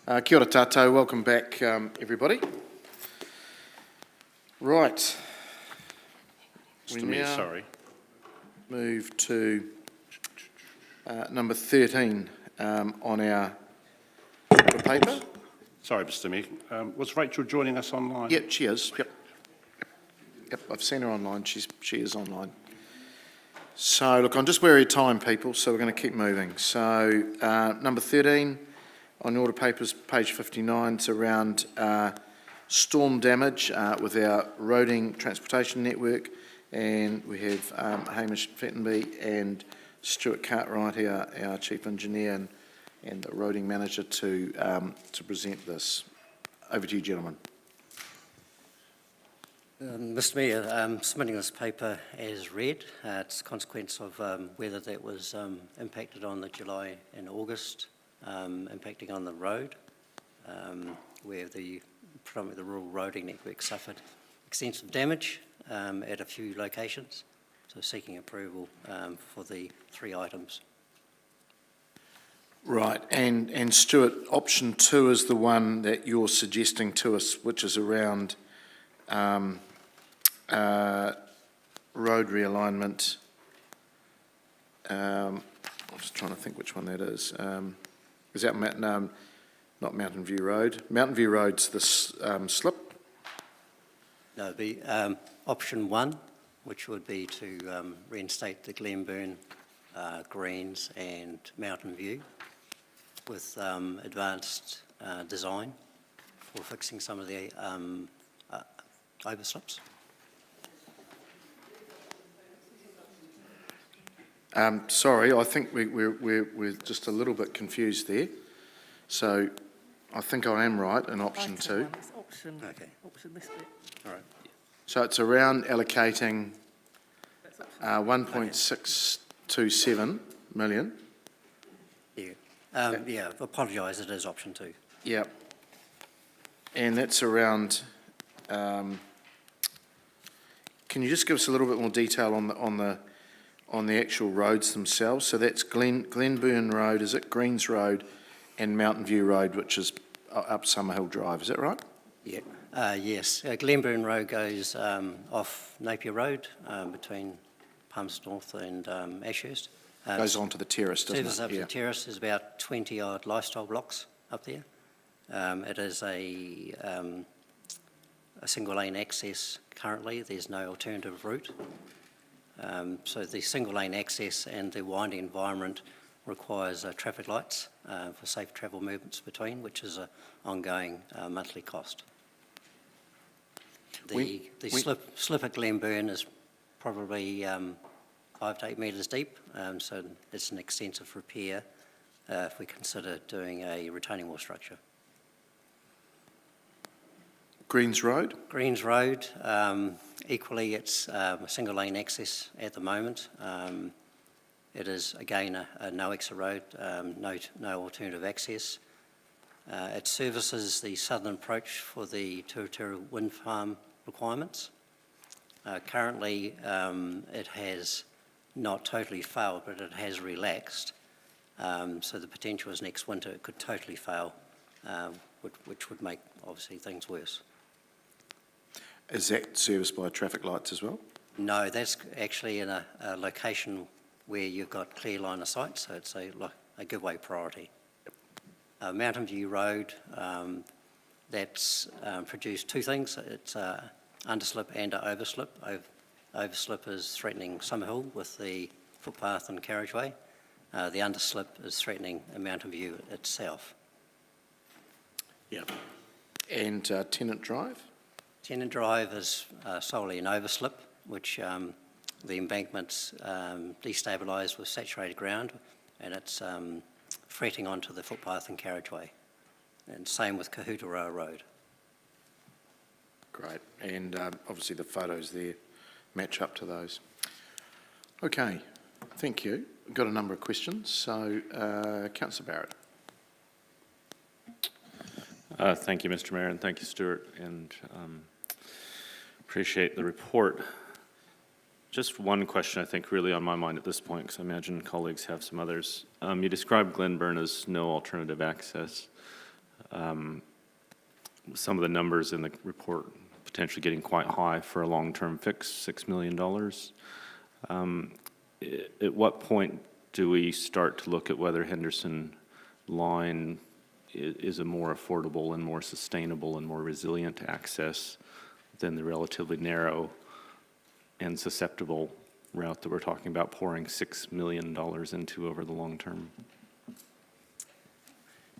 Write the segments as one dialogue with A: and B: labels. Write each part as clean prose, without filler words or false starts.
A: Kia ora tātou, welcome back everybody. Right, we
B: Mr. Mayor,
A: now
B: sorry.
A: move to number 13 on our paper.
B: Sorry, Mr. Mayor. Was Rachel joining us online?
A: Yep, she is. Yep, I've seen her online. She is online. So look, I'm just wary of time, people. So we're going to keep moving. So number 13 on the order papers, page 59. It's around storm damage with our roading transportation network, and we have Hamish Fettenby and Stuart Cartwright, our chief engineer and the roading manager, to present this. Over to you, gentlemen.
C: Mr. Mayor, submitting this paper as read. It's a consequence of whether that was impacted on the July and August, impacting on the road, where predominantly the rural roading network suffered extensive damage at a few locations. So seeking approval for the 3 items.
A: Right, and Stuart, option 2 is the one that you're suggesting to us, which is around road realignment. I'm just trying to think which one that is. Is that not Mountain View Road? Mountain View Road's the slip?
C: No, the option 1, which would be to reinstate the Glenburn, Greens and Mountain View with advanced design for fixing some of the overslips.
A: Sorry, I think we're just a little bit confused there. So I think I am right in option 2.
D: It's option,
C: Okay.
D: option this bit.
C: All right.
A: So it's around allocating 1.627 million.
C: Yeah. Yeah, apologise, it is option 2.
A: Yep. And that's around, can you just give us a little bit more detail on the actual roads themselves? So that's Glenburn Road, is it Greens Road, and Mountain View Road, which is up Summerhill Drive, is that right?
C: Yeah. Yes, Glenburn Road goes off Napier Road between Palmerston North and Ashurst.
A: Goes on to the terrace, doesn't
C: Service
A: it?
C: up to the terrace is about 20-odd lifestyle blocks up there. It is a single lane access currently. There's no alternative route. So the single lane access and the winding environment requires traffic lights for safe travel movements between, which is an ongoing monthly cost. The slip at Glenburn is probably 5 to 8 metres deep, so it's an extensive repair if we consider doing a retaining wall structure.
A: Greens Road?
C: Greens Road, equally it's a single lane access at the moment. It is again a no exit road, no alternative access. It services the southern approach for the Turatura wind farm requirements. Currently it has not totally failed, but it has relaxed. So the potential is next winter it could totally fail, which would make obviously things worse.
A: Is that serviced by traffic lights as well?
C: No, that's actually in a location where you've got clear line of sight, so it's a giveaway priority. Mountain View Road, that's produced 2 things. It's underslip and overslip. Overslip is threatening Summerhill with the footpath and carriageway. The underslip is threatening Mountain View itself.
A: Yeah. And Tennant Drive?
C: Tennant Drive is solely an overslip, which the embankment's destabilised with saturated ground, and it's fretting onto the footpath and carriageway. And same with Kahutaroa Road.
A: Great, and obviously the photos there match up to those. Okay, thank you. We've got a number of questions, so Councillor Barrett.
E: Thank you, Mr. Mayor, and thank you, Stuart, and appreciate the report. Just one question, I think, really on my mind at this point, because I imagine colleagues have some others. You described Glenburn as no alternative access. some of the numbers in the report potentially getting quite high for a long-term fix, $6 million. At what point do we start to look at whether Henderson Line is a more affordable and more sustainable and more resilient access than the relatively narrow and susceptible route that we're talking about pouring $6 million into over the long term?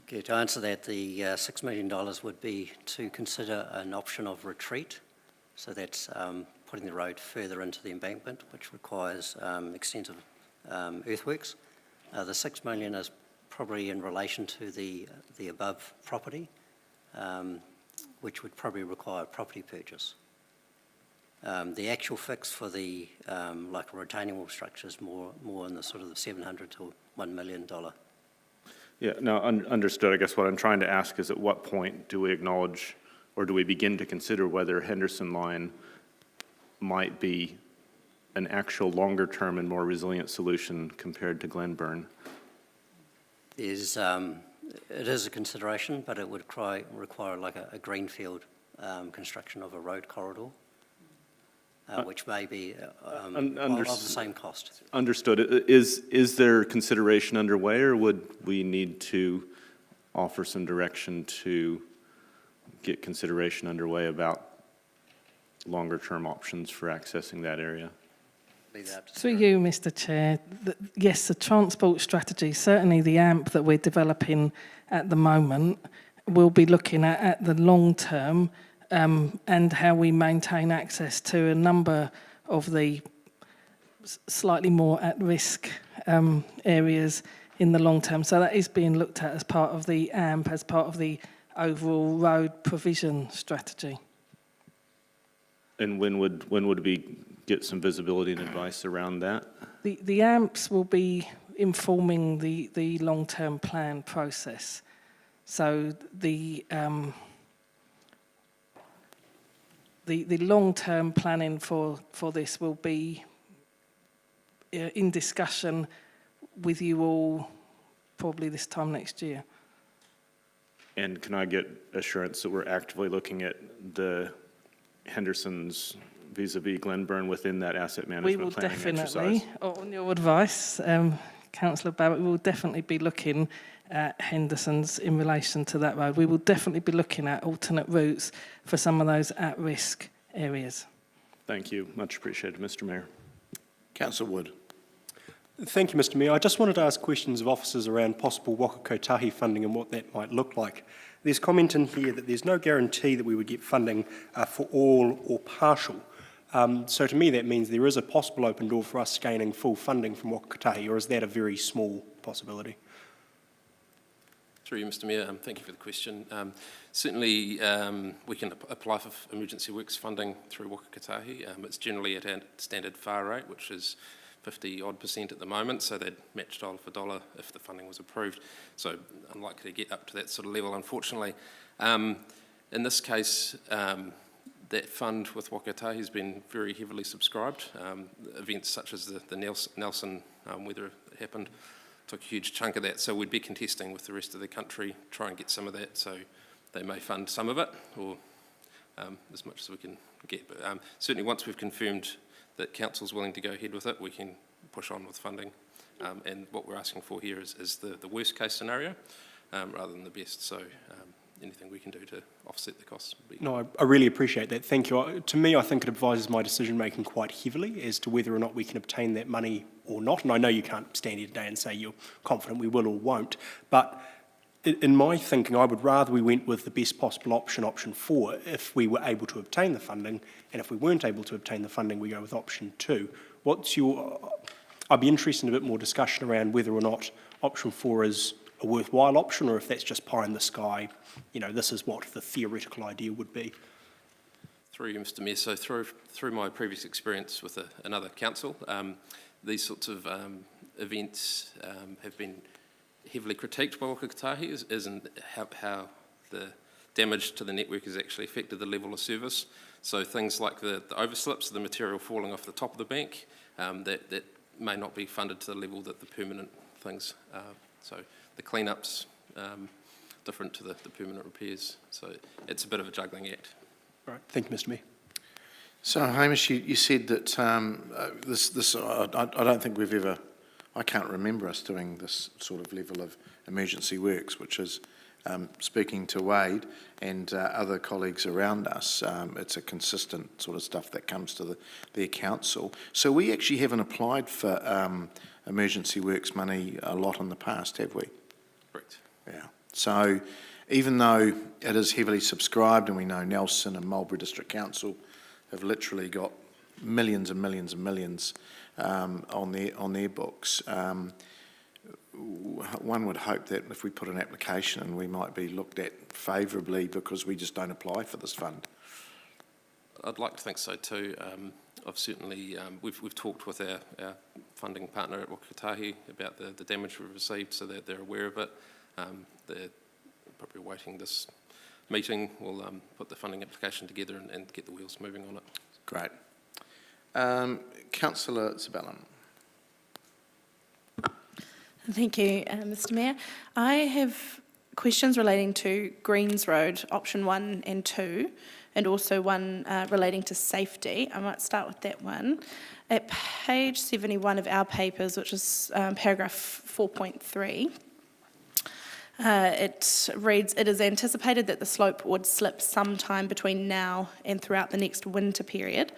C: Okay, to answer that, the $6 million would be to consider an option of retreat. So that's putting the road further into the embankment, which requires extensive earthworks. The $6 million is probably in relation to the above property, which would probably require a property purchase. The actual fix for the like a retaining wall structure is more in the sort of the $700 to $1 million.
E: Yeah, no, understood. I guess what I'm trying to ask is at what point do we acknowledge or do we begin to consider whether Henderson Line might be an actual longer-term and more resilient solution compared to Glenburn?
C: It is a consideration, but it would require like a greenfield construction of a road corridor, which may be of the same cost.
E: Understood. Is there consideration underway, or would we need to offer some direction to get consideration underway about longer-term options for accessing that area?
D: Through you, Mr. Chair, yes, the transport strategy, certainly the AMP that we're developing at the moment, we'll be looking at the long term and how we maintain access to a number of the slightly more at-risk areas in the long term. So that is being looked at as part of the AMP, as part of the overall road provision strategy.
E: And when would we get some visibility and advice around that?
D: The AMPs will be informing the long-term plan process. So the long-term planning for this will be in discussion with you all probably this time next year.
E: And can I get assurance that we're actively looking at the Henderson's vis-a-vis Glenburn within that asset management planning exercise?
D: We will definitely, on your advice, Councillor Barrett, we will definitely be looking at Henderson's in relation to that road. We will definitely be looking at alternate routes for some of those at-risk areas.
E: Thank you. Much appreciated, Mr. Mayor.
A: Councillor Wood.
F: Thank you, Mr. Mayor. I just wanted to ask questions of officers around possible Waka Kotahi funding and what that might look like. There's comment in here that there's no guarantee that we would get funding for all or partial. So to me that means there is a possible open door for us gaining full funding from Waka Kotahi, or is that a very small possibility?
G: Through you, Mr. Mayor, thank you for the question. Certainly, we can apply for emergency works funding through Waka Kotahi. It's generally at our standard FAR rate, which is 50-odd% at the moment, so they'd match dollar for dollar if the funding was approved. So unlikely to get up to that sort of level, unfortunately. In this case, that fund with Waka Kotahi has been very heavily subscribed. Events such as the Nelson weather happened took a huge chunk of that, so we'd be contesting with the rest of the country, try and get some of that, so they may fund some of it, or as much as we can get. But certainly once we've confirmed that council's willing to go ahead with it, we can push on with funding. And what we're asking for here is the worst case scenario rather than the best. So anything we can do to offset the costs would be...
F: No, I really appreciate that. Thank you. To me, I think it advises my decision making quite heavily as to whether or not we can obtain that money or not. And I know you can't stand here today and say you're confident we will or won't. But in my thinking, I would rather we went with the best possible option, option 4, if we were able to obtain the funding. And if we weren't able to obtain the funding, we go with option 2. What's your... I'd be interested in a bit more discussion around whether or not option 4 is a worthwhile option, or if that's just pie in the sky, you know, this is what the theoretical idea would be.
G: Through you, Mr. Mayor, so through my previous experience with another council, these sorts of events have been heavily critiqued by Waka Kotahi, as in how the damage to the network has actually affected the level of service. So things like the overslips, the material falling off the top of the bank, that may not be funded to the level that the permanent things are. So the cleanups, different to the permanent repairs. So it's a bit of a juggling act.
F: Right, thank you, Mr Mayor.
A: So Hamish, you said that I don't think we've ever, I can't remember us doing this sort of level of emergency works, which is, speaking to Wade and other colleagues around us, it's a consistent sort of stuff that comes to the council. So we actually haven't applied for emergency works money a lot in the past, have we?
G: Correct.
A: Yeah. So even though it is heavily subscribed, and we know Nelson and Marlborough District Council have literally got millions and millions and millions on their books, one would hope that if we put an application in, we might be looked at favourably because we just don't apply for this fund.
G: I'd like to think so too. I've certainly, we've talked with our funding partner at Wakatahi about the damage we've received, so that they're aware of it. They're probably awaiting this meeting. We'll put the funding application together and get the wheels moving on it.
A: Great. Councillor Zabellin.
H: Thank you, Mr Mayor. I have questions relating to Greens Road, option 1 and 2, and also one relating to safety. I might start with that one. At page 71 of our papers, which is paragraph 4.3, it reads, "It is anticipated that the slope would slip sometime between now and throughout the next winter period."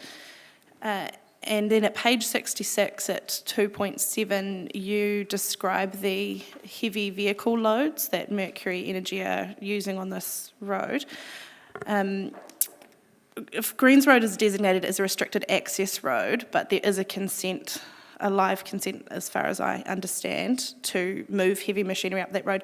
H: And then at page 66 at 2.7, you describe the heavy vehicle loads that Mercury Energy are using on this road. If Greens Road is designated as a restricted access road, but there is a live consent as far as I understand, to move heavy machinery up that road,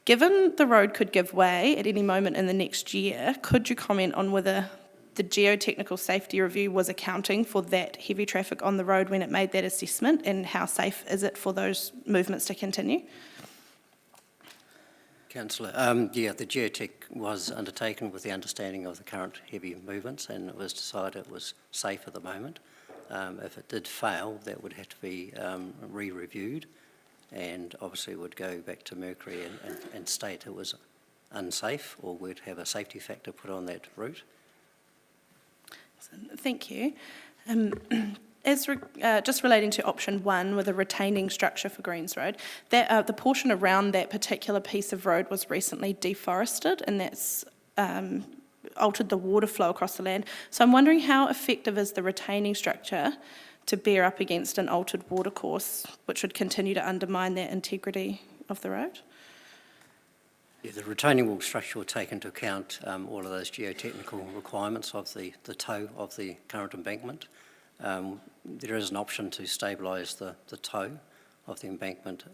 H: given the road could give way at any moment in the next year, could you comment on whether the geotechnical safety review was accounting for that heavy traffic on the road when it made that assessment, and how safe is it for those movements to continue?
C: Councillor, yeah, the geotech was undertaken with the understanding of the current heavy movements, and it was decided it was safe at the moment. If it did fail, that would have to be re-reviewed, and obviously would go back to Mercury and state it was unsafe, or would have a safety factor put on that route.
H: Thank you. Just relating to option 1 with a retaining structure for Greens Road, that the portion around that particular piece of road was recently deforested, and that's altered the water flow across the land. So I'm wondering, how effective is the retaining structure to bear up against an altered watercourse, which would continue to undermine that integrity of the road?
C: Yeah, the retaining wall structure will take into account all of those geotechnical requirements of the toe of the current embankment. There is an option to stabilise the toe of the embankment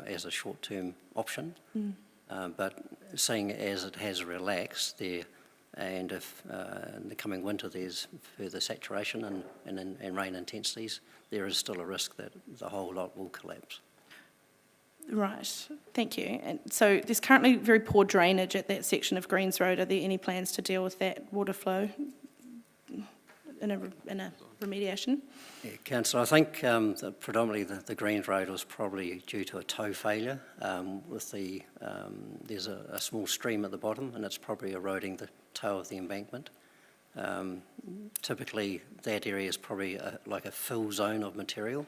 C: as a short-term option, but seeing as it has relaxed there, and if in the coming winter there's further saturation and rain intensities, there is still a risk that the whole lot will collapse.
H: Right, thank you. And so there's currently very poor drainage at that section of Greens Road. Are there any plans to deal with that water flow in a remediation?
C: Yeah, Councillor, I think that predominantly the Greens Road was probably due to a toe failure. There's a small stream at the bottom, and it's probably eroding the toe of the embankment. Typically, that area is probably like a fill zone of material.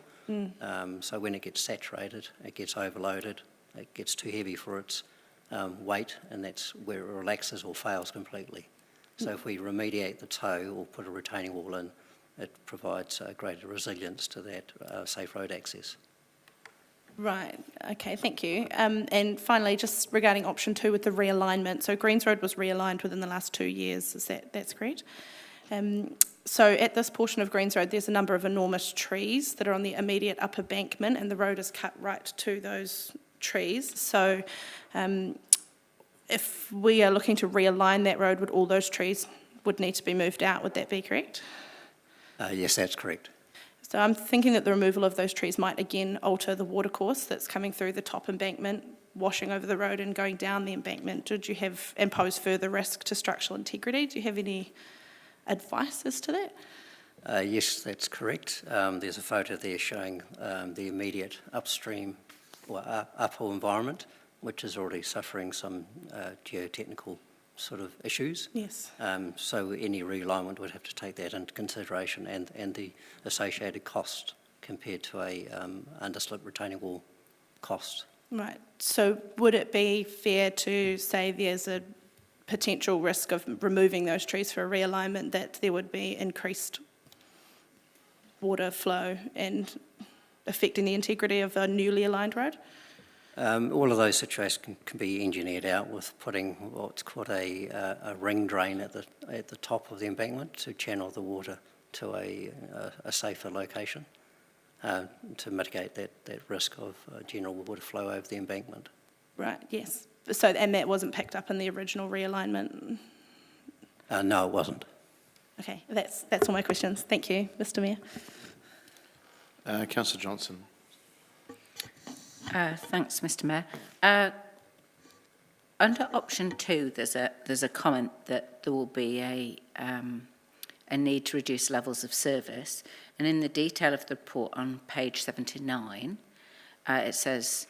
C: So when it gets saturated, it gets overloaded, it gets too heavy for its weight, and that's where it relaxes or fails completely. So if we remediate the toe or put a retaining wall in, it provides greater resilience to that safe road access.
H: Right, okay, thank you. And finally, just regarding option 2 with the realignment. So Greens Road was realigned within the last 2 years, that's correct? So at this portion of Greens Road, there's a number of enormous trees that are on the immediate upper bankment, and the road is cut right to those trees. So if we are looking to realign that road, would all those trees would need to be moved out? Would that be correct?
C: Yes, that's correct.
H: So I'm thinking that the removal of those trees might again alter the watercourse that's coming through the top embankment, washing over the road and going down the embankment. And pose further risk to structural integrity? Do you have any advice as to that?
C: Yes, that's correct. There's a photo there showing the immediate upstream or uphill environment, which is already suffering some geotechnical sort of issues.
H: Yes.
C: So any realignment would have to take that into consideration and the associated cost compared to a underslip retaining wall cost.
H: Right. So would it be fair to say there's a potential risk of removing those trees for a realignment, that there would be increased water flow and affecting the integrity of a newly aligned road?
C: All of those situations can be engineered out with putting what's called a ring drain at the top of the embankment to channel the water to a safer location to mitigate that risk of general water flow over the embankment.
H: Right, yes. So, and that wasn't picked up in the original realignment?
C: No, it wasn't.
H: Okay, that's all my questions. Thank you, Mr Mayor.
A: Councillor Johnson.
I: Thanks, Mr Mayor. Under option 2, there's a comment that there will be a need to reduce levels of service, and in the detail of the report on page 79, it says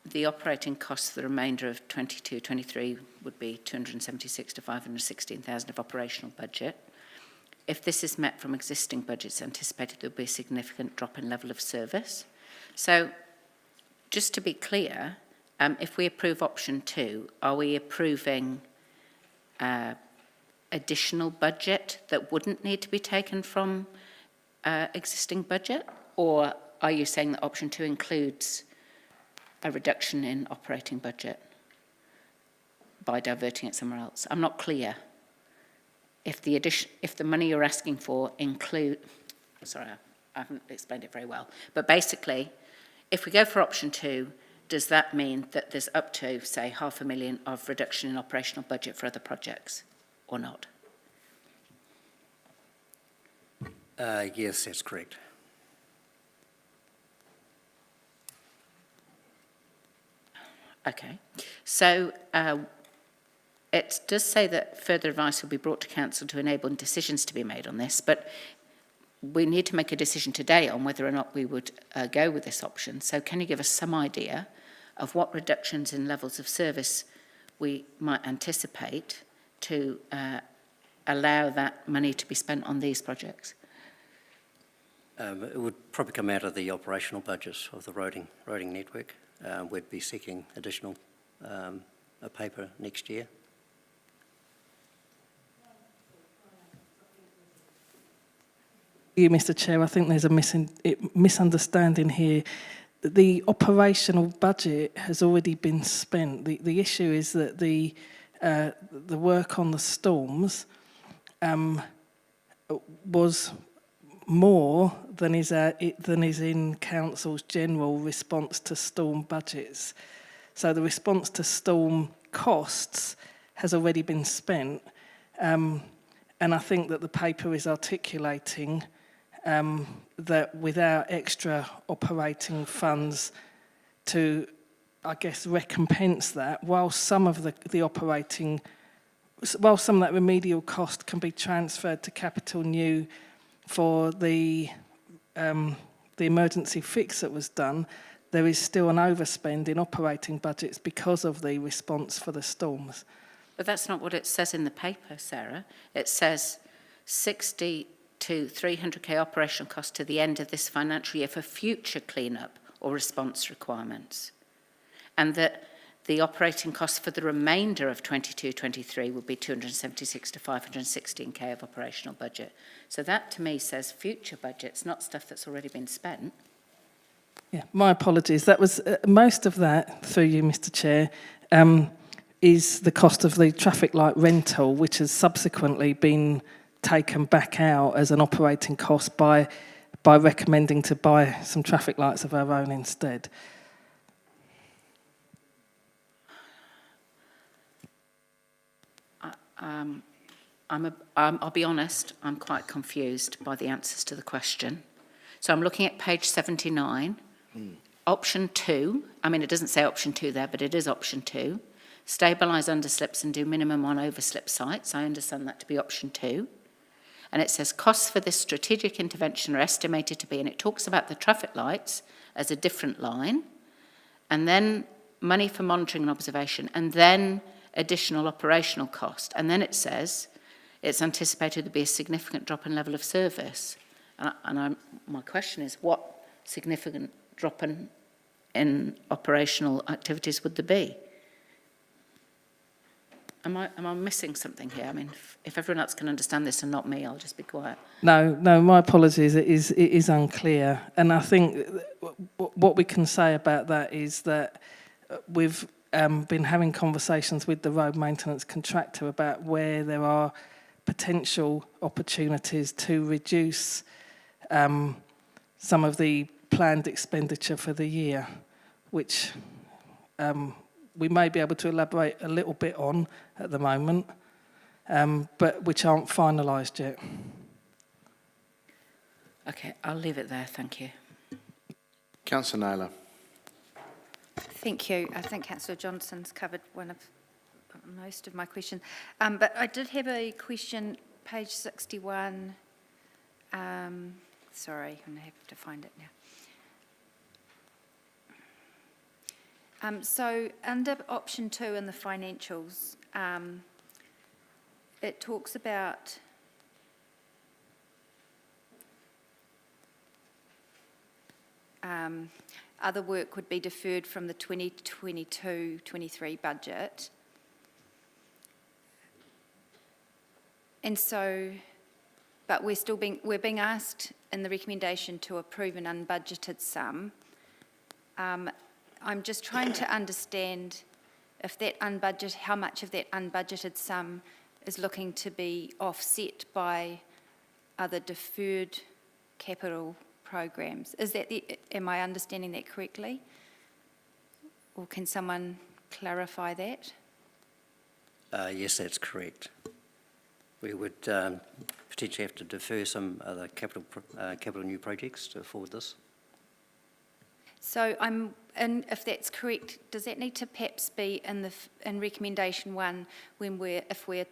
I: the operating costs for the remainder of 22-23 would be 276 to 516,000 of operational budget. If this is met from existing budgets, anticipated there will be a significant drop in level of service. So, just to be clear, if we approve option 2, are we approving additional budget that wouldn't need to be taken from existing budget? Or are you saying that option 2 includes a reduction in operating budget by diverting it somewhere else? I'm not clear. If the money you're asking for sorry, I haven't explained it very well. But basically, if we go for option 2, does that mean that there's up to, say, $500,000 of reduction in operational budget for other projects, or not?
C: Yes, that's correct.
I: Okay. So it does say that further advice will be brought to council to enable decisions to be made on this, but we need to make a decision today on whether or not we would go with this option. So can you give us some idea of what reductions in levels of service we might anticipate to allow that money to be spent on these projects?
C: It would probably come out of the operational budget of the roading network. We'd be seeking additional paper next year.
D: You, Mr Chair, I think there's a misunderstanding here. The operational budget has already been spent. The issue is that the work on the storms was more than is in council's general response to storm budgets. So the response to storm costs has already been spent, and I think that the paper is articulating that without extra operating funds to, I guess, recompense that, while some of that remedial cost can be transferred to capital new for the emergency fix that was done, there is still an overspend in operating budgets because of the response for the storms.
I: But that's not what it says in the paper, Sarah. It says 60 to 300k operational cost to the end of this financial year for future clean-up or response requirements. And that the operating costs for the remainder of 22-23 will be 276 to 516k of operational budget. So that to me says future budgets, not stuff that's already been spent.
D: Yeah, my apologies. That was most of that, through you, Mr Chair, is the cost of the traffic light rental, which has subsequently been taken back out as an operating cost by recommending to buy some traffic lights of our own instead.
I: I'll be honest, I'm quite confused by the answers to the question. So I'm looking at page 79. Option 2, I mean, it doesn't say option 2 there, but it is option 2. Stabilise underslips and do minimum on overslip sites. I understand that to be option 2. And it says costs for this strategic intervention are estimated to be, and it talks about the traffic lights as a different line. And then money for monitoring and observation, and then additional operational cost. And then it says it's anticipated to be a significant drop in level of service. My question is, what significant drop in operational activities would there be? Am I missing something here? I mean, if everyone else can understand this and not me, I'll just be quiet.
D: No, my apologies. It is unclear, and I think what we can say about that is that we've been having conversations with the road maintenance contractor about where there are potential opportunities to reduce some of the planned expenditure for the year, which we may be able to elaborate a little bit on at the moment, but which aren't finalised yet.
I: Okay, I'll leave it there, thank you.
A: Councillor Naylor.
J: Thank you. I think Councillor Johnson's covered most of my questions. But I did have a question, page 61. Sorry, I'm going to have to find it now. So under option 2 in the financials, it talks about other work would be deferred from the 2022-23 budget. And so, but we're being asked in the recommendation to approve an unbudgeted sum. I'm just trying to understand if that how much of that unbudgeted sum is looking to be offset by other deferred capital programs. Am I understanding that correctly? Or can someone clarify that?
C: Yes, that's correct. We would potentially have to defer some other capital new projects to afford this.
J: So and if that's correct, does that need to perhaps be in recommendation 1 when if we're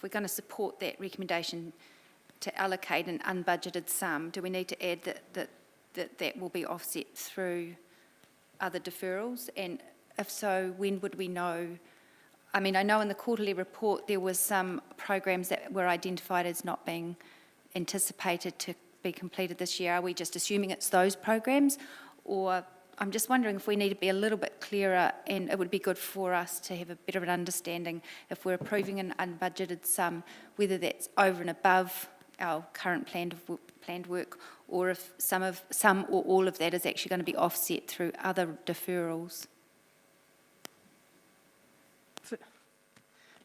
J: going to support that recommendation to allocate an unbudgeted sum? Do we need to add that will be offset through other deferrals? And if so, when would we know? I mean, I know in the quarterly report there was some programs that were identified as not being anticipated to be completed this year. Are we just assuming it's those programs? Or I'm just wondering if we need to be a little bit clearer, and it would be good for us to have a bit of an understanding if we're approving an unbudgeted sum, whether that's over and above our current planned work, or if some or all of that is actually going to be offset through other deferrals.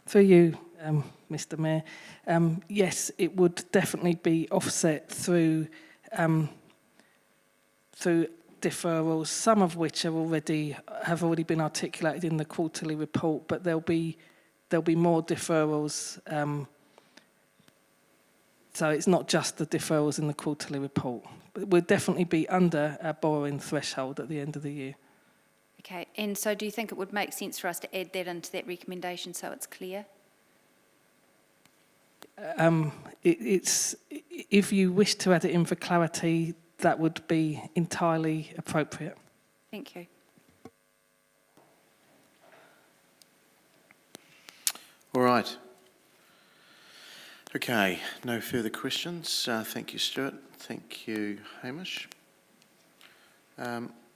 D: For you, Mr. Mayor, yes, it would definitely be offset through deferrals, some of which have already been articulated in the quarterly report, but there'll be more deferrals. So it's not just the deferrals in the quarterly report, but we'll definitely be under our borrowing threshold at the end of the year.
J: Okay, and so do you think it would make sense for us to add that into that recommendation so it's clear?
D: If you wish to add it in for clarity, that would be entirely appropriate.
J: Thank you.
A: All right. Okay, no further questions. Thank you, Stuart. Thank you, Hamish.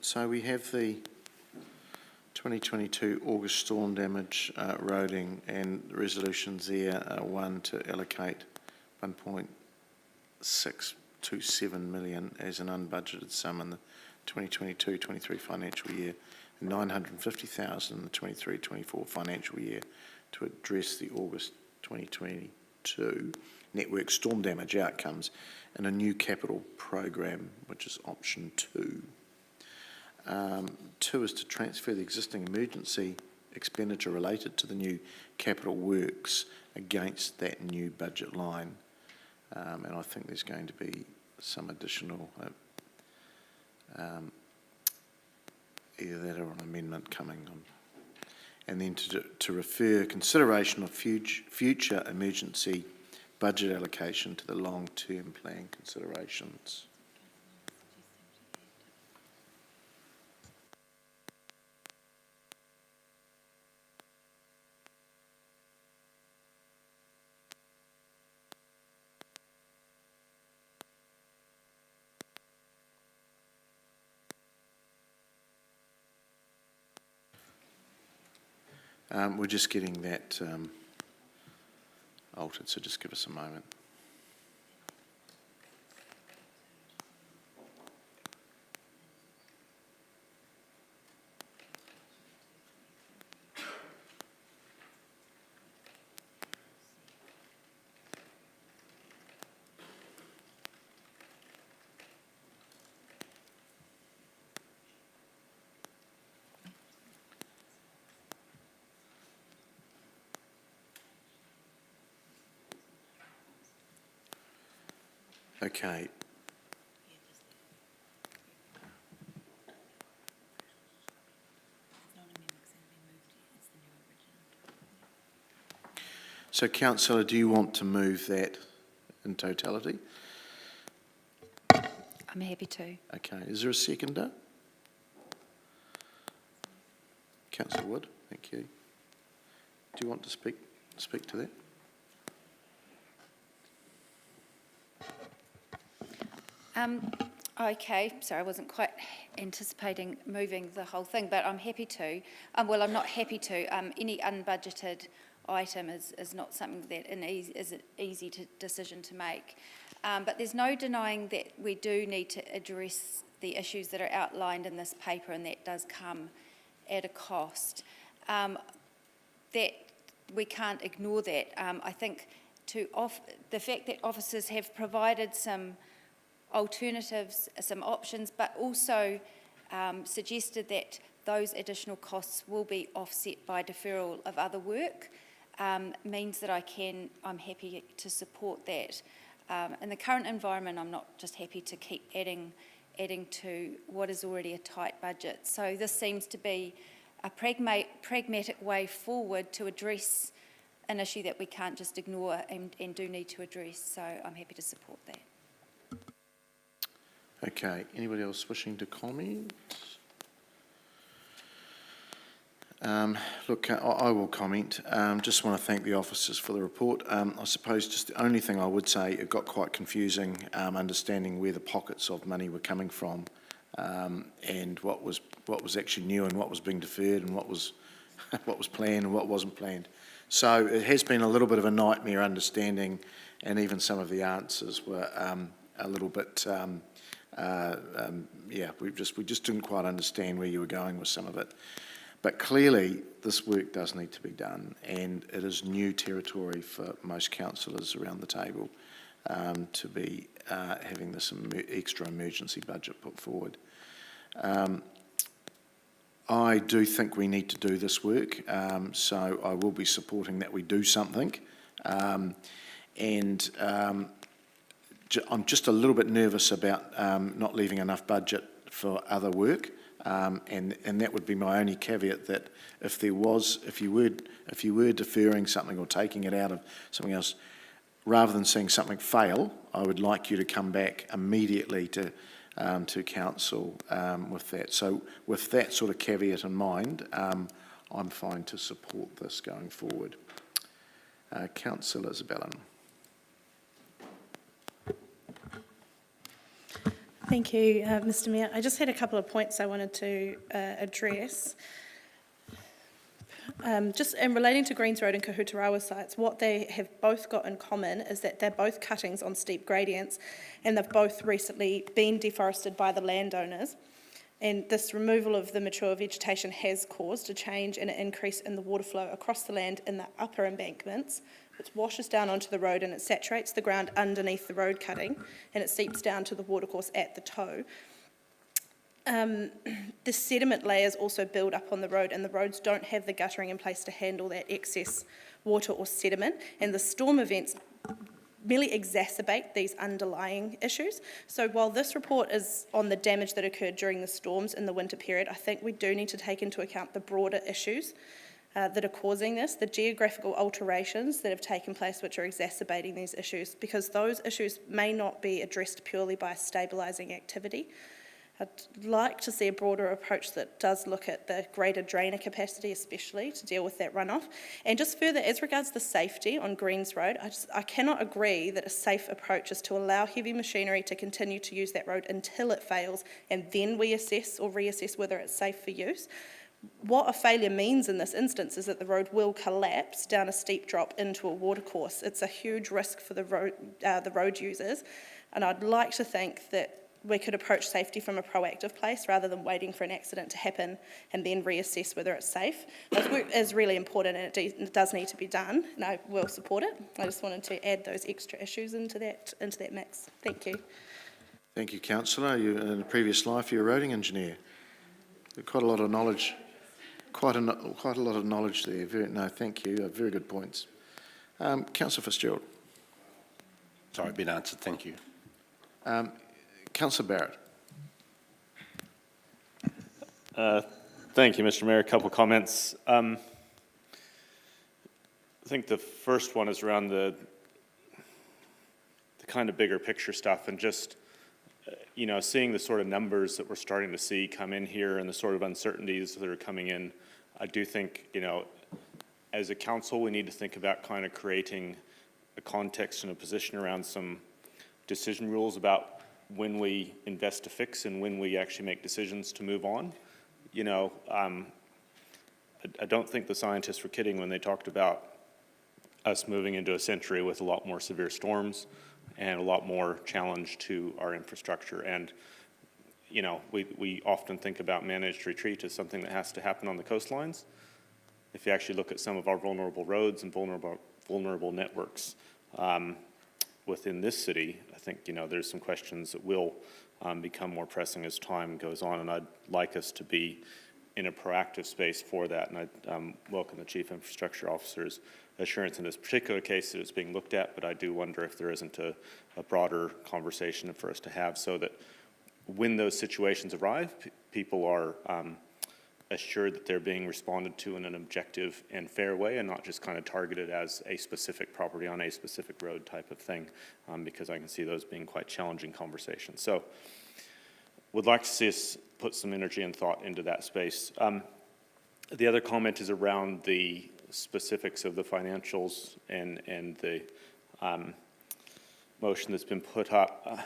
A: So we have the 2022 August storm damage roading, and the resolutions there are 1 to allocate 1.627 million as an unbudgeted sum in the 2022-23 financial year, and 950,000 in the 23-24 financial year to address the August 2022 network storm damage outcomes in a new capital program, which is option 2. 2 is to transfer the existing emergency expenditure related to the new capital works against that new budget line. And I think there's going to be some additional, either that or an amendment coming on. And then to refer consideration of future emergency budget allocation to the long-term plan considerations. We're just getting that altered, so just give us a moment. Okay. So, councillor, do you want to move that in totality?
J: I'm happy to.
A: Okay, is there a seconder? Councillor Wood, thank you. Do you want to speak to that?
J: Okay, sorry, I wasn't quite anticipating moving the whole thing, but I'm happy to. Well, I'm not happy to. Any unbudgeted item is not something that is an easy decision to make. But there's no denying that we do need to address the issues that are outlined in this paper, and that does come at a cost. That we can't ignore that. I think the fact that officers have provided some alternatives, some options, but also suggested that those additional costs will be offset by deferral of other work, means that I'm happy to support that. In the current environment, I'm not just happy to keep adding to what is already a tight budget. So this seems to be a pragmatic way forward to address an issue that we can't just ignore and do need to address. So I'm happy to support that.
A: Okay, anybody else wishing to comment? Look, I will comment. Just want to thank the officers for the report. I suppose just the only thing I would say, it got quite confusing understanding where the pockets of money were coming from, and what was actually new and what was being deferred and what was planned and what wasn't planned. So it has been a little bit of a nightmare understanding, and even some of the answers were a little bit. We just didn't quite understand where you were going with some of it. But clearly, this work does need to be done, and it is new territory for most councillors around the table to be having this extra emergency budget put forward. I do think we need to do this work, so I will be supporting that we do something. I'm just a little bit nervous about not leaving enough budget for other work, and that would be my only caveat, that if you were deferring something or taking it out of something else, rather than seeing something fail, I would like you to come back immediately to council with that. So with that sort of caveat in mind, I'm fine to support this going forward. Councillor Isabella.
H: Thank you, Mr. Mayor. I just had a couple of points I wanted to address. Just in relating to Greens Road and Kahutarawa sites, what they have both got in common is that they're both cuttings on steep gradients, and they've both recently been deforested by the landowners. And this removal of the mature vegetation has caused a change and an increase in the water flow across the land in the upper embankments, which washes down onto the road and it saturates the ground underneath the road cutting, and it seeps down to the watercourse at the toe. The sediment layers also build up on the road, and the roads don't have the guttering in place to handle that excess water or sediment, and the storm events merely exacerbate these underlying issues. So while this report is on the damage that occurred during the storms in the winter period, I think we do need to take into account the broader issues that are causing this, the geographical alterations that have taken place which are exacerbating these issues, because those issues may not be addressed purely by stabilising activity. I'd like to see a broader approach that does look at the greater drainer capacity, especially to deal with that runoff. And just further, as regards the safety on Greens Road, I cannot agree that a safe approach is to allow heavy machinery to continue to use that road until it fails, and then we assess or reassess whether it's safe for use. what a failure means in this instance is that the road will collapse down a steep drop into a watercourse. It's a huge risk for the road users, and I'd like to think that we could approach safety from a proactive place rather than waiting for an accident to happen and then reassess whether it's safe. This work is really important, and it does need to be done, and I will support it. I just wanted to add those extra issues into that mix. Thank you.
A: Thank you, councillor. You, in a previous life, you were a roading engineer. Quite a lot of knowledge. Quite a lot of knowledge there. Thank you. Very good points. Councillor Fitzgerald.
B: Sorry, been answered. Thank you.
A: Councillor Barrett.
E: Thank you, Mr. Mayor. A couple of comments. I think the first one is around the kind of bigger picture stuff, and just seeing the sort of numbers that we're starting to see come in here and the sort of uncertainties that are coming in. I do think, as a council, we need to think about kind of creating a context and a position around some decision rules about when we invest to fix and when we actually make decisions to move on. I don't think the scientists were kidding when they talked about us moving into a century with a lot more severe storms and a lot more challenge to our infrastructure. And, we often think about managed retreat as something that has to happen on the coastlines. If you actually look at some of our vulnerable roads and vulnerable networks within this city, I think, there's some questions that will become more pressing as time goes on, and I'd like us to be in a proactive space for that, and I welcome the Chief Infrastructure Officer's assurance in this particular case that it's being looked at, but I do wonder if there isn't a broader conversation for us to have so that when those situations arrive, people are assured that they're being responded to in an objective and fair way and not just kind of targeted as a specific property on a specific road type of thing, because I can see those being quite challenging conversations. So would like to see us put some energy and thought into that space. The other comment is around the specifics of the financials and the motion that's been put up.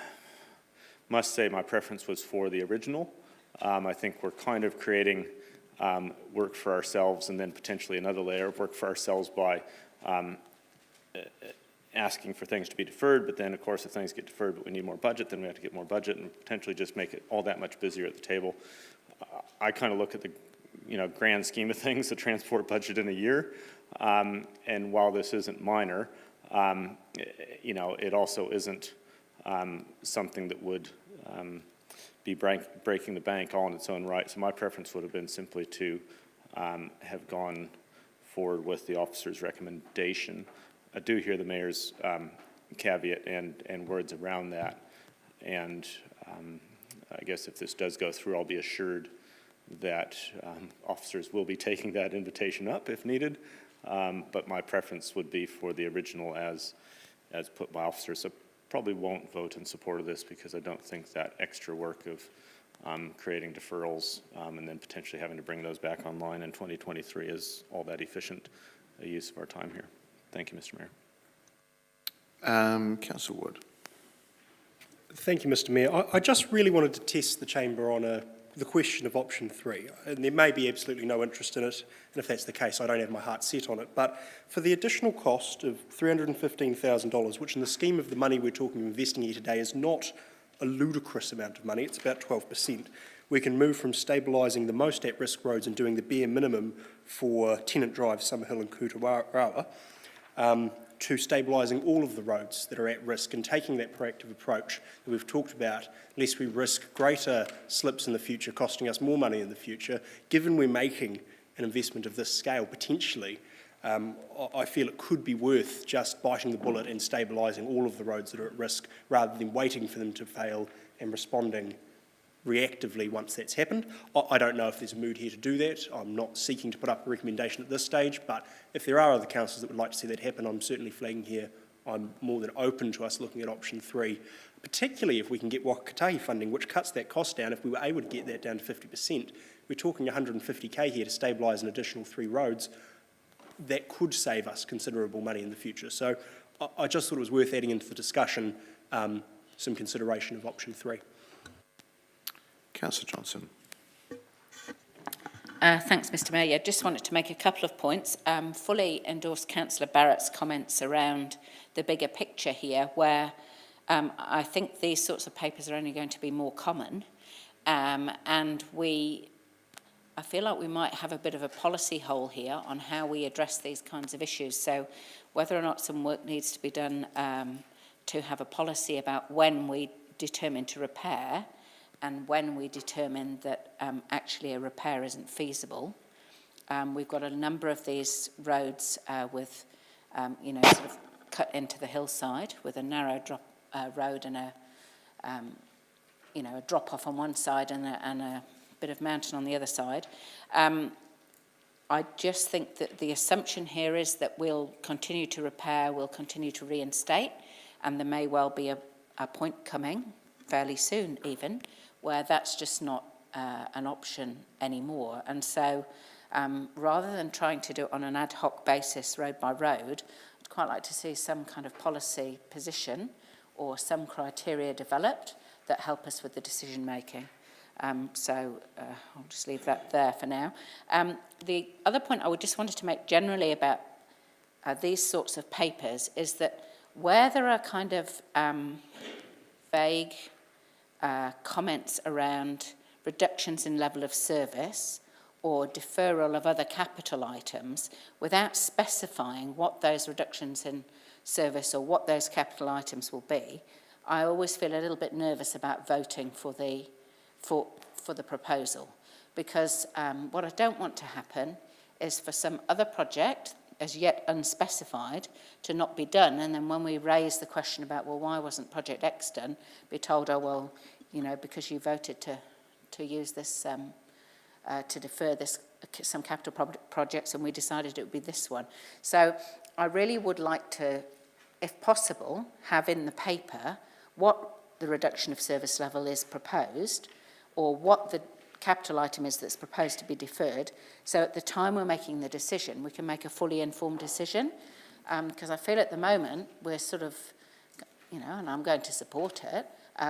E: Must say my preference was for the original. I think we're kind of creating work for ourselves and then potentially another layer of work for ourselves by asking for things to be deferred, but then of course if things get deferred but we need more budget, then we have to get more budget and potentially just make it all that much busier at the table. I kind of look at the grand scheme of things, the transport budget in a year, and while this isn't minor, it also isn't something that would be breaking the bank all in its own right. So my preference would have been simply to have gone forward with the officer's recommendation. I do hear the mayor's caveat and words around that, and I guess if this does go through, I'll be assured that officers will be taking that invitation up if needed, but my preference would be for the original as put by officers. So probably won't vote in support of this because I don't think that extra work of creating deferrals and then potentially having to bring those back online in 2023 is all that efficient a use of our time here. Thank you, Mr. Mayor.
A: Councillor Wood.
F: Thank you, Mr. Mayor. I just really wanted to test the chamber on the question of option 3, and there may be absolutely no interest in it, and if that's the case, I don't have my heart set on it. But for the additional cost of $315,000, which in the scheme of the money we're talking investing here today is not a ludicrous amount of money, it's about 12%, we can move from stabilising the most at-risk roads and doing the bare minimum for Tennant Drive, Summerhill and Kutarawa, to stabilising all of the roads that are at risk and taking that proactive approach that we've talked about, lest we risk greater slips in the future, costing us more money in the future. Given we're making an investment of this scale, potentially, I feel it could be worth just biting the bullet and stabilising all of the roads that are at risk rather than waiting for them to fail and responding reactively once that's happened. I don't know if there's a mood here to do that. I'm not seeking to put up a recommendation at this stage, but if there are other councillors that would like to see that happen, I'm certainly flagging here. I'm more than open to us looking at option 3, particularly if we can get Waka Kotahi funding, which cuts that cost down. If we were able to get that down to 50%, we're talking $150K here to stabilise an additional 3 roads. That could save us considerable money in the future. So I just thought it was worth adding into the discussion some consideration of option 3.
A: Councillor Johnson.
I: Thanks, Mr Mayor. Just wanted to make a couple of points. Fully endorse Councillor Barrett's comments around the bigger picture here, where I think these sorts of papers are only going to be more common, and I feel like we might have a bit of a policy hole here on how we address these kinds of issues. So whether or not some work needs to be done to have a policy about when we determine to repair and when we determine that actually a repair isn't feasible. We've got a number of these roads with, sort of cut into the hillside with a narrow drop road and a drop-off on one side and a bit of mountain on the other side. I just think that the assumption here is that we'll continue to repair, we'll continue to reinstate, and there may well be a point coming, fairly soon even, where that's just not an option anymore. And so rather than trying to do it on an ad hoc basis, road by road, I'd quite like to see some kind of policy position or some criteria developed that help us with the decision making. So I'll just leave that there for now. The other point I would just wanted to make generally about these sorts of papers is that where there are kind of vague comments around reductions in level of service or deferral of other capital items without specifying what those reductions in service or what those capital items will be, I always feel a little bit nervous about voting for the proposal, because what I don't want to happen is for some other project, as yet unspecified, to not be done, and then when we raise the question about, well, why wasn't Project X done, be told, oh, well, because you voted to use this, to defer this, some capital projects, and we decided it would be this one. So I really would like to, if possible, have in the paper what the reduction of service level is proposed, or what the capital item is that's proposed to be deferred, so at the time we're making the decision, we can make a fully informed decision, because I feel at the moment we're sort of, and I'm going to support it,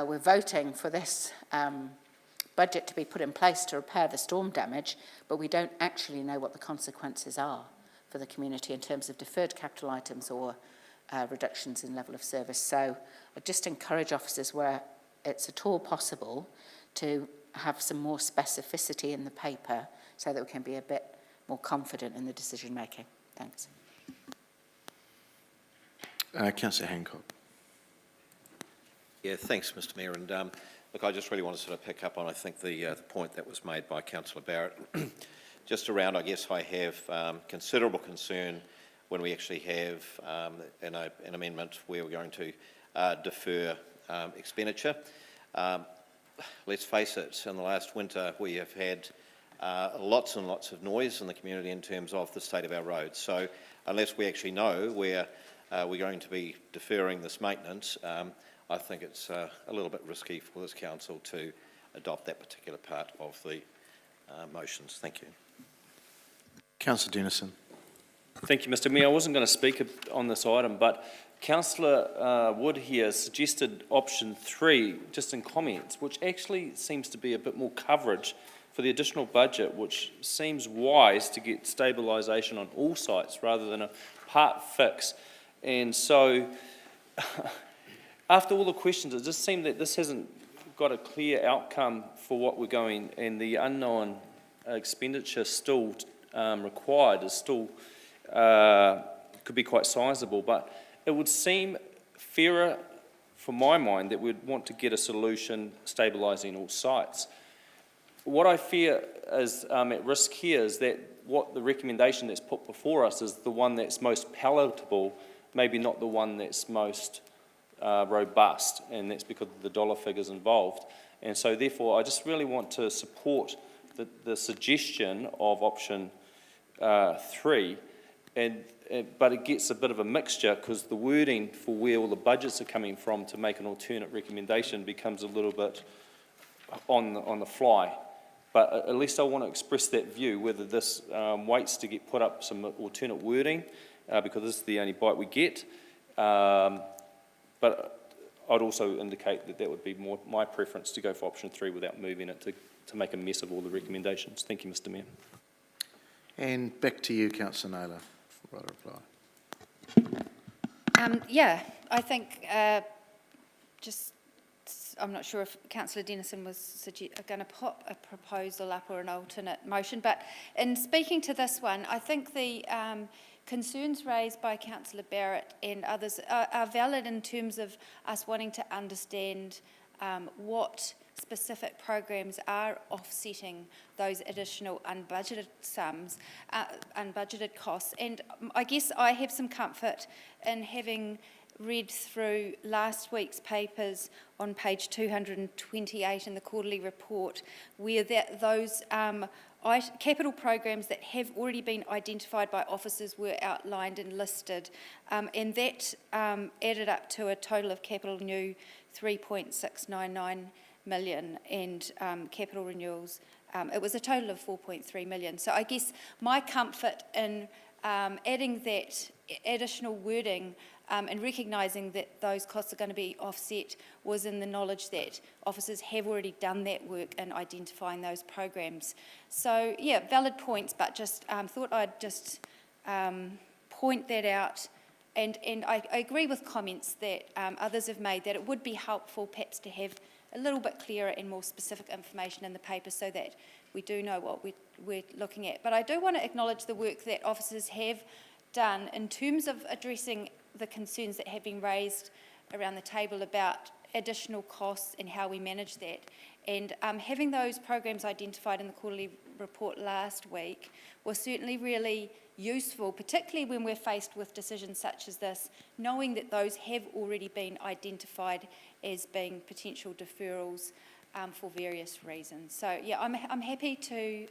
I: we're voting for this budget to be put in place to repair the storm damage, but we don't actually know what the consequences are for the community in terms of deferred capital items or reductions in level of service. So I just encourage officers where it's at all possible to have some more specificity in the paper so that we can be a bit more confident in the decision making. Thanks.
A: Councillor Hancock.
K: Yeah, thanks, Mr Mayor. And look, I just really want to sort of pick up on, I think, the point that was made by Councillor Barrett. Just around, I guess, I have considerable concern when we actually have an amendment where we're going to defer expenditure. Let's face it, in the last winter we have had lots and lots of noise in the community in terms of the state of our roads. So unless we actually know where we're going to be deferring this maintenance, I think it's a little bit risky for this council to adopt that particular part of the motions. Thank you.
A: Councillor Dennison.
L: Thank you, Mr Mayor. I wasn't going to speak on this item, but Councillor Wood here suggested option 3, just in comments, which actually seems to be a bit more coverage for the additional budget, which seems wise to get stabilisation on all sites rather than a part fix. And so, after all the questions, it just seemed that this hasn't got a clear outcome for what we're going, and the unknown expenditure still required is still could be quite sizable, but it would seem fairer for my mind that we'd want to get a solution stabilising all sites. What I fear is at risk here is that what the recommendation that's put before us is the one that's most palatable, maybe not the one that's most robust, and that's because of the dollar figures involved. And so therefore I just really want to support the suggestion of option 3, but it gets a bit of a mixture because the wording for where all the budgets are coming from to make an alternate recommendation becomes a little bit on the fly. But at least I want to express that view, whether this waits to get put up some alternate wording, because this is the only bite we get. But I'd also indicate that that would be more my preference to go for option 3 without moving it to make a mess of all the recommendations. Thank you, Mr Mayor.
A: And back to you, Councillor Naylor, for right reply.
J: Yeah, I think I'm not sure if Councillor Dennison was going to put a proposal up or an alternate motion, but in speaking to this one, I think the concerns raised by Councillor Barrett and others are valid in terms of us wanting to understand what specific programs are offsetting those additional unbudgeted sums, unbudgeted costs. And I guess I have some comfort in having read through last week's papers on page 228 in the quarterly report, where those capital programs that have already been identified by officers were outlined and listed, and that added up to a total of capital new 3.699 million, and capital renewals, it was a total of 4.3 million. So I guess my comfort in adding that additional wording and recognising that those costs are going to be offset was in the knowledge that officers have already done that work in identifying those programs. So yeah, valid points, but just thought I'd just point that out. And I agree with comments that others have made that it would be helpful perhaps to have a little bit clearer and more specific information in the paper so that we do know what we're looking at. But I do want to acknowledge the work that officers have done in terms of addressing the concerns that have been raised around the table about additional costs and how we manage that. And having those programs identified in the quarterly report last week was certainly really useful, particularly when we're faced with decisions such as this, knowing that those have already been identified as being potential deferrals for various reasons. So yeah, I'm happy to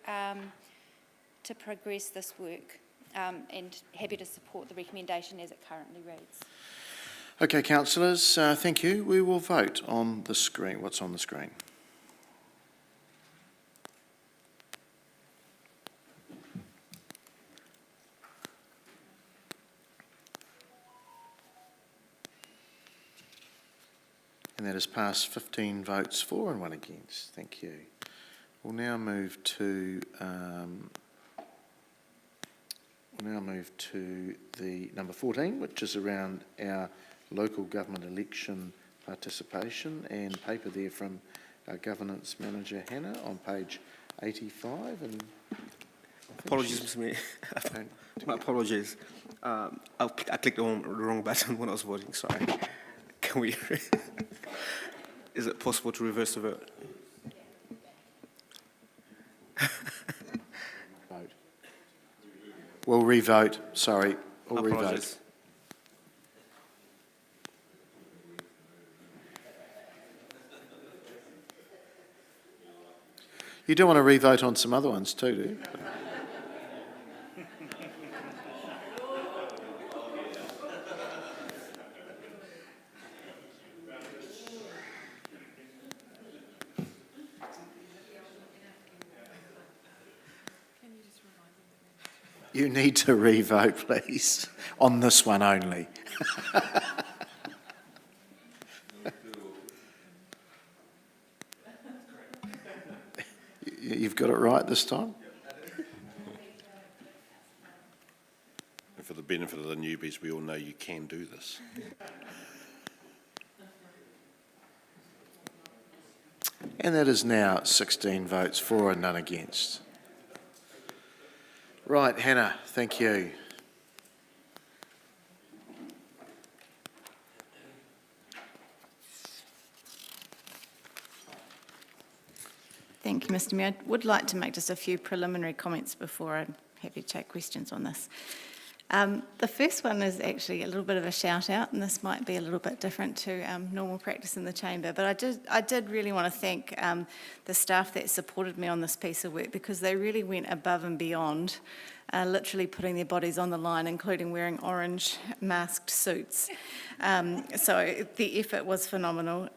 J: progress this work and happy to support the recommendation as it currently reads.
A: Okay, councillors, thank you. We will vote on the screen. What's on the screen? And that has passed 15 votes for and 1 against. Thank you. We'll now move to the number 14, which is around our local government election participation, and paper there from our governance manager Hannah on page 85. And
M: apologies, Mr. Mayor. My apologies. I clicked on the wrong button when I was voting. Sorry. Can we? Is it possible to reverse the vote?
A: Vote. We'll re-vote. Sorry. We'll re-vote. You do want to re-vote on some other ones too, do you? You need to re-vote, please, on this one only. You've got it right this time?
B: And for the benefit of the newbies, we all know you can do this.
A: And that is now 16 votes for and none against. Right, Hannah, thank you.
N: Thank you, Mr. Mayor. I would like to make just a few preliminary comments before I'm happy to take questions on this. The first one is actually a little bit of a shout out, and this might be a little bit different to normal practice in the chamber, but I did really want to thank the staff that supported me on this piece of work, because they really went above and beyond, literally putting their bodies on the line, including wearing orange masked suits. So the effort was phenomenal.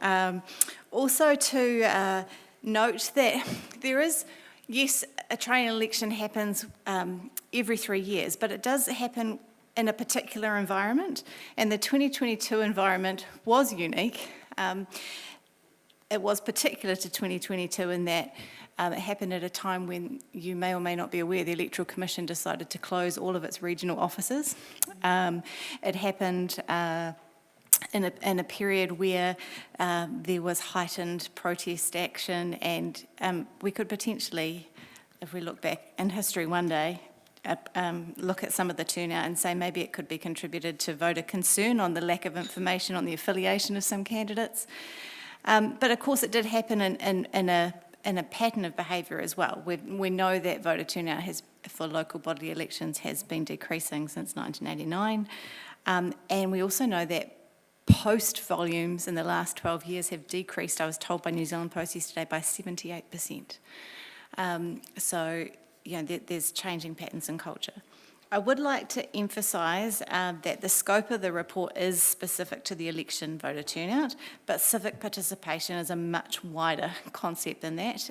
N: Also to note that there is, yes, a train election happens every 3 years, but it does happen in a particular environment, and the 2022 environment was unique. it was particular to 2022 in that it happened at a time when you may or may not be aware the Electoral Commission decided to close all of its regional offices. It happened in a period where there was heightened protest action, and we could potentially, if we look back in history one day, look at some of the turnout and say maybe it could be contributed to voter concern on the lack of information on the affiliation of some candidates. But of course it did happen in a pattern of behaviour as well. We know that voter turnout for local body elections has been decreasing since 1989, and we also know that post volumes in the last 12 years have decreased, I was told by New Zealand Post yesterday, by 78%. So, you know, there's changing patterns in culture. I would like to emphasise that the scope of the report is specific to the election voter turnout, but civic participation is a much wider concept than that,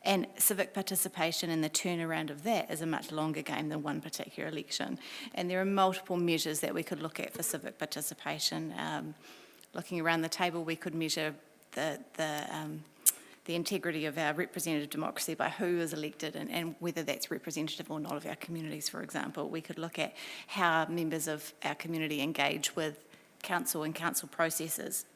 N: and civic participation and the turnaround of that is a much longer game than one particular election. And there are multiple measures that we could look at for civic participation. Looking around the table, we could measure the integrity of our representative democracy by who is elected and whether that's representative or not of our communities, for example. We could look at how members of our community engage with council and council processes.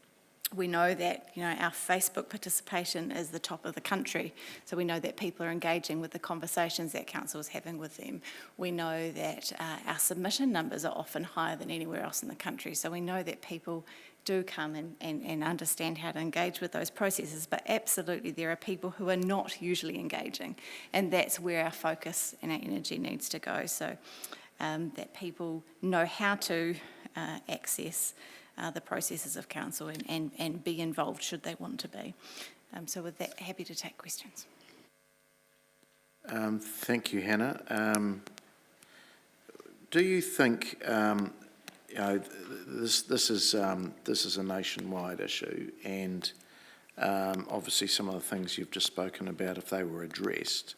N: We know that, you know, our Facebook participation is the top of the country, so we know that people are engaging with the conversations that council is having with them. We know that our submission numbers are often higher than anywhere else in the country, so we know that people do come and understand how to engage with those processes, but absolutely there are people who are not usually engaging, and that's where our focus and our energy needs to go, so that people know how to access the processes of council and be involved should they want to be. So with that, happy to take questions.
A: Thank you, Hannah. Do you think, you know, this is a nationwide issue, and obviously some of the things you've just spoken about, if they were addressed,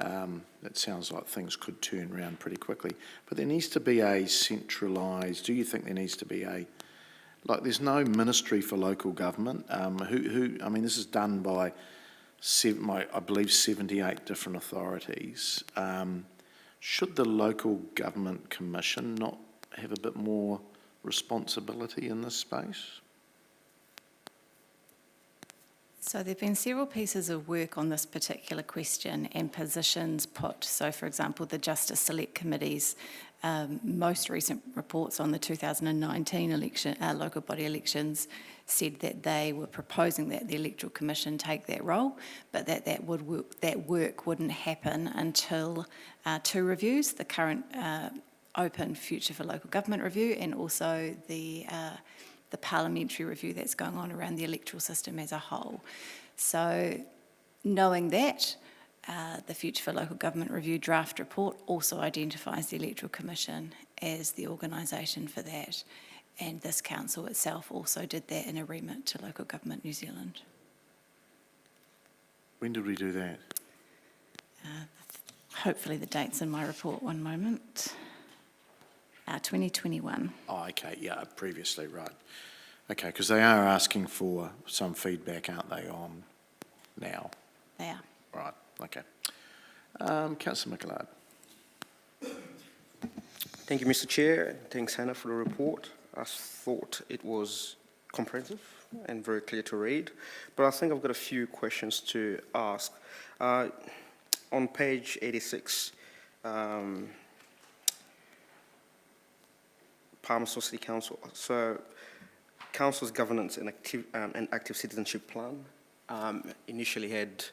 A: it sounds like things could turn around pretty quickly. But there needs to be a centralised. Do you think there needs to be there's no ministry for local government? I mean, this is done by I believe 78 different authorities. Should the local government commission not have a bit more responsibility in this space?
N: So there have been several pieces of work on this particular question and positions put. So, for example, the Justice Select Committee's most recent reports on the 2019 election, local body elections said that they were proposing that the Electoral Commission take that role, but that work wouldn't happen until two reviews, the current open Future for Local Government review and also the parliamentary review that's going on around the electoral system as a whole. So knowing that, the Future for Local Government review draft report also identifies the Electoral Commission as the organisation for that, and this council itself also did that in a remit to Local Government New Zealand.
A: When did we do that?
N: Hopefully the date's in my report, one moment. 2021.
A: Oh, okay, yeah, previously, right. Okay, because they are asking for some feedback, aren't they, on now?
N: They are.
A: Right, okay. Councillor Micallard.
M: Thank you, Mr. Chair. Thanks, Hannah, for the report. I thought it was comprehensive and very clear to read, but I think I've got a few questions to ask. On page 86, Palmerston City Council. So, Council's governance and active citizenship plan initially had,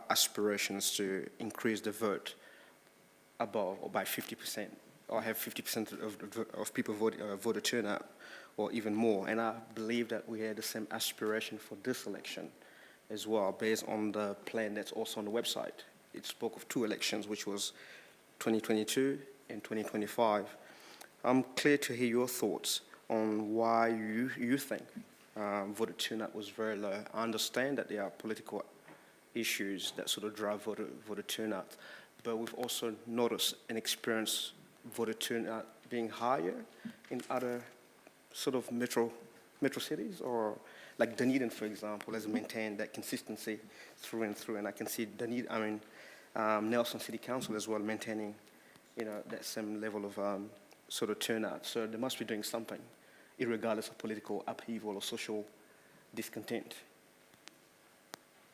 M: aspirations to increase the vote above or by 50%, or have 50% of people voter turnout, or even more. And I believe that we had the same aspiration for this election as well, based on the plan that's also on the website. It spoke of two elections, which was 2022 and 2025. I'm clear to hear your thoughts on why you think voter turnout was very low. I understand that there are political issues that sort of drive voter turnout, but we've also noticed and experienced voter turnout being higher in other sort of metro metro cities, or like Dunedin, for example, has maintained that consistency through and through, and I can see Nelson City Council as well maintaining, that same level of sort of turnout. So they must be doing something, irregardless of political upheaval or social discontent.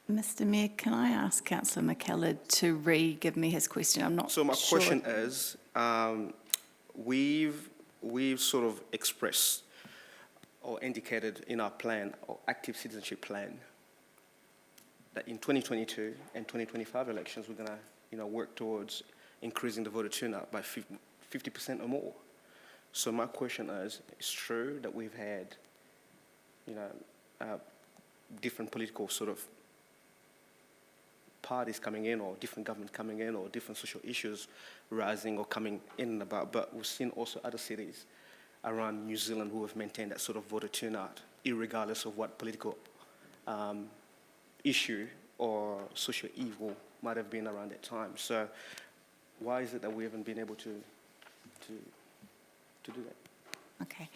N: Mr. Mayor, can I ask Councillor McKellard to re-give me his question? I'm not
M: So my
N: sure.
M: question is, we've sort of expressed or indicated in our plan, or active citizenship plan, that in 2022 and 2025 elections, we're going to, work towards increasing the voter turnout by 50% or more. So my question is, it's true that we've had, different political sort of parties coming in, or different governments coming in, or different social issues rising or coming in and about, but we've seen also other cities around New Zealand who have maintained that sort of voter turnout, irregardless of what political issue or social evil might have been around that time. So why is it that we haven't been able to do that?
N: Okay.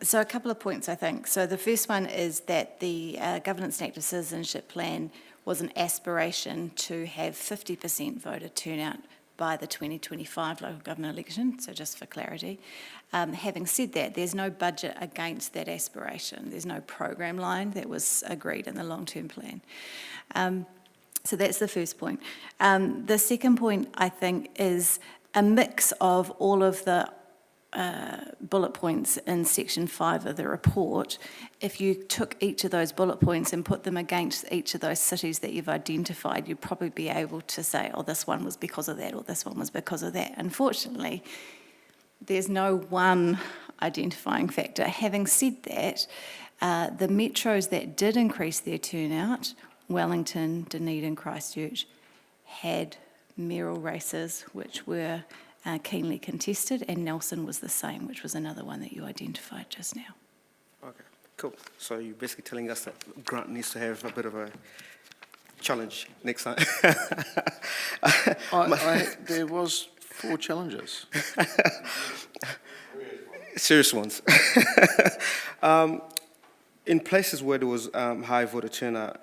N: So a couple of points, I think. So the first one is that the Governance and Active Citizenship Plan was an aspiration to have 50% voter turnout by the 2025 local government election, so just for clarity. Having said that, there's no budget against that aspiration. There's no program line that was agreed in the long-term plan. So that's the first point. The second point, I think, is a mix of all of the bullet points in section 5 of the report. If you took each of those bullet points and put them against each of those cities that you've identified, you'd probably be able to say, oh, this one was because of that, or this one was because of that. Unfortunately, there's no one identifying factor. Having said that, the metros that did increase their turnout, Wellington, Dunedin, Christchurch, had mayoral races which were keenly contested, and Nelson was the same, which was another one that you identified just now.
M: Okay, cool. So you're basically telling us that Grant needs to have a bit of a challenge next time.
A: There was 4 challenges.
M: Serious ones. In places where there was high voter turnout,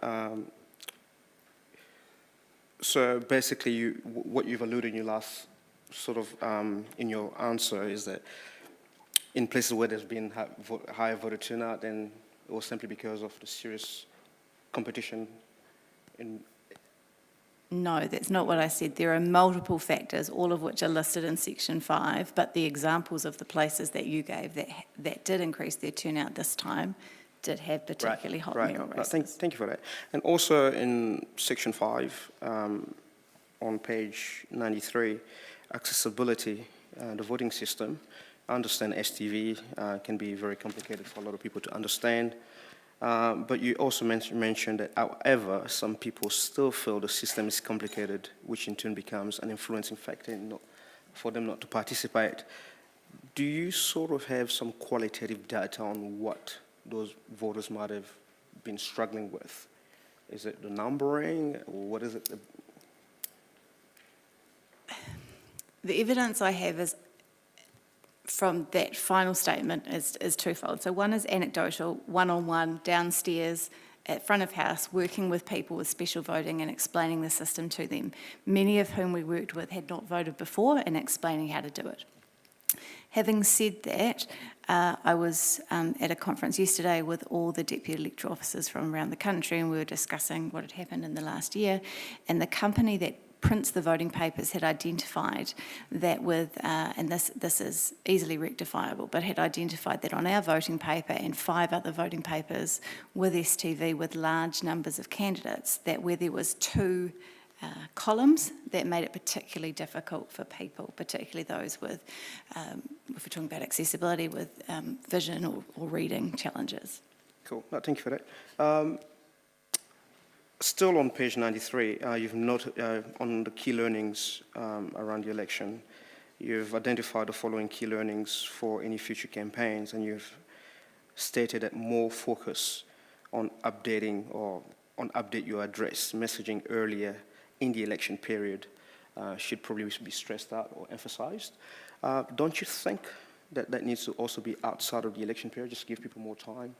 M: so basically what you've alluded in your last sort of in your answer is that in places where there's been high voter turnout, then it was simply because of the serious competition in...
N: No, that's not what I said. There are multiple factors, all of which are listed in section 5, but the examples of the places that you gave that did increase their turnout this time did have particularly hot mayoral races.
M: No, thank you for that. And also in section 5, on page 93, accessibility, the voting system. I understand STV can be very complicated for a lot of people to understand, but you also mentioned that, however, some people still feel the system is complicated, which in turn becomes an influencing factor for them not to participate. Do you sort of have some qualitative data on what those voters might have been struggling with? Is it the numbering, or what is it?
N: The evidence I have is from that final statement is twofold. So one is anecdotal, one-on-one, downstairs, at front of house, working with people with special voting and explaining the system to them, many of whom we worked with had not voted before, and explaining how to do it. Having said that, I was at a conference yesterday with all the deputy electoral officers from around the country, and we were discussing what had happened in the last year, and the company that prints the voting papers had identified that with, and this is easily rectifiable, but had identified that on our voting paper and 5 other voting papers with STV with large numbers of candidates, that where there was 2 columns, that made it particularly difficult for people, particularly those with, if we're talking about accessibility, with vision or reading challenges.
M: Cool, no, thank you for that. Still on page 93, you've noted on the key learnings around the election, you've identified the following key learnings for any future campaigns, and you've stated that more focus on updating or on update your address messaging earlier in the election period should probably be stressed out or emphasized. Don't you think that needs to also be outside of the election period, just to give people more time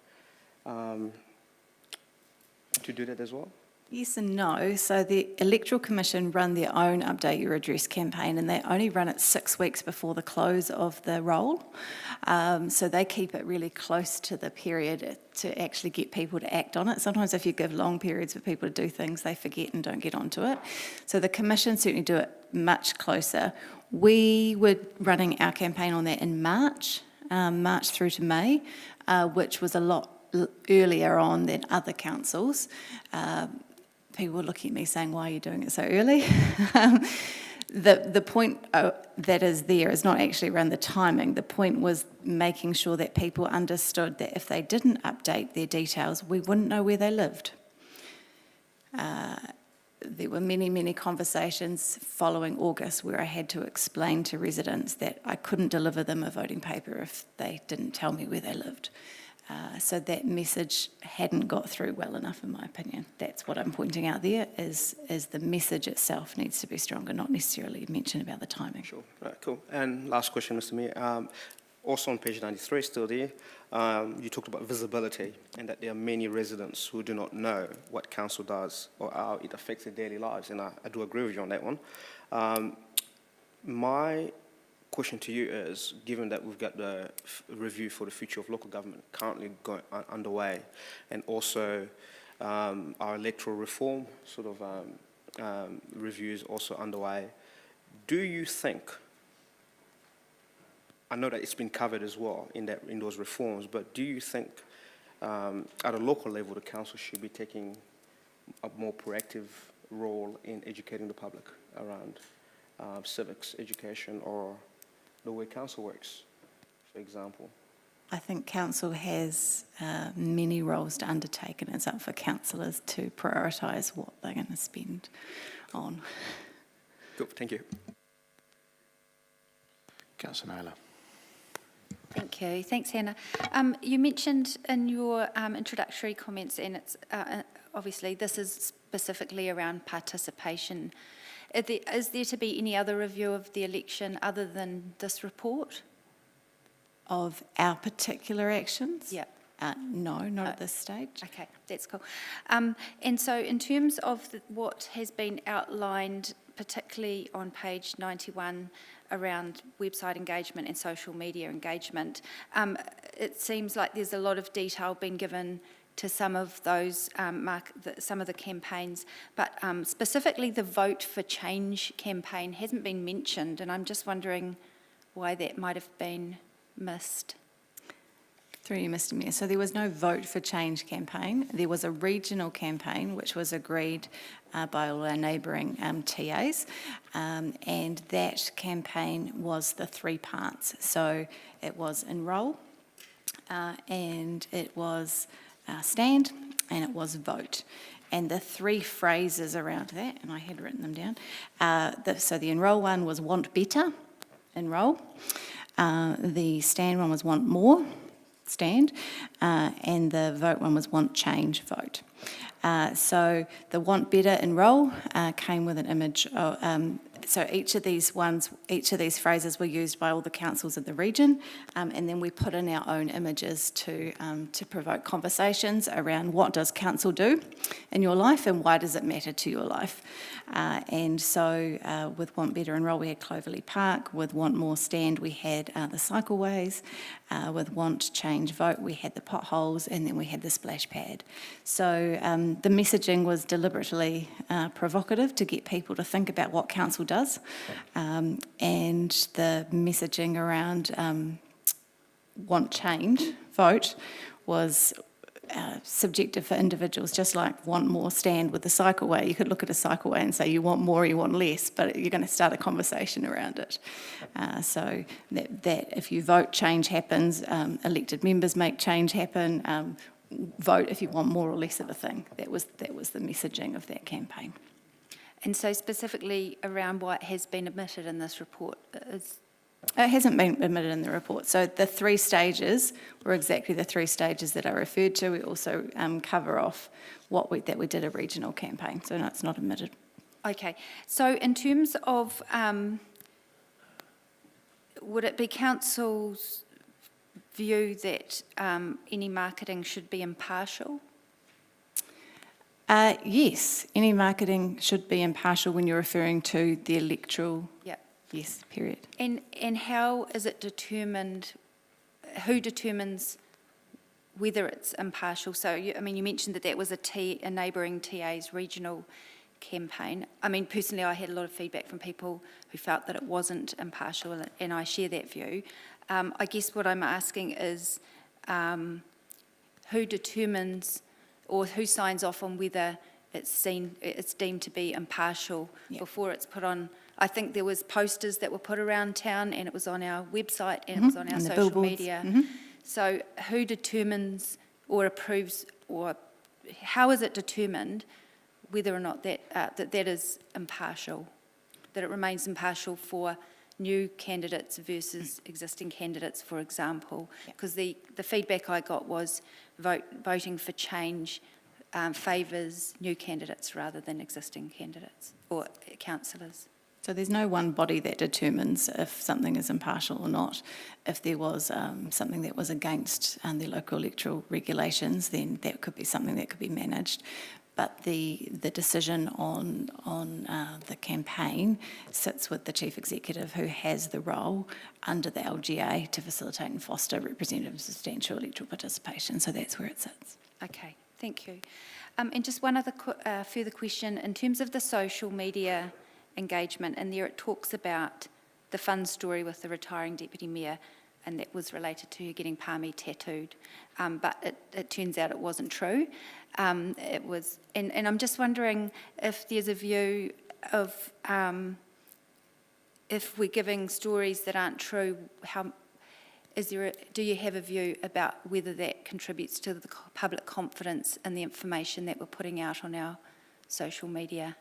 M: to do that as well?
N: Yes and no. So the Electoral Commission run their own Update Your Address campaign, and they only run it 6 weeks before the close of the roll. So they keep it really close to the period to actually get people to act on it. Sometimes if you give long periods for people to do things, they forget and don't get onto it. So the Commission certainly do it much closer. We were running our campaign on that in March through to May, which was a lot earlier on than other councils. People were looking at me saying, why are you doing it so early? The point that is there is not actually around the timing. The point was making sure that people understood that if they didn't update their details, we wouldn't know where they lived. There were many, many conversations following August where I had to explain to residents that I couldn't deliver them a voting paper if they didn't tell me where they lived. So that message hadn't got through well enough, in my opinion. That's what I'm pointing out there, is the message itself needs to be stronger, not necessarily mention about the timing.
M: Sure. Right, cool. And last question, Mr. Mayor. Also on page 93, still there, you talked about visibility and that there are many residents who do not know what council does or how it affects their daily lives, and I do agree with you on that one. My question to you is, given that we've got the review for the future of local government currently underway, and also our electoral reform sort of review is also underway, do you think, I know that it's been covered as well in those reforms, but do you think at a local level the council should be taking a more proactive role in educating the public around civics education or the way council works, for example?
N: I think council has many roles to undertake, and it's up for councillors to prioritise what they're going to spend on.
M: Good, thank you.
A: Councillor Naylor.
J: Thank you. Thanks, Hannah. You mentioned in your introductory comments, and it's obviously this is specifically around participation. Is there to be any other review of the election other than this report?
N: Of our particular actions?
J: Yeah.
N: No, not at this stage.
J: Okay, that's cool. And so in terms of what has been outlined, particularly on page 91, around website engagement and social media engagement, it seems like there's a lot of detail being given to some of those, some of the campaigns, but specifically the Vote for Change campaign hasn't been mentioned, and I'm just wondering why that might have been missed.
N: Through you, Mr. Mayor. So there was no Vote for Change campaign. There was a regional campaign which was agreed by all our neighbouring TAs, and that campaign was the 3 parts. So it was Enrol, and it was Stand, and it was Vote. And the 3 phrases around that, and I had written them down, so the Enrol one was Want Better, Enrol. The Stand one was Want More, Stand, and the Vote one was Want Change, Vote. So the Want Better Enrol came with an image of, so each of these phrases were used by all the councils of the region, and then we put in our own images to provoke conversations around what does council do in your life and why does it matter to your life. And so with Want Better Enrol we had Cloverley Park, with Want More Stand we had the cycleways, with Want Change Vote we had the potholes, and then we had the splash pad. So the messaging was deliberately provocative to get people to think about what council does, and the messaging around Want Change Vote was subjective for individuals, just like Want More Stand with the cycleway. You could look at a cycleway and say you want more or you want less, but you're going to start a conversation around it. So that if you vote, change happens. Elected members make change happen. Vote if you want more or less of a thing. That was the messaging of that campaign.
J: And so specifically around what has been omitted in this report is...
N: It hasn't been admitted in the report. So the 3 stages were exactly the 3 stages that I referred to. We also cover off that we did a regional campaign. So no, it's not admitted.
J: Okay. So in terms of would it be council's view that any marketing should be impartial?
N: Yes, any marketing should be impartial when you're referring to the electoral.
J: Yep.
N: Yes, period.
J: And how is it determined, who determines whether it's impartial? So, you mentioned that was a neighbouring TA's regional campaign. I mean, personally, I had a lot of feedback from people who felt that it wasn't impartial, and I share that view. I guess what I'm asking is who determines or who signs off on whether it's deemed to be impartial before it's put on. I think there was posters that were put around town, and it was on our website, and it was on our social media. So who determines or approves, or how is it determined whether or not that is impartial, that it remains impartial for new candidates versus existing candidates, for example? Because the feedback I got was voting for change favours new candidates rather than existing candidates or councillors.
N: So there's no one body that determines if something is impartial or not. If there was something that was against the local electoral regulations, then that could be something that could be managed. But the decision on the campaign sits with the Chief Executive, who has the role under the LGA to facilitate and foster representative and substantial electoral participation. So that's where it sits.
J: Okay, thank you. And just one other further question. In terms of the social media engagement, and there it talks about the fun story with the retiring Deputy Mayor, and that was related to her getting palmy tattooed. But it turns out it wasn't true. It was, and I'm just wondering if there's a view of if we're giving stories that aren't true, do you have a view about whether that contributes to the public confidence in the information that we're putting out on our social media?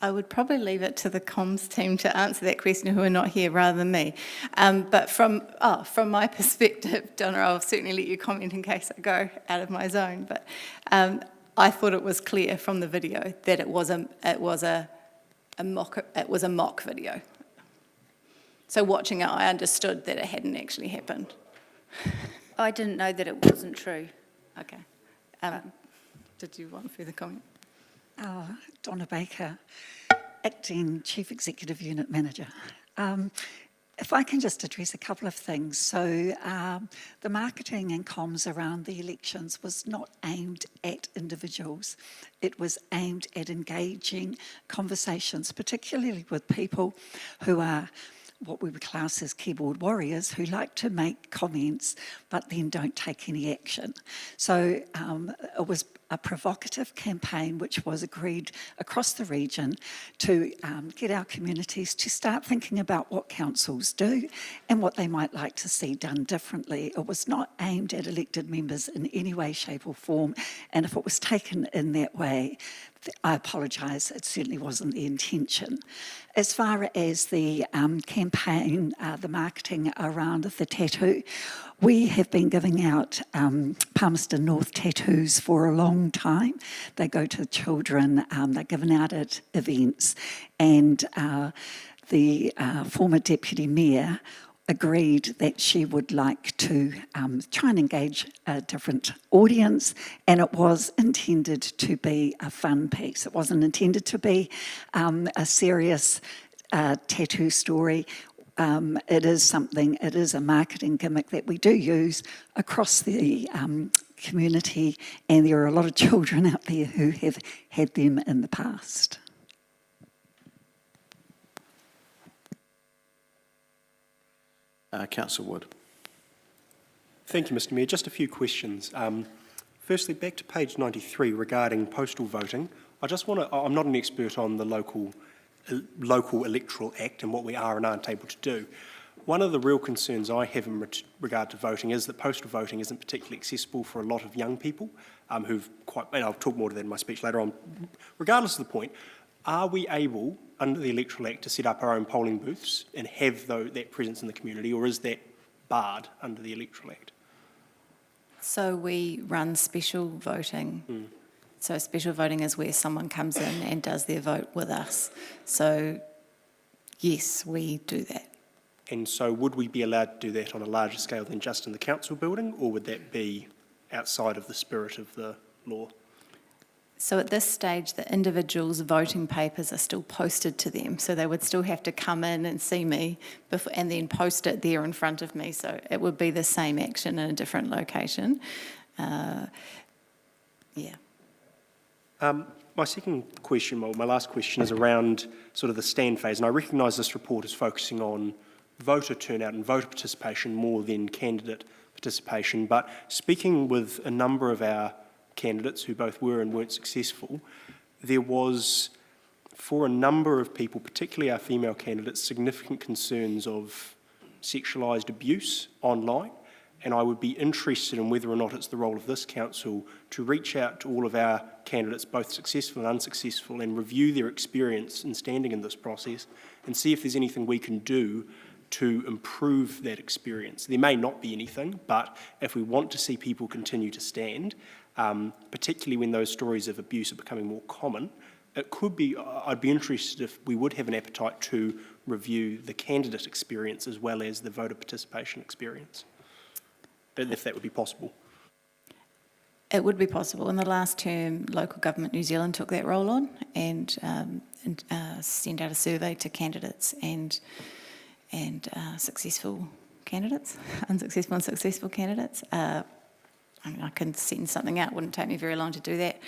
N: I would probably leave it to the comms team to answer that question, who are not here, rather than me. But from my perspective, Donna, I'll certainly let you comment in case I go out of my zone. But I thought it was clear from the video that it was a mock video. So watching it, I understood that it hadn't actually happened.
J: I didn't know that it wasn't true.
N: Okay. Did you want further comment?
O: Donna Baker, Acting Chief Executive Unit Manager. If I can just address a couple of things. So the marketing and comms around the elections was not aimed at individuals. It was aimed at engaging conversations, particularly with people who are what we would class as keyboard warriors, who like to make comments but then don't take any action. So it was a provocative campaign which was agreed across the region to get our communities to start thinking about what councils do and what they might like to see done differently. It was not aimed at elected members in any way, shape or form, and if it was taken in that way, I apologise, it certainly wasn't the intention. As far as the campaign, the marketing around the tattoo, we have been giving out Palmerston North tattoos for a long time. They go to children, they're given out at events, and the former Deputy Mayor agreed that she would like to try and engage a different audience, and it was intended to be a fun piece. It wasn't intended to be a serious tattoo story. It is a marketing gimmick that we do use across the community, and there are a lot of children out there who have had them in the past.
A: Councillor Wood.
F: Thank you, Mr Mayor. Just a few questions. Firstly, back to page 93 regarding postal voting. I'm not an expert on the local electoral act and what we are and aren't able to do. One of the real concerns I have in regard to voting is that postal voting isn't particularly accessible for a lot of young people and I'll talk more to that in my speech later on. Regardless of the point, are we able, under the Electoral Act, to set up our own polling booths and have that presence in the community, or is that barred under the Electoral Act?
N: So we run special voting. So special voting is where someone comes in and does their vote with us. So Yes, we do that.
F: And so would we be allowed to do that on a larger scale than just in the council building, or would that be outside of the spirit of the law?
N: So at this stage, the individuals' voting papers are still posted to them, so they would still have to come in and see me before, and then post it there in front of me, so it would be the same action in a different location. Yeah.
F: My second question, well, my last question is around sort of the stand phase, and I recognise this report is focusing on voter turnout and voter participation more than candidate participation, but speaking with a number of our candidates who both were and weren't successful, there was, for a number of people, particularly our female candidates, significant concerns of sexualised abuse online, and I would be interested in whether or not it's the role of this council to reach out to all of our candidates, both successful and unsuccessful, and review their experience in standing in this process and see if there's anything we can do to improve that experience. There may not be anything, but if we want to see people continue to stand, particularly when those stories of abuse are becoming more common, it could be, I'd be interested if we would have an appetite to review the candidate experience as well as the voter participation experience, if that would be possible.
N: It would be possible. In the last term, Local Government New Zealand took that role on and sent out a survey to candidates and successful candidates, unsuccessful and successful candidates. I can send something out, it wouldn't take me very long to do that.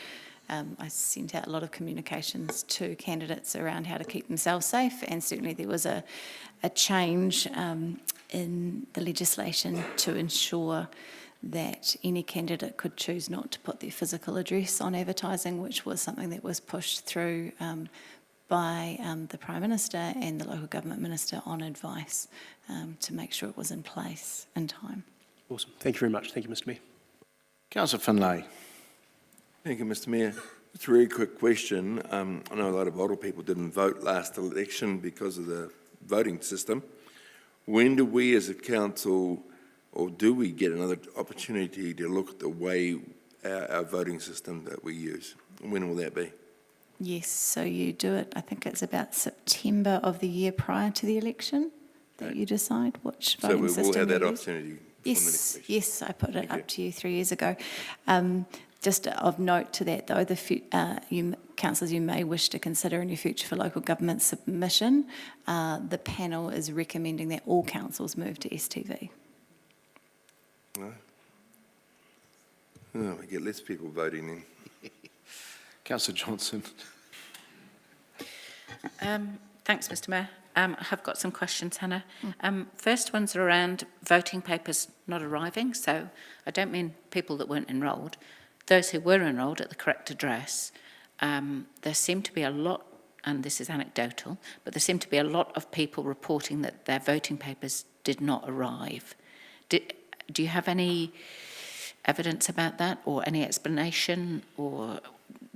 N: I sent out a lot of communications to candidates around how to keep themselves safe, and certainly there was a change in the legislation to ensure that any candidate could choose not to put their physical address on advertising, which was something that was pushed through by the Prime Minister and the Local Government Minister on advice to make sure it was in place in time.
F: Awesome. Thank you very much. Thank you, Mr Mayor.
A: Councillor Finlay.
P: Thank you, Mr Mayor. It's a really quick question. I know a lot of older people didn't vote last election because of the voting system. When do we as a council, or do we get another opportunity to look at the way our voting system that we use? When will that be?
N: Yes, so you do it, I think it's about September of the year prior to the election that you decide which voting system you use.
P: So we will have that opportunity.
N: Yes, yes, I put it up to you 3 years ago. Just of note to that though, councillors, you may wish to consider in your future for local government submission, the panel is recommending that all councils move to STV.
P: No. Oh, we get less people voting then.
A: Councillor Johnson.
I: Thanks, Mr Mayor. I have got some questions, Hannah. First one's around voting papers not arriving. So I don't mean people that weren't enrolled. Those who were enrolled at the correct address, there seemed to be a lot, and this is anecdotal, but there seemed to be a lot of people reporting that their voting papers did not arrive. Do you have any evidence about that, or any explanation, or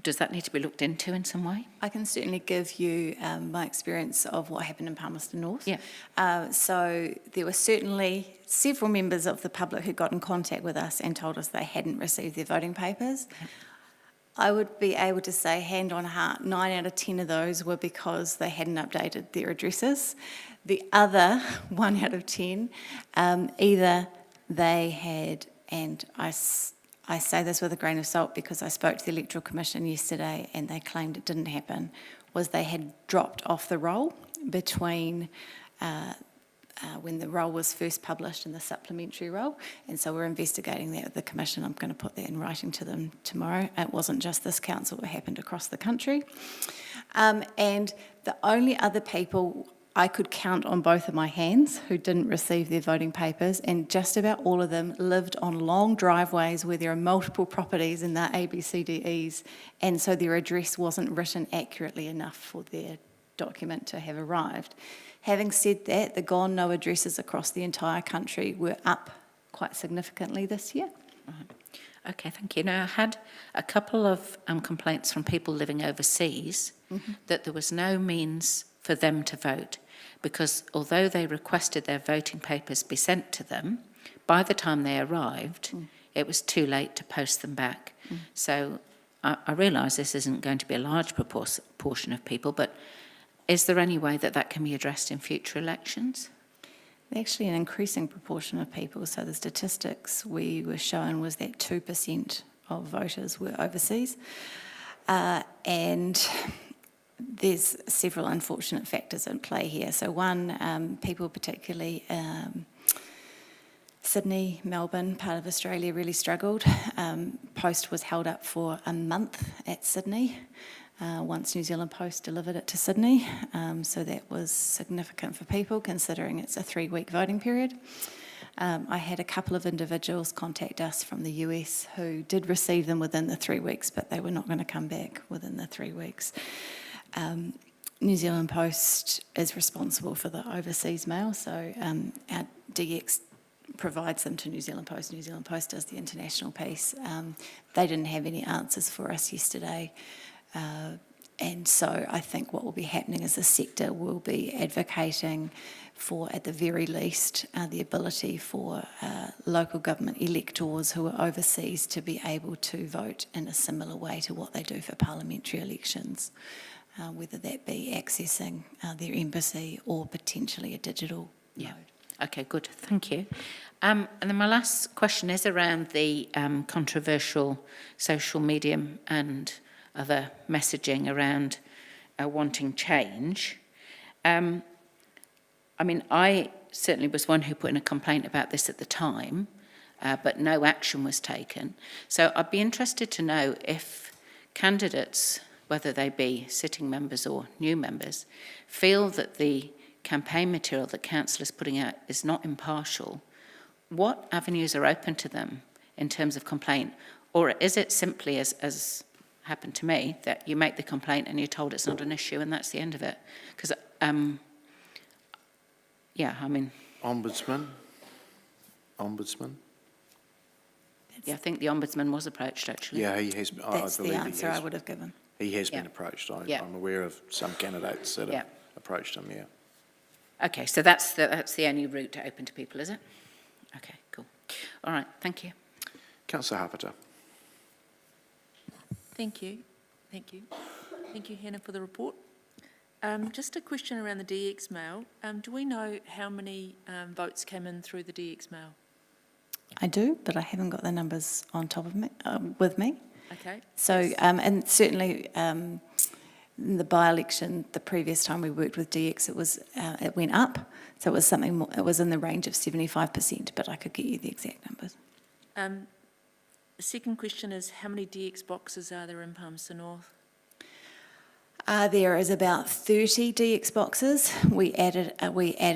I: does that need to be looked into in some way?
N: I can certainly give you my experience of what happened in Palmerston North.
I: Yeah.
N: So there were certainly several members of the public who got in contact with us and told us they hadn't received their voting papers. Yeah. I would be able to say, hand on heart, 9 out of 10 of those were because they hadn't updated their addresses. The other 1 out of 10, either they had, and I say this with a grain of salt because I spoke to the Electoral Commission yesterday and they claimed it didn't happen, was they had dropped off the roll between when the roll was first published and the supplementary roll, and so we're investigating that with the Commission. I'm going to put that in writing to them tomorrow. It wasn't just this council, it happened across the country. And the only other people I could count on both of my hands who didn't receive their voting papers, and just about all of them lived on long driveways where there are multiple properties in their ABCDEs, and so their address wasn't written accurately enough for their document to have arrived. Having said that, the gone no addresses across the entire country were up quite significantly this year.
I: Okay, thank you. Now, I had a couple of complaints from people living overseas that there was no means for them to vote, because although they requested their voting papers be sent to them, by the time they arrived, it was too late to post them back. So I realise this isn't going to be a large proportion of people, but Is there any way that that can be addressed in future elections?
N: Actually, an increasing proportion of people, so the statistics we were shown was that 2% of voters were overseas. And there's several unfortunate factors in play here. So one, people particularly Sydney, Melbourne, part of Australia really struggled. Post was held up for a month at Sydney. Once New Zealand Post delivered it to Sydney, so that was significant for people considering it's a 3-week voting period. I had a couple of individuals contact us from the US who did receive them within the 3 weeks, but they were not going to come back within the 3 weeks. New Zealand Post is responsible for the overseas mail, so our DX provides them to New Zealand Post. New Zealand Post does the international piece. They didn't have any answers for us yesterday. And so I think what will be happening is the sector will be advocating for, at the very least, the ability for local government electors who are overseas to be able to vote in a similar way to what they do for parliamentary elections, whether that be accessing their embassy or potentially a digital mode.
I: Okay, good, thank you. And then my last question is around the controversial social media and other messaging around wanting change. I mean, I certainly was one who put in a complaint about this at the time, but no action was taken. So I'd be interested to know if candidates, whether they be sitting members or new members, feel that the campaign material that council is putting out is not impartial. What avenues are open to them in terms of complaint? Or is it simply, as happened to me, that you make the complaint and you're told it's not an issue and that's the end of it? Because, yeah, I mean...
A: Ombudsman?
I: Yeah, I think the Ombudsman was approached, actually.
A: Yeah, he has.
N: That's the answer I would have given.
A: He has been approached. I'm aware of some candidates that have approached him, yeah.
I: Okay, so that's the only route to open to people, is it? Okay, cool. All right, thank you.
A: Councillor Harpiter.
Q: Thank you. Thank you. Thank you, Hannah, for the report. Just a question around the DX mail. Do we know how many votes came in through the DX mail?
N: I do, but I haven't got the numbers on top of me, with me.
Q: Okay.
N: So,
Q: yes.
N: And certainly in the by-election, the previous time we worked with DX, it went up. So it was something more, it was in the range of 75%, but I could get you the exact numbers.
Q: The second question is, how many DX boxes are there in Palmerston North?
N: There is about 30 DX boxes. We added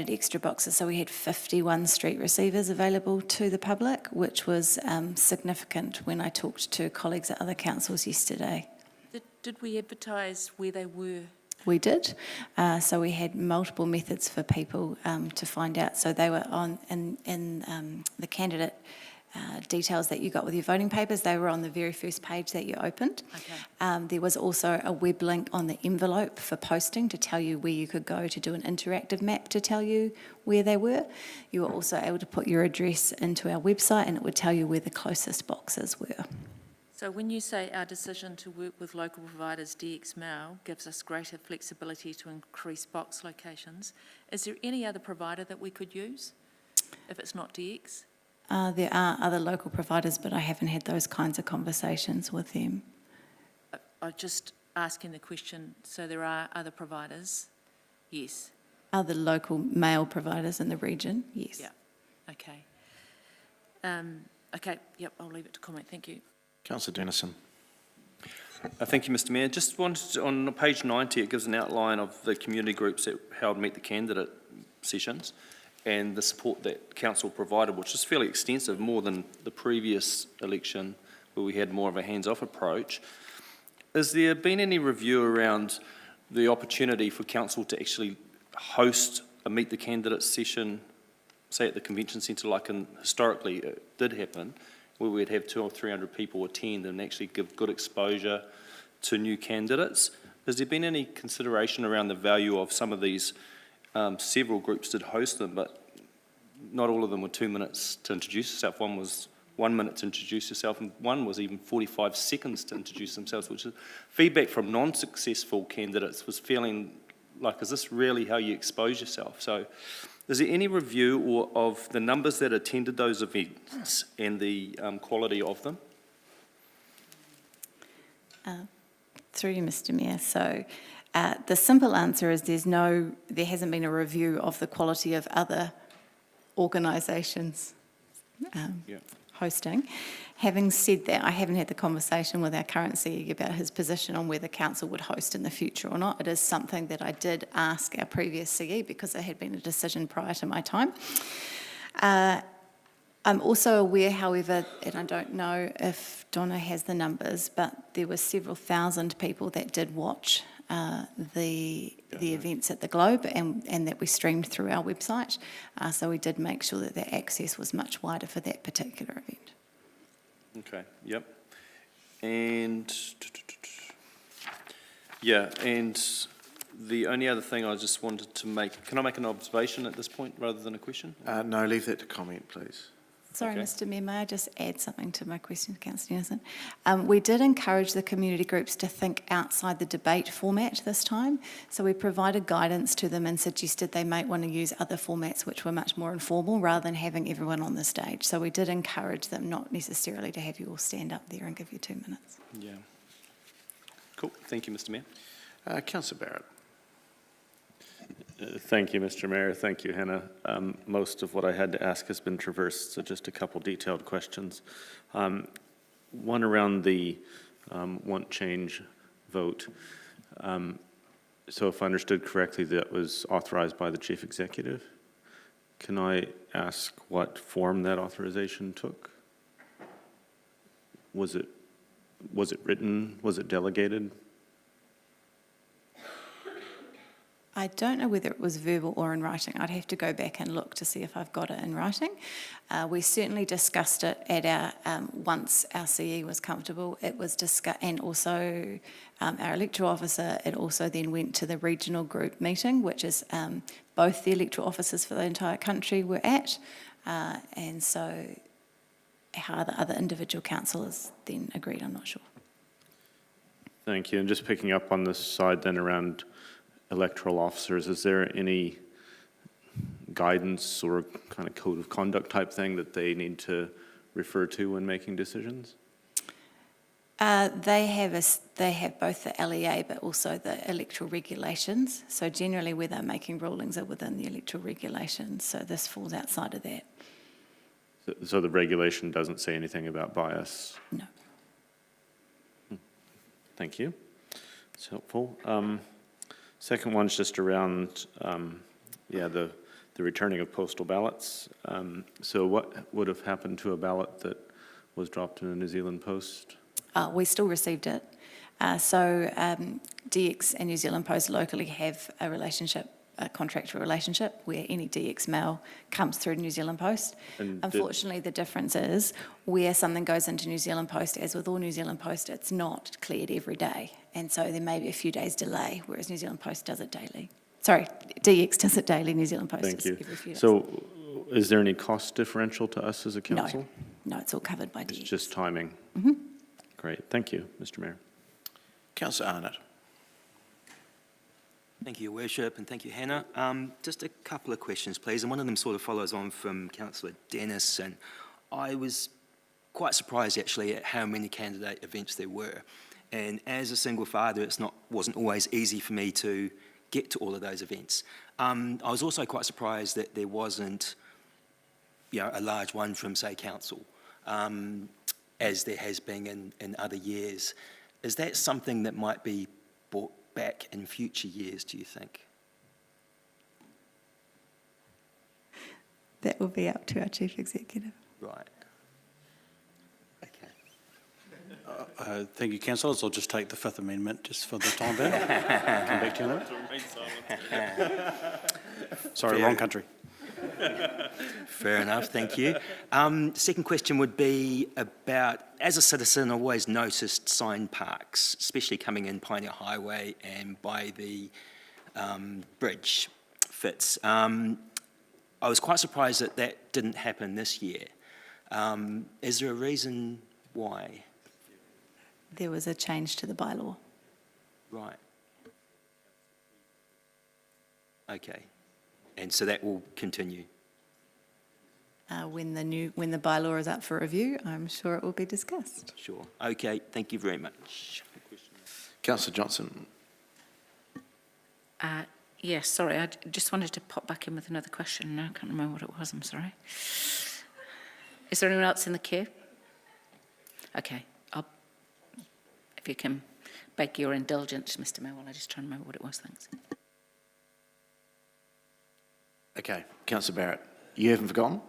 N: extra boxes, so we had 51 street receivers available to the public, which was significant when I talked to colleagues at other councils yesterday.
Q: Did we advertise where they were?
N: We did. So we had multiple methods for people to find out. So they were in the candidate details that you got with your voting papers. They were on the very first page that you opened. Okay. There was also a web link on the envelope for posting to tell you where you could go to do an interactive map to tell you where they were. You were also able to put your address into our website and it would tell you where the closest boxes were.
Q: So when you say our decision to work with local providers, DX Mail, gives us greater flexibility to increase box locations, is there any other provider that we could use if it's not DX?
N: There are other local providers, but I haven't had those kinds of conversations with them.
Q: I'm just asking the question, so there are other providers? Yes.
N: Other local mail providers in the region? Yes.
Q: Yeah, okay. Okay, yep, I'll leave it to comment, thank you.
A: Councillor Dennison.
L: Thank you, Mr Mayor. Just wanted to, on page 90, it gives an outline of the community groups that held Meet the Candidate sessions and the support that council provided, which is fairly extensive, more than the previous election where we had more of a hands-off approach. Has there been any review around the opportunity for council to actually host a Meet the Candidate session, say at the convention centre, like historically it did happen, where we'd have 200 or 300 people attend and actually give good exposure to new candidates? Has there been any consideration around the value of some of these? Several groups did host them, but not all of them were 2 minutes to introduce yourself. One was 1 minute to introduce yourself, and one was even 45 seconds to introduce themselves, which is feedback from non-successful candidates was feeling like, is this really how you expose yourself? So is there any review of the numbers that attended those events and the quality of them?
N: Through you, Mr. Mayor. So the simple answer is there hasn't been a review of the quality of other organisations hosting. Having said that, I haven't had the conversation with our current CE about his position on whether council would host in the future or not. It is something that I did ask our previous CE because there had been a decision prior to my time. I'm also aware, however, and I don't know if Donna has the numbers, but there were several thousand people that did watch the events at the Globe and that we streamed through our website. So we did make sure that the access was much wider for that particular event.
L: Okay, yep. And, yeah, and the only other thing I just wanted to make, can I make an observation at this point rather than a question?
A: No, leave that to comment, please.
N: Sorry,
L: Okay.
N: Mr. Mayor, may I just add something to my question to Councillor Innocent? We did encourage the community groups to think outside the debate format this time. So we provided guidance to them and suggested they might want to use other formats which were much more informal rather than having everyone on the stage. So we did encourage them not necessarily to have you all stand up there and give you 2 minutes.
L: Yeah. Cool, thank you, Mr. Mayor.
A: Councillor Barrett.
E: Thank you, Mr. Mayor. Thank you, Hannah. Most of what I had to ask has been traversed, so just a couple detailed questions. One around the want change vote. So if I understood correctly, that was authorized by the Chief Executive. Can I ask what form that authorization took? Was it written? Was it delegated?
N: I don't know whether it was verbal or in writing. I'd have to go back and look to see if I've got it in writing. We certainly discussed it at our, once our CE was comfortable, it was discussed, and also our electoral officer, it also then went to the regional group meeting, which is both the electoral officers for the entire country were at, and so how the other individual councillors then agreed, I'm not sure.
E: Thank you. And just picking up on this side then around electoral officers, is there any guidance or kind of code of conduct type thing that they need to refer to when making decisions?
N: They have both the LEA but also the electoral regulations. So generally where they're making rulings are within the electoral regulations. So this falls outside of that.
E: So the regulation doesn't say anything about bias?
N: No.
E: Thank you. It's helpful. Second one's just around, the returning of postal ballots. So what would have happened to a ballot that was dropped in the New Zealand Post?
N: We still received it. So DX and New Zealand Post locally have a relationship, a contractual relationship, where any DX mail comes through New Zealand Post.
E: And
N: unfortunately, the difference is where something goes into New Zealand Post, as with all New Zealand Post, it's not cleared every day. And so there may be a few days delay, whereas New Zealand Post does it daily. Sorry, DX does it daily, New Zealand Post does it every few days.
E: So is there any cost differential to us as a council?
N: No, it's all covered by DX.
E: It's just timing?
N: Mm-hmm.
E: Great, thank you, Mr. Mayor.
A: Councillor Arnott.
R: Thank you, Your Worship, and thank you, Hannah. Just a couple of questions, please, and one of them sort of follows on from Councillor Dennis, and I was quite surprised, actually, at how many candidate events there were. And as a single father, wasn't always easy for me to get to all of those events. I was also quite surprised that there wasn't, a large one from, say, council, as there has been in other years. Is that something that might be brought back in future years, do you think?
N: That will be up to our Chief Executive.
R: Right.
S: Thank you, councillors. I'll just take the Fifth Amendment just for the time being. Come back to you on that. Sorry, wrong country.
R: Fair enough, thank you. Second question would be about, as a citizen, I always noticed sign parks, especially coming in Pioneer Highway and by the bridge Fitz. I was quite surprised that that didn't happen this year. Is there a reason why?
N: There was a change to the bylaw.
R: Right. Okay. And so that will continue?
N: When the bylaw is up for review, I'm sure it will be discussed.
R: Sure. Okay, thank you very much.
A: Councillor Johnson.
I: Yes, sorry, I just wanted to pop back in with another question. Now I can't remember what it was, I'm sorry. Is there anyone else in the queue? Okay, if you can beg your indulgence, Mr Mayor, while I just try and remember what it was, thanks.
A: Okay, Councillor Barrett, you haven't forgotten?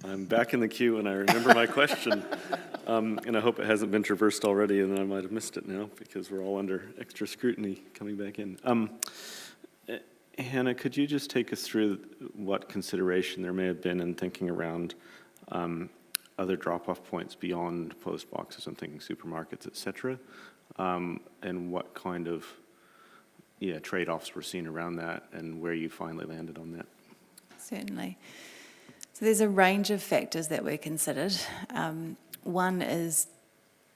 T: I'm back in the queue and I remember my question. And I hope it hasn't been traversed already and I might have missed it now because we're all under extra scrutiny coming back in. Hannah, could you just take us through what consideration there may have been in thinking around other drop-off points beyond post boxes? I'm thinking supermarkets, et cetera, and what kind of trade-offs were seen around that and where you finally landed on that?
N: Certainly. So there's a range of factors that were considered. One is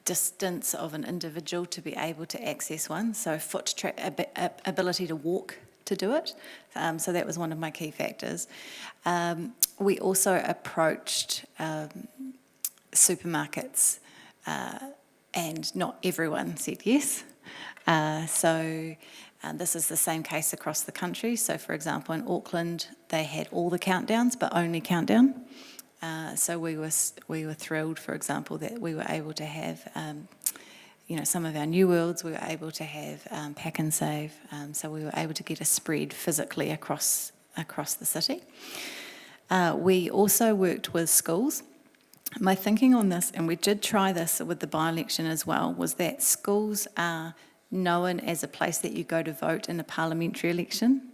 N: distance of an individual to be able to access one, so ability to walk to do it. So that was one of my key factors. We also approached supermarkets and not everyone said yes. This is the same case across the country. So, for example, in Auckland, they had all the countdowns, but only countdown. So we were thrilled, for example, that we were able to have, some of our New Worlds. We were able to have Pack and Save. So we were able to get a spread physically across the city. We also worked with schools. My thinking on this, and we did try this with the by-election as well, was that schools are known as a place that you go to vote in a parliamentary election.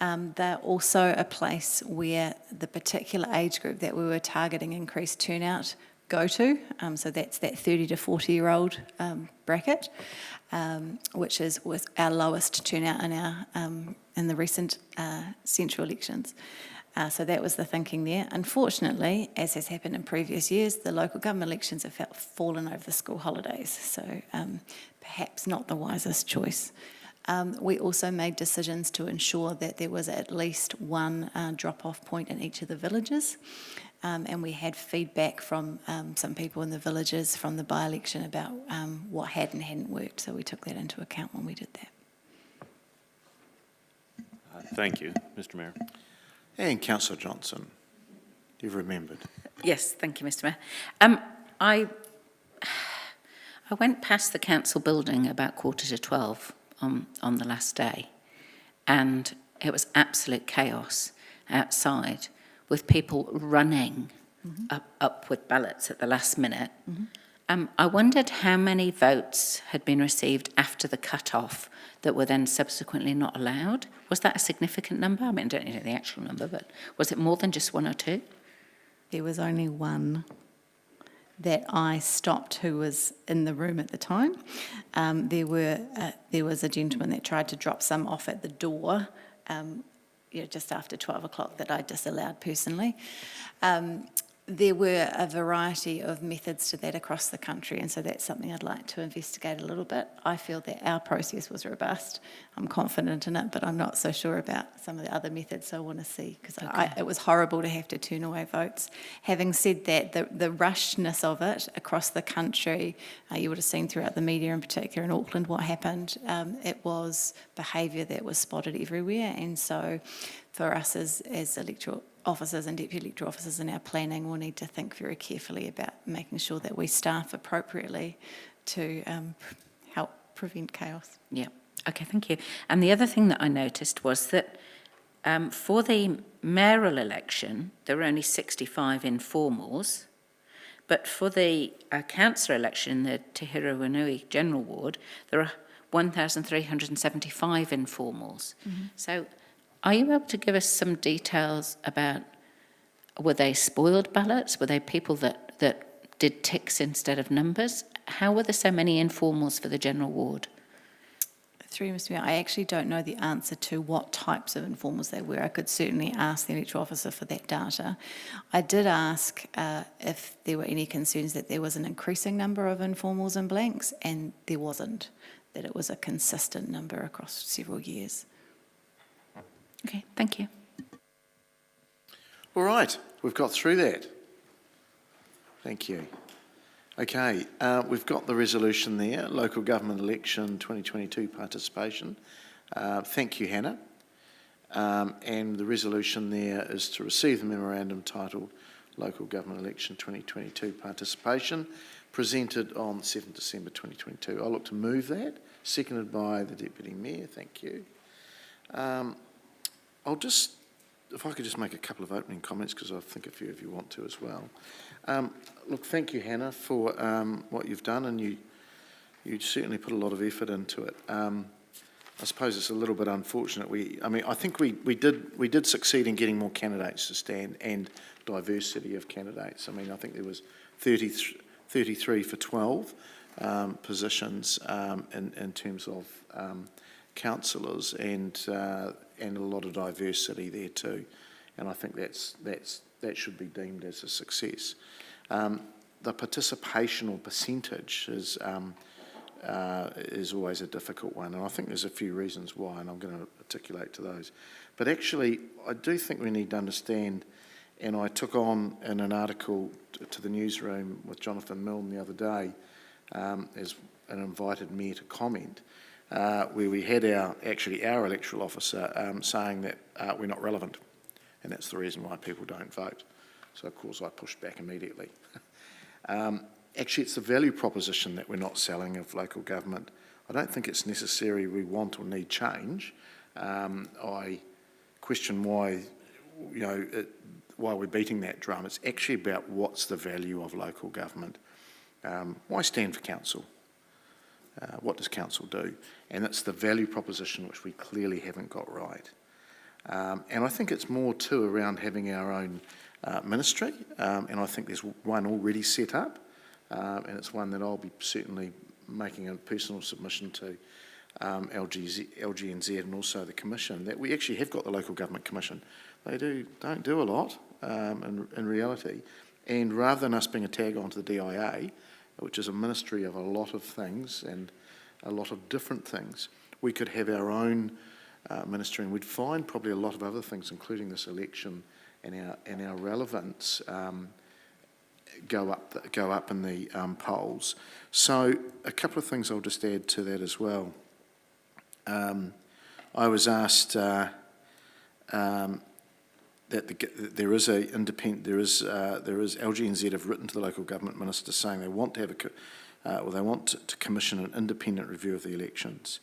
N: They're also a place where the particular age group that we were targeting increased turnout go to. So that's that 30 to 40-year-old bracket, which was our lowest turnout in the recent central elections. So that was the thinking there. Unfortunately, as has happened in previous years, the local government elections have fallen over the school holidays, so perhaps not the wisest choice. We also made decisions to ensure that there was at least one drop-off point in each of the villages, and we had feedback from some people in the villages from the by-election about what had and hadn't worked, so we took that into account when we did that.
T: Thank you, Mr Mayor.
A: And Councillor Johnson, you've remembered.
I: Yes, thank you, Mr Mayor. I went past the council building about 11:45 on the last day, and it was absolute chaos outside with people running up with ballots at the last minute. I wondered how many votes had been received after the cut-off that were then subsequently not allowed. Was that a significant number? I mean, I don't know the actual number, but was it more than just one or two?
N: There was only one that I stopped who was in the room at the time. There was a gentleman that tried to drop some off at the door just after 12 o'clock that I disallowed personally. There were a variety of methods to that across the country, and so that's something I'd like to investigate a little bit. I feel that our process was robust. I'm confident in it, but I'm not so sure about some of the other methods, so I want to see, because it was horrible to have to turn away votes. Having said that, the rushness of it across the country, you would have seen throughout the media, in particular in Auckland, what happened. It was behaviour that was spotted everywhere, and so for us as electoral officers and deputy electoral officers in our planning, we'll need to think very carefully about making sure that we staff appropriately to help prevent chaos.
I: Yeah, okay, thank you. And the other thing that I noticed was that for the mayoral election, there were only 65 informals, but for the councillor election, the Te Hira Whenui General Ward, there are 1,375 informals. So are you able to give us some details about, were they spoiled ballots? Were they people that did ticks instead of numbers? How were there so many informals for the general ward?
N: Through Mr Mayor, I actually don't know the answer to what types of informals they were. I could certainly ask the electoral officer for that data. I did ask if there were any concerns that there was an increasing number of informals and blanks, and there wasn't, that it was a consistent number across several years.
I: Okay, thank you.
A: All right, we've got through that. Thank you. Okay, we've got the resolution there, local government election 2022 participation. Thank you, Hannah. And the resolution there is to receive the memorandum titled Local Government Election 2022 Participation, presented on 7th December 2022. I'll look to move that, seconded by the Deputy Mayor. Thank you. If I could just make a couple of opening comments, because I think a few of you want to as well. Look, thank you, Hannah, for what you've done, and you certainly put a lot of effort into it. I suppose it's a little bit unfortunate. I think we did succeed in getting more candidates to stand, and diversity of candidates. I think there was 33 for 12 positions in terms of councillors, and a lot of diversity there too. And I think that should be deemed as a success. The participational percentage is always a difficult one, and I think there's a few reasons why, and I'm going to articulate to those. But actually, I do think we need to understand, and I took on in an article to the newsroom with Jonathan Milne the other day, as an invited mayor to comment, where we had our electoral officer saying that we're not relevant, and that's the reason why people don't vote. So of course I pushed back immediately. Actually, it's the value proposition that we're not selling of local government. I don't think it's necessary we want or need change. I question why we're beating that drum. It's actually about what's the value of local government. Why stand for council? What does council do? And it's the value proposition which we clearly haven't got right. And I think it's more too around having our own ministry, and I think there's one already set up, and it's one that I'll be certainly making a personal submission to LGNZ and also the Commission, that we actually have got the Local Government Commission. They don't do a lot in reality, and rather than us being a tag on to the DIA, which is a ministry of a lot of things and a lot of different things, we could have our own ministry, and we'd find probably a lot of other things, including this election and our relevance, go up in the polls. So a couple of things I'll just add to that as well. I was asked that there is LGNZ have written to the local government minister saying they want to have they want to commission an independent review of the elections,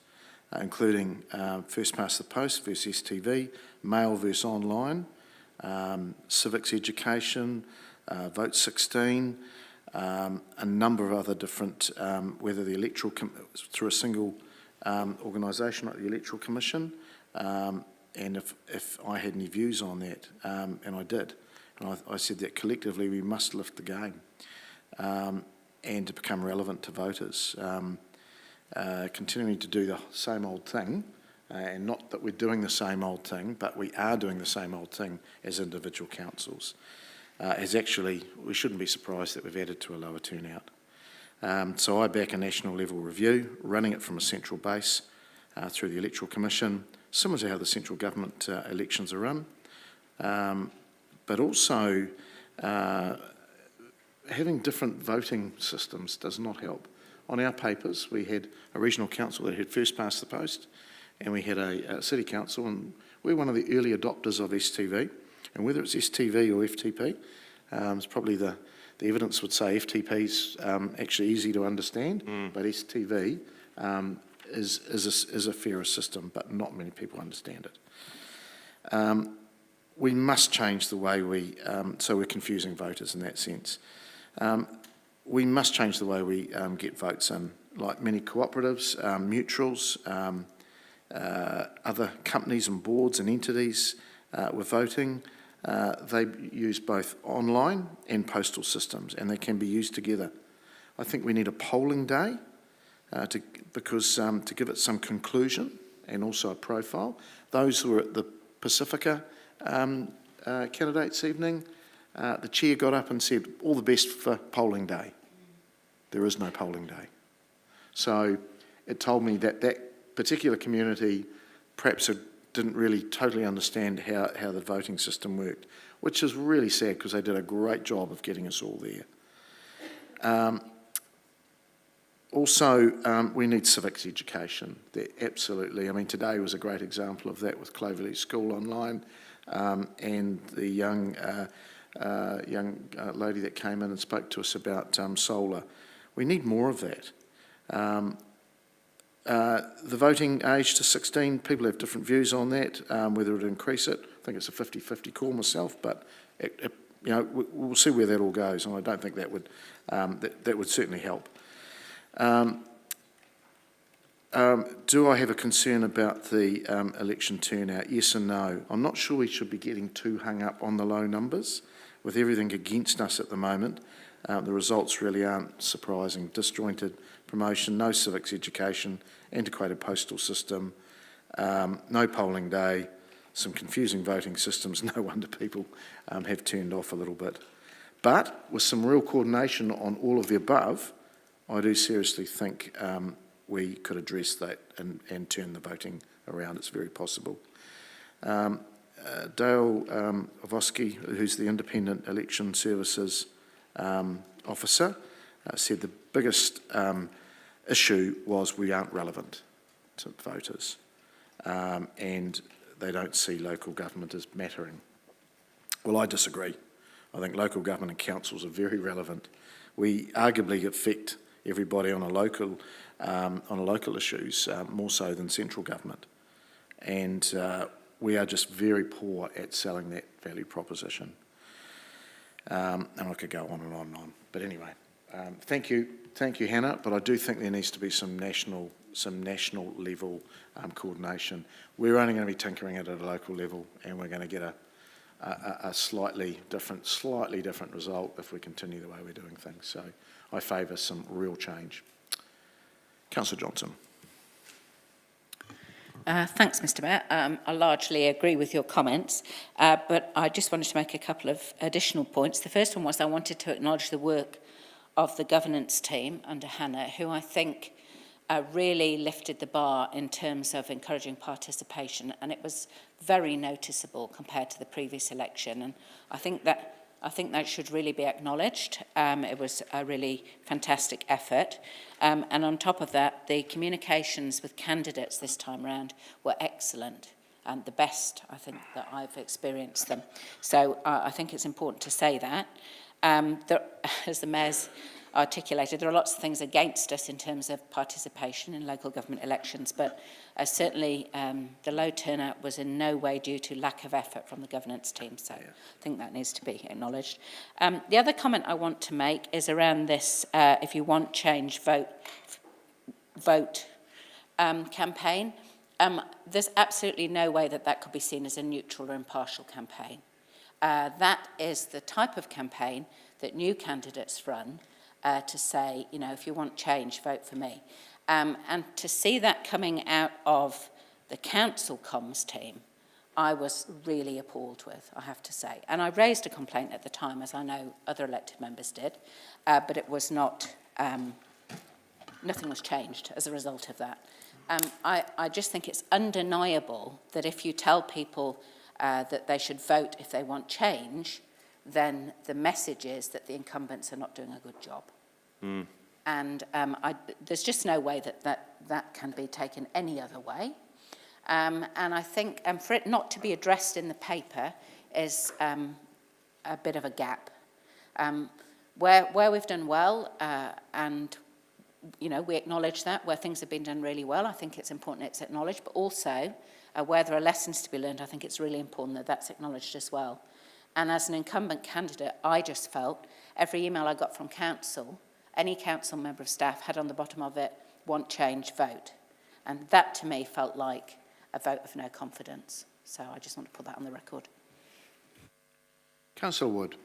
A: including first past the post versus STV, mail versus online, civics education, Vote 16, a number of other different, whether the electoral, through a single organisation like the Electoral Commission, and if I had any views on that, and I did. And I said that collectively we must lift the game and to become relevant to voters. Continuing to do the same old thing, and not that we're doing the same old thing, but we are doing the same old thing as individual councils, is actually, we shouldn't be surprised that we've added to a lower turnout. So I back a national level review, running it from a central base through the Electoral Commission, similar to how the central government elections are run, but also having different voting systems does not help. On our papers, we had a regional council that had first past the post, and we had a city council, and we're one of the early adopters of STV, and whether it's STV or FTP, it's probably the evidence would say FTP's actually easy to understand, but STV is a fairer system, but not many people understand it. We must change the way we, so we're confusing voters in that sense. We must change the way we get votes in, like many cooperatives, mutuals, other companies and boards and entities with voting. They use both online and postal systems, and they can be used together. I think we need a polling day to give it some conclusion and also a profile. Those who were at the Pacifica candidates evening, the chair got up and said, all the best for polling day. There is no polling day. So it told me that that particular community perhaps had didn't really totally understand how the voting system worked, which is really sad because they did a great job of getting us all there. Also, we need civics education. Absolutely. I mean, today was a great example of that with Cloverleaf School online, and the young lady that came in and spoke to us about solar. We need more of that. The voting age to 16, people have different views on that, whether it increase it. I think it's a 50-50 call myself, but we'll see where that all goes, and I don't think that would that would certainly help. Do I have a concern about the election turnout? Yes and no. I'm not sure we should be getting too hung up on the low numbers. With everything against us at the moment, the results really aren't surprising. Disjointed promotion, no civics education, antiquated postal system, no polling day, some confusing voting systems. No wonder people have turned off a little bit. But with some real coordination on all of the above, I do seriously think we could address that and turn the voting around. It's very possible. Dale Voski, who's the Independent Election Services Officer, said the biggest issue was we aren't relevant to voters, and they don't see local government as mattering. Well, I disagree. I think local government and councils are very relevant. We arguably affect everybody on a local issues more so than central government, and we are just very poor at selling that value proposition. And I could go on and on and on. But anyway, thank you, Hannah. But I do think there needs to be some national level coordination. We're only going to be tinkering it at a local level, and we're going to get a slightly different result if we continue the way we're doing things. So I favour some real change. Councillor Johnson.
I: Thanks, Mr Mayor. I largely agree with your comments, but I just wanted to make a couple of additional points. The first one was I wanted to acknowledge the work of the governance team under Hannah, who I think really lifted the bar in terms of encouraging participation, and it was very noticeable compared to the previous election, and I think that should really be acknowledged. It was a really fantastic effort. And on top of that, the communications with candidates this time round were excellent and the best, I think, that I've experienced them. So I think it's important to say that. As the Mayor's articulated, there are lots of things against us in terms of participation in local government elections, but certainly the low turnout was in no way due to lack of effort from the governance team, so I think that needs to be acknowledged. The other comment I want to make is around this if you want change, vote campaign. There's absolutely no way that could be seen as a neutral or impartial campaign. That is the type of campaign that new candidates run to say, if you want change, vote for me. And to see that coming out of the council comms team, I was really appalled with, I have to say. And I raised a complaint at the time, as I know other elected members did, but it was not, nothing was changed as a result of that. I just think it's undeniable that if you tell people that they should vote if they want change, then the message is that the incumbents are not doing a good job. Mm. And there's just no way that can be taken any other way. And I think for it not to be addressed in the paper is a bit of a gap. Where we've done well, and we acknowledge that, where things have been done really well, I think it's important it's acknowledged, but also where there are lessons to be learned, I think it's really important that that's acknowledged as well. And as an incumbent candidate, I just felt every email I got from council, any council member of staff had on the bottom of it, want change, vote. And that to me felt like a vote of no confidence. So I just want to put that on the record.
A: Councillor Wood.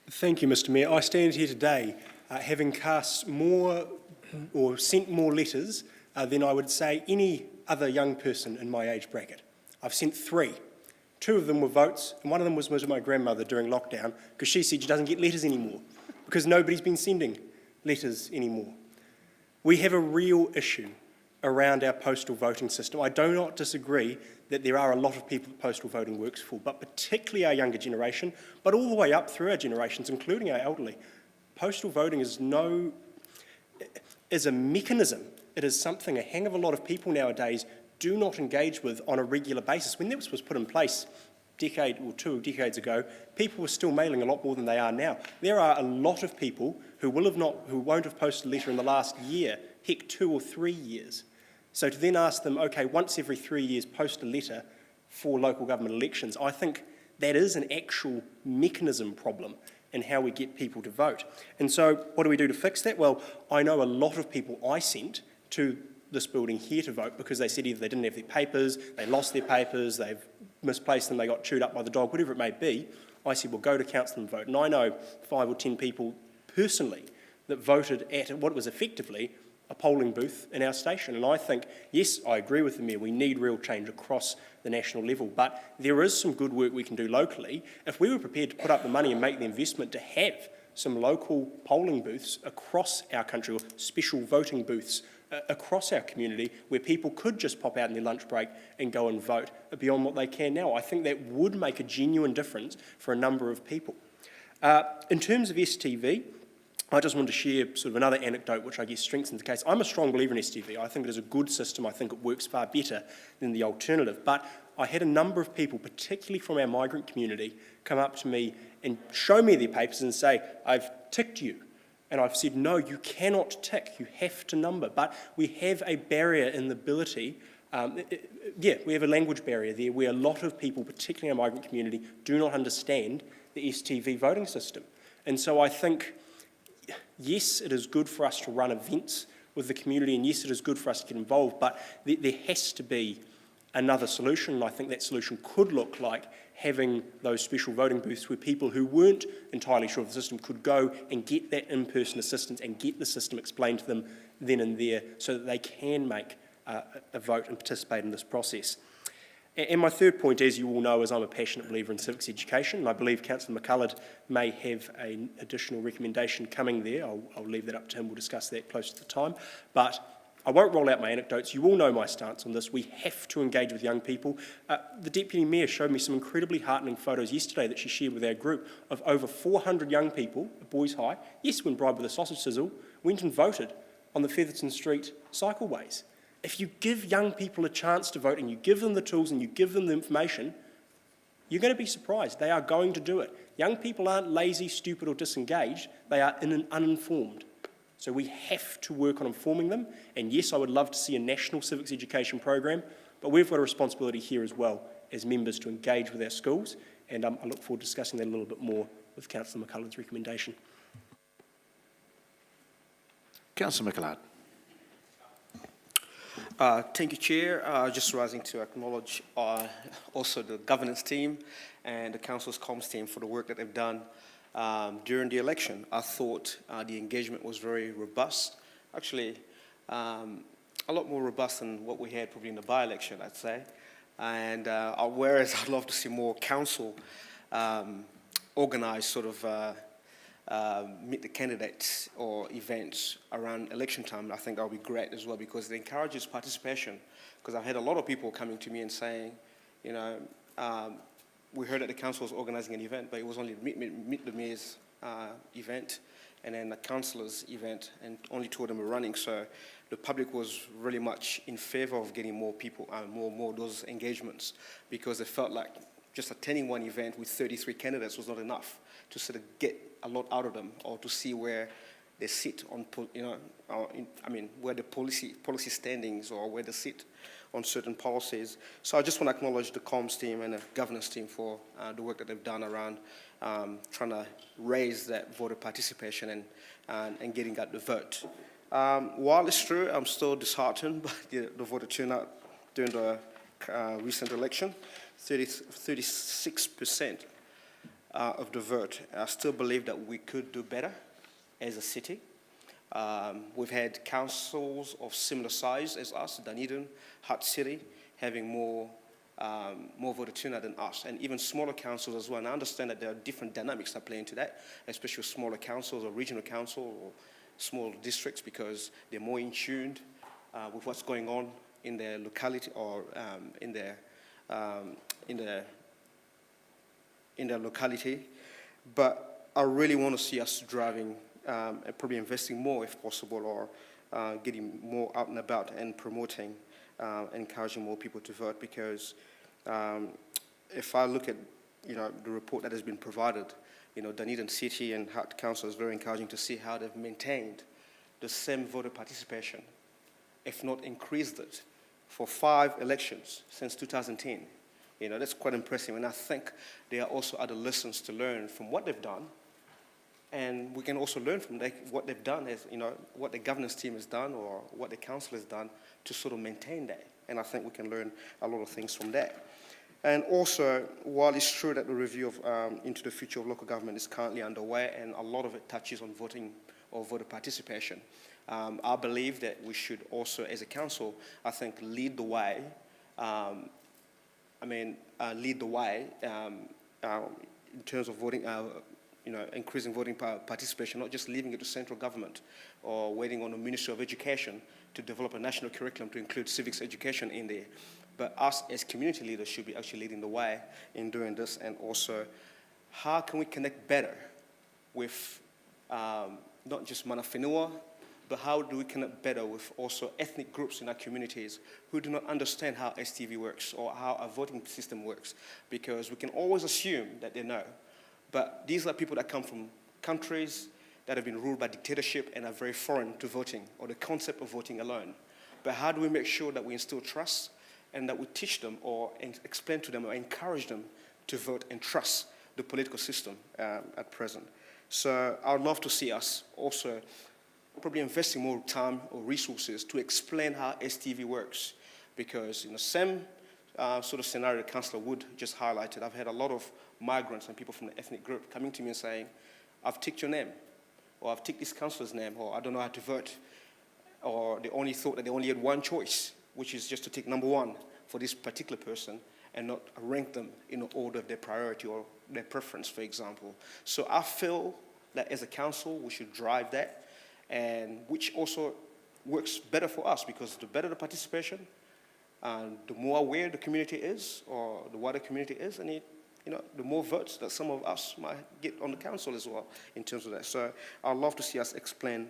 F: Thank you, Mr Mayor. I stand here today having cast more or sent more letters than I would say any other young person in my age bracket. I've sent 3. 2 of them were votes, and one of them was to my grandmother during lockdown because she said she doesn't get letters anymore because nobody's been sending letters anymore. We have a real issue around our postal voting system. I do not disagree that there are a lot of people that postal voting works for, but particularly our younger generation, but all the way up through our generations, including our elderly. Postal voting is a mechanism. It is something a hang of a lot of people nowadays do not engage with on a regular basis. When this was put in place decade or 2 decades ago, people were still mailing a lot more than they are now. There are a lot of people who won't have posted a letter in the last year, heck, 2 or 3 years. So to then ask them, okay, once every 3 years post a letter for local government elections, I think that is an actual mechanism problem in how we get people to vote. And so what do we do to fix that? Well, I know a lot of people I sent to this building here to vote because they said either they didn't have their papers, they lost their papers, they've misplaced them, they got chewed up by the dog, whatever it may be. I said, well, go to council and vote. And I know 5 or 10 people personally that voted at what was effectively a polling booth in our station. And I think, yes, I agree with the Mayor, we need real change across the national level, but there is some good work we can do locally. If we were prepared to put up the money and make the investment to have some local polling booths across our country, or special voting booths across our community, where people could just pop out in their lunch break and go and vote beyond what they can now, I think that would make a genuine difference for a number of people. In terms of STV, I just want to share sort of another anecdote which I guess strengthens the case. I'm a strong believer in STV. I think it is a good system. I think it works far better than the alternative. But I had a number of people, particularly from our migrant community, come up to me and show me their papers and say, I've ticked you. And I've said, no, you cannot tick. You have to number. But we have a barrier in the ability. We have a language barrier there where a lot of people, particularly our migrant community, do not understand the STV voting system. And so I think, yes, it is good for us to run events with the community, and yes, it is good for us to get involved, but there has to be another solution, and I think that solution could look like having those special voting booths where people who weren't entirely sure of the system could go and get that in-person assistance and get the system explained to them then and there so that they can make a vote and participate in this process. And my third point, as you all know, is I'm a passionate believer in civics education, and I believe Councillor McCullagh may have an additional recommendation coming there. I'll leave that up to him. We'll discuss that close to the time. But I won't roll out my anecdotes. You all know my stance on this. We have to engage with young people. The Deputy Mayor showed me some incredibly heartening photos yesterday that she shared with our group of over 400 young people at Boys High, yes, when bribed with a sausage sizzle, went and voted on the Featherton Street cycleways. If you give young people a chance to vote and you give them the tools and you give them the information, you're going to be surprised. They are going to do it. Young people aren't lazy, stupid or disengaged. They are uninformed. So we have to work on informing them. And yes, I would love to see a national civics education program, but we've got a responsibility here as well as members to engage with our schools. And I look forward to discussing that a little bit more with Councillor McCullagh's recommendation.
A: Councillor McLeod.
M: Thank you, Chair. Just rising to acknowledge also the governance team and the Council's comms team for the work that they've done during the election. I thought the engagement was very robust, actually a lot more robust than what we had probably in the by-election, I'd say. And whereas I'd love to see more council organised sort of meet the candidates or events around election time, I think that would be great as well, because it encourages participation. Because I've had a lot of people coming to me and saying, you know, we heard that the council was organising an event, but it was only Meet the Mayor's event and then the councillor's event, and only 2 of them were running. So the public was really much in favour of getting more people, more those engagements, because they felt like just attending one event with 33 candidates was not enough to sort of get a lot out of them, or to see where they sit on, where the policy standings, or where they sit on certain policies. So I just want to acknowledge the comms team and the governance team for the work that they've done around trying to raise that voter participation and getting out the vote. While it's true, I'm still disheartened by the voter turnout during the recent election, 36% of the vote. I still believe that we could do better as a city. We've had councils of similar size as us, Dunedin, Hutt City, having more voter turnout than us, and even smaller councils as well. And I understand that there are different dynamics that play into that, especially with smaller councils or regional council or small districts, because they're more in tune with what's going on in their locality or in their locality. But I really want to see us driving and probably investing more if possible, or getting more out and about and promoting, encouraging more people to vote, because if I look at, the report that has been provided, Dunedin City and Hart Council is very encouraging to see how they've maintained the same voter participation, if not increased it, for 5 elections since 2010. That's quite impressive, and I think there are also other lessons to learn from what they've done, and we can also learn from what they've done, as what the governance team has done or what the council has done to sort of maintain that, and I think we can learn a lot of things from that. And also, while it's true that the review of into the future of local government is currently underway, and a lot of it touches on voting or voter participation, I believe that we should also, as a council, I think, lead the way. Lead the way in terms of voting, increasing voting participation, not just leaving it to central government or waiting on the Ministry of Education to develop a national curriculum to include civics education in there. But us as community leaders should be actually leading the way in doing this, and also how can we connect better with not just mana whenua, but how do we connect better with also ethnic groups in our communities who do not understand how STV works or how our voting system works, because we can always assume that they know. But these are people that come from countries that have been ruled by dictatorship and are very foreign to voting or the concept of voting alone. But how do we make sure that we instill trust and that we teach them or explain to them or encourage them to vote and trust the political system at present? So I would love to see us also probably investing more time or resources to explain how STV works, because in the same sort of scenario Councillor Wood just highlighted, I've had a lot of migrants and people from the ethnic group coming to me and saying, I've ticked your name, or I've ticked this councillor's name, or I don't know how to vote, or they only thought that they only had one choice, which is just to tick number 1 for this particular person and not rank them in the order of their priority or their preference, for example. So I feel that as a council, we should drive that, and which also works better for us, because the better the participation, the more aware the community is, or the wider community is, and the more votes that some of us might get on the council as well in terms of that. So I'd love to see us explain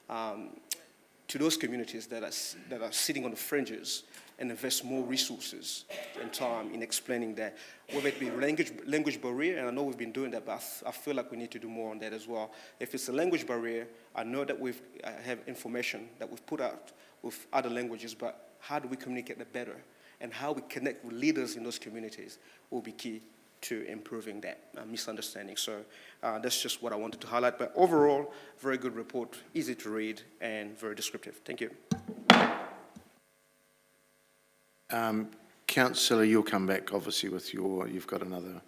M: to those communities that are sitting on the fringes and invest more resources and time in explaining that, whether it be language barrier, and I know we've been doing that, but I feel like we need to do more on that as well. If it's a language barrier, I know that we have information that we've put out with other languages, but how do we communicate that better? And how we connect with leaders in those communities will be key to improving that misunderstanding. So that's just what I wanted to highlight. But overall, very good report, easy to read, and very descriptive. Thank you.
A: Councillor, you'll come back obviously with you've got another.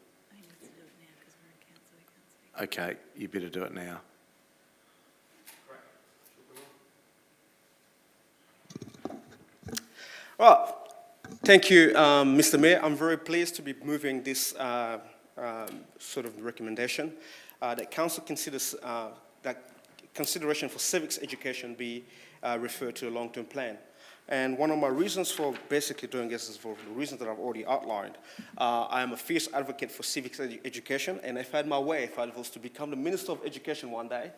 A: Okay, you better do it now.
M: Right. Thank you, Mr. Mayor. I'm very pleased to be moving this sort of recommendation that Council considers that consideration for civics education be referred to a long-term plan. And one of my reasons for basically doing this is for the reasons that I've already outlined. I am a fierce advocate for civics education, and if I had my way, if I was to become the Minister of Education one day,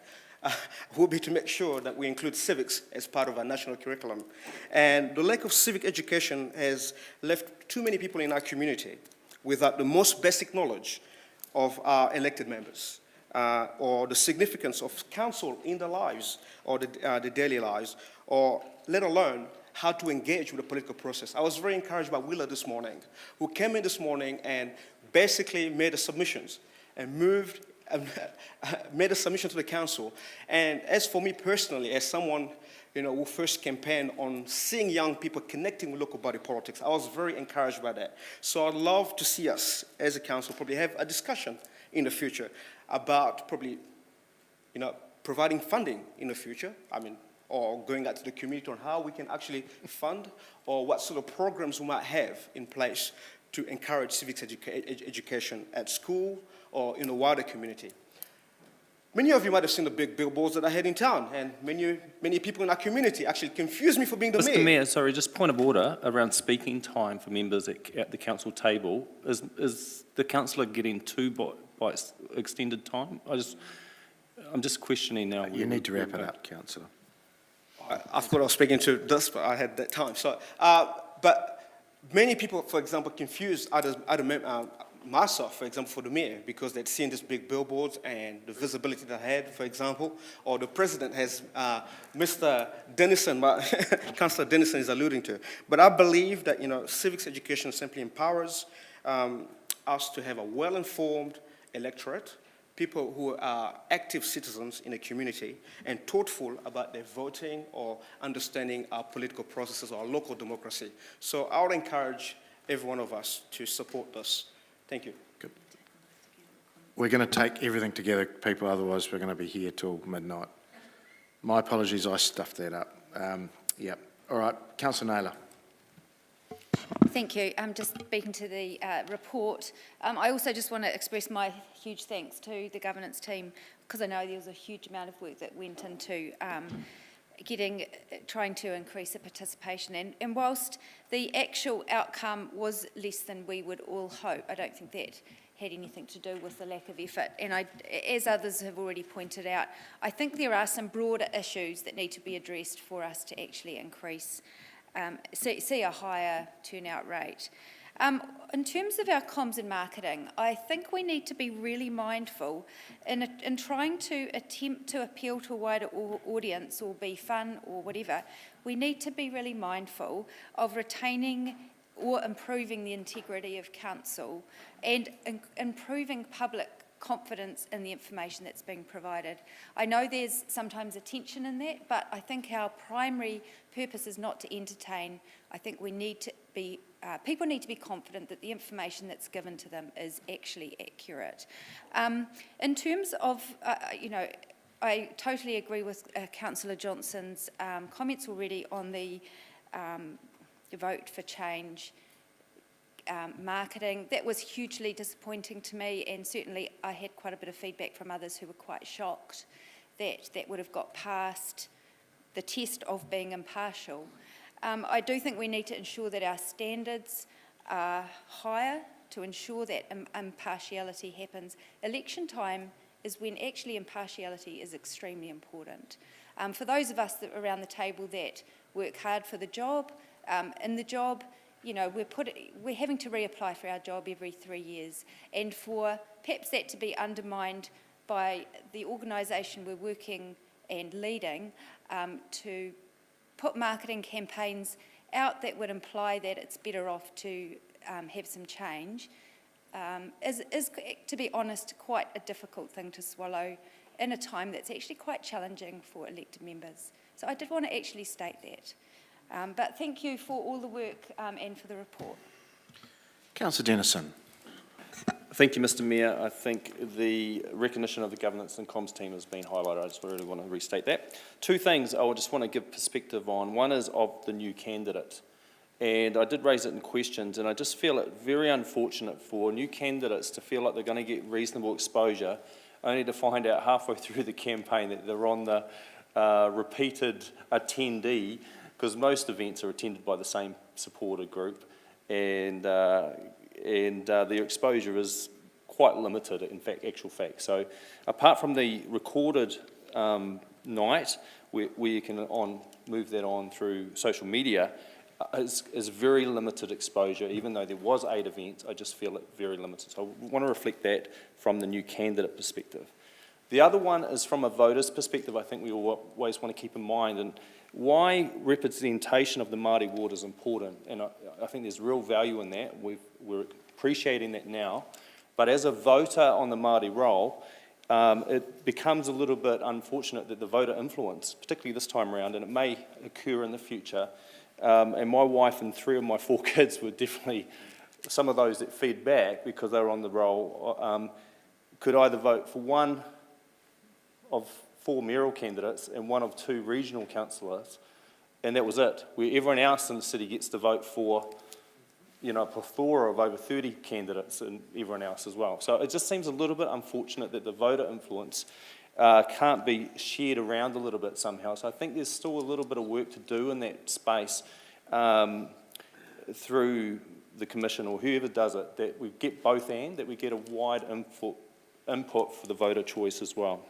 M: would be to make sure that we include civics as part of our national curriculum. And the lack of civic education has left too many people in our community without the most basic knowledge of our elected members, or the significance of council in their lives, or the daily lives, or let alone how to engage with the political process. I was very encouraged by Willa this morning, who came in this morning and basically made the submissions and made a submission to the council. And as for me personally, as someone who first campaigned on seeing young people connecting with local body politics, I was very encouraged by that. So I'd love to see us as a council probably have a discussion in the future about probably providing funding in the future. Or going out to the community on how we can actually fund, or what sort of programs we might have in place to encourage civics education at school or in the wider community. Many of you might have seen the big billboards that I had in town, and many people in our community actually confused me for being the mayor.
L: Mr. Mayor, sorry, just point of order around speaking time for members at the council table. Is the councillor getting 2 bites extended time? I'm just questioning now.
A: You need to wrap it up, councillor.
M: I thought I was speaking to this, but I had that time. So, but many people, for example, confused myself, for example, for the mayor, because they'd seen this big billboards and the visibility that I had, for example, or the president has, Mr. Dennison, Councillor Dennison is alluding to. But I believe that, civics education simply empowers us to have a well-informed electorate, people who are active citizens in a community and thoughtful about their voting or understanding our political processes or our local democracy. So I would encourage every one of us to support this. Thank you.
A: Good. We're going to take everything together, people, otherwise we're going to be here till midnight. My apologies, I stuffed that up. Yep. All right, Councillor Naylor.
J: Thank you. Just speaking to the report, I also just want to express my huge thanks to the governance team, because I know there was a huge amount of work that went into trying to increase the participation. And whilst the actual outcome was less than we would all hope, I don't think that had anything to do with the lack of effort. And as others have already pointed out, I think there are some broader issues that need to be addressed for us to actually increase, see a higher turnout rate. In terms of our comms and marketing, I think we need to be really mindful in trying to attempt to appeal to a wider audience or be fun or whatever. We need to be really mindful of retaining or improving the integrity of council and improving public confidence in the information that's being provided. I know there's sometimes a tension in that, but I think our primary purpose is not to entertain. I think we need to be, people need to be confident that the information that's given to them is actually accurate. In terms of, I totally agree with Councillor Johnson's comments already on the vote for change. Marketing, that was hugely disappointing to me, and certainly I had quite a bit of feedback from others who were quite shocked that that would have got past the test of being impartial. I do think we need to ensure that our standards are higher to ensure that impartiality happens. Election time is when actually impartiality is extremely important. For those of us that are around the table that work hard for the job, in the job, we're having to reapply for our job every 3 years, and for perhaps that to be undermined by the organisation we're working and leading to put marketing campaigns out that would imply that it's better off to have some change is, to be honest, quite a difficult thing to swallow in a time that's actually quite challenging for elected members. So I did want to actually state that. But thank you for all the work and for the report.
A: Councillor Dennison.
L: Thank you, Mr. Mayor. I think the recognition of the governance and comms team has been highlighted. I just really want to restate that. 2 things I just want to give perspective on. One is of the new candidate. And I did raise it in questions, and I just feel it very unfortunate for new candidates to feel like they're going to get reasonable exposure, only to find out halfway through the campaign that they're on the repeated attendee, because most events are attended by the same supporter group, and their exposure is quite limited, in fact, actual fact. So apart from the recorded night, where you can move that on through social media, is very limited exposure. Even though there was 8 events, I just feel it very limited. So I want to reflect that from the new candidate perspective. The other one is from a voter's perspective. I think we always want to keep in mind, and why representation of the Māori ward is important, and I think there's real value in that. We're appreciating that now, but as a voter on the Māori roll, it becomes a little bit unfortunate that the voter influence, particularly this time around, and it may occur in the future, and my wife and 3 of my 4 kids were definitely some of those that feed back because they were on the roll, could either vote for one of 4 mayoral candidates and one of 2 regional councillors, and that was it. Where everyone else in the city gets to vote for, a plethora of over 30 candidates and everyone else as well. So it just seems a little bit unfortunate that the voter influence can't be shared around a little bit somehow. So I think there's still a little bit of work to do in that space through the Commission or whoever does it, that we get both and that we get a wide input for the voter choice as well.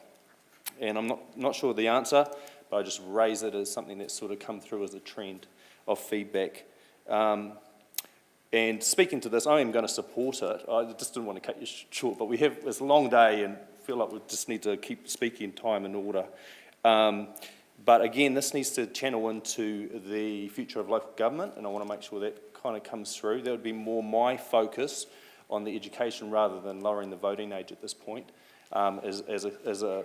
L: And I'm not sure the answer, but I just raise it as something that's sort of come through as a trend of feedback. And speaking to this, I am going to support it. I just didn't want to cut you short, but it's a long day and feel like we just need to keep speaking time in order. But again, this needs to channel into the future of local government, and I want to make sure that kind of comes through. That would be more my focus on the education rather than lowering the voting age at this point, as a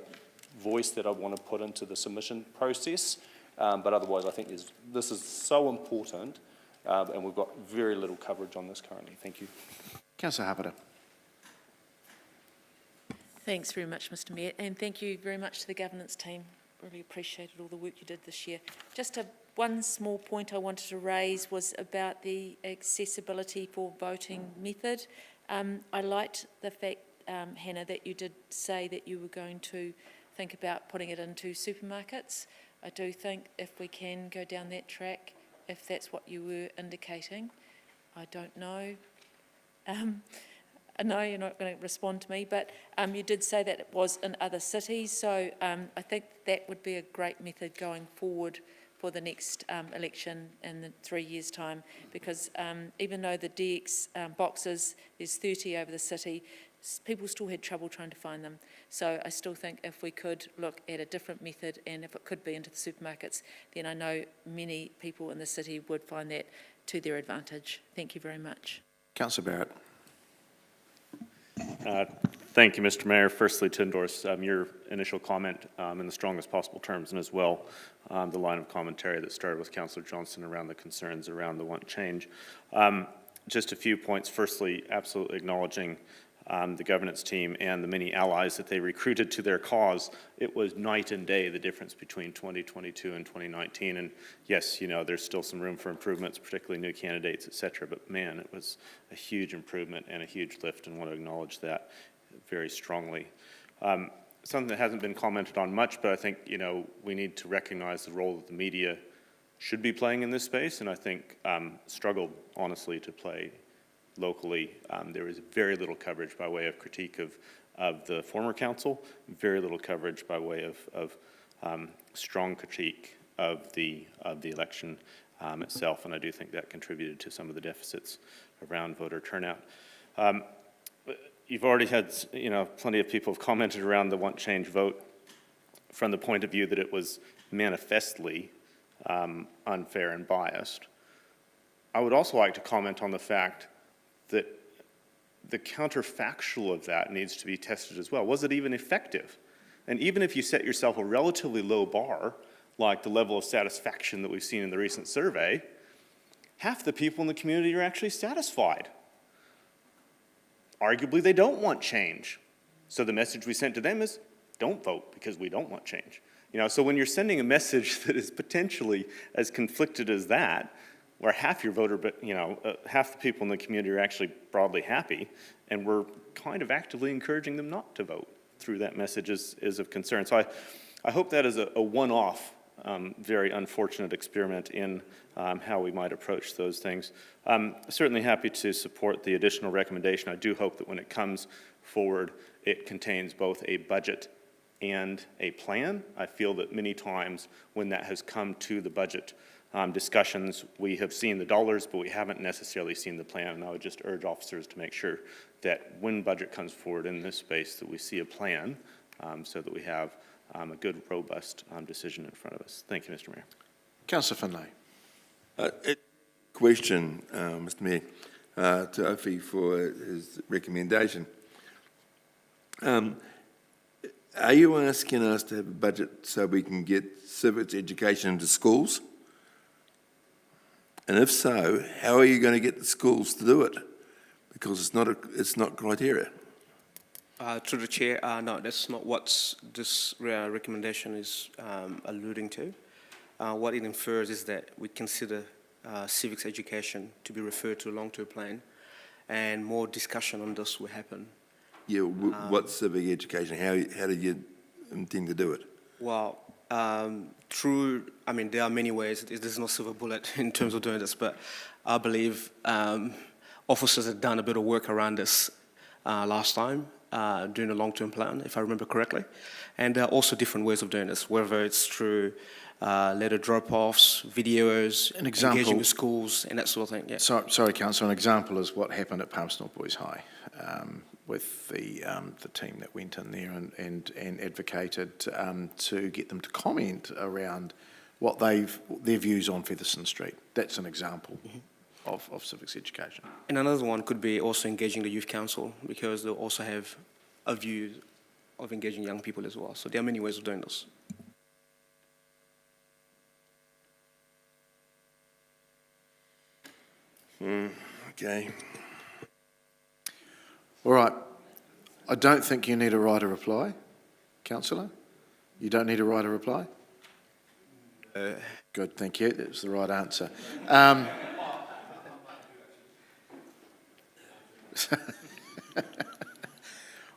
L: voice that I want to put into the submission process. But otherwise, I think this is so important, and we've got very little coverage on this currently. Thank you.
A: Councillor Happer.
Q: Thanks very much, Mr Mayor, and thank you very much to the governance team. Really appreciated all the work you did this year. Just one small point I wanted to raise was about the accessibility for voting method. I liked the fact, Hannah, that you did say that you were going to think about putting it into supermarkets. I do think if we can go down that track, if that's what you were indicating, I don't know. I know you're not going to respond to me, but you did say that it was in other cities, so I think that would be a great method going forward for the next election in the 3 years' time, because even though the DX boxes, there's 30 over the city, people still had trouble trying to find them. So I still think if we could look at a different method, and if it could be into the supermarkets, then I know many people in the city would find that to their advantage. Thank you very much.
A: Councillor Barrett.
E: Thank you, Mr Mayor. Firstly, to endorse your initial comment in the strongest possible terms, and as well the line of commentary that started with Councillor Johnston around the concerns around the want change. Just a few points. Firstly, absolutely acknowledging the governance team and the many allies that they recruited to their cause. It was night and day, the difference between 2022 and 2019. And yes, you know, there's still some room for improvements, particularly new candidates, et cetera. But man, it was a huge improvement and a huge lift, and want to acknowledge that very strongly. Something that hasn't been commented on much, but I think, you know, we need to recognize the role that the media should be playing in this space, and I think struggled, honestly, to play locally. There was very little coverage by way of critique of the former council, very little coverage by way of strong critique of the election itself, and I do think that contributed to some of the deficits around voter turnout. You've already had, you know, plenty of people have commented around the want change vote from the point of view that it was manifestly unfair and biased. I would also like to comment on the fact that the counterfactual of that needs to be tested as well. Was it even effective? And even if you set yourself a relatively low bar, like the level of satisfaction that we've seen in the recent survey, half the people in the community are actually satisfied. Arguably, they don't want change. So the message we sent to them is, don't vote because we don't want change. You know, so when you're sending a message that is potentially as conflicted as that, where half your voter, but you know, half the people in the community are actually broadly happy, and we're kind of actively encouraging them not to vote through that message is of concern. So I hope that is a one-off, very unfortunate experiment in how we might approach those things. I'm certainly happy to support the additional recommendation. I do hope that when it comes forward, it contains both a budget and a plan. I feel that many times when that has come to the budget discussions, we have seen the dollars, but we haven't necessarily seen the plan. And I would just urge officers to make sure that when budget comes forward in this space, that we see a plan so that we have a good, robust decision in front of us. Thank you, Mr. Mayor.
A: Councillor Finlay.
P: Question, Mr. Mayor, to Ofi for his recommendation. Are you asking us to have a budget so we can get civics education into schools? And if so, how are you going to get the schools to do it? Because it's not criteria.
M: Through the chair, no, that's not what this recommendation is alluding to. What it infers is that we consider civics education to be referred to a long-term plan, and more discussion on this will happen.
P: Yeah, what civic education? How did you intend to do it?
M: Well, there are many ways. There's no silver bullet in terms of doing this, but I believe officers had done a bit of work around this last time during the long-term plan, if I remember correctly. And there are also different ways of doing this, whether it's through letter drop-offs, videos,
A: An example,
M: engaging with schools, and that sort of thing. Yeah.
A: Sorry, Councillor, an example is what happened at Palmerston North Boys High with the team that went in there and advocated to get them to comment around what their views on Featherston Street. That's an example of civics education.
M: And another one could be also engaging the youth council, because they'll also have a view of engaging young people as well. So there are many ways of doing this.
P: Okay.
A: All right. I don't think you need to write a reply, Councillor. You don't need to write a reply? Good, thank you. That was the right answer.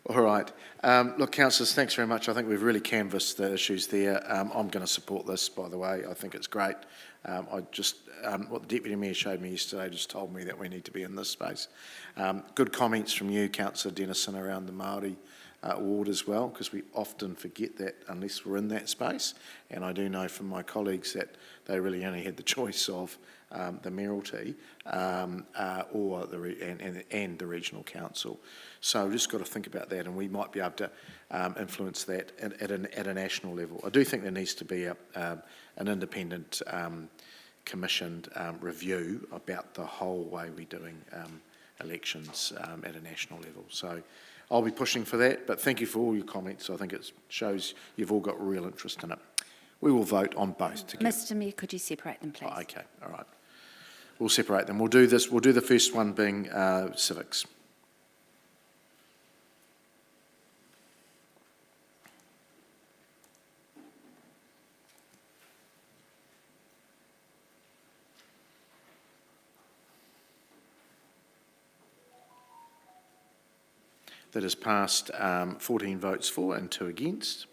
A: All right. Look, councillors, thanks very much. I think we've really canvassed the issues there. I'm going to support this, by the way. I think it's great. What the Deputy Mayor showed me yesterday just told me that we need to be in this space. Good comments from you, Councillor Dennison, around the Māori ward as well, because we often forget that unless we're in that space. And I do know from my colleagues that they really only had the choice of the mayoralty or the regional council. So we've just got to think about that, and we might be able to influence that at a national level. I do think there needs to be an independent commissioned review about the whole way we're doing elections at a national level. So I'll be pushing for that, but thank you for all your comments. I think it shows you've all got real interest in it. We will vote on both together.
J: Mr Mayor, could you separate them, please?
A: Oh, okay, all right. We'll separate them. We'll do this. We'll do the first one being civics. That has passed 14 votes for and 2 against.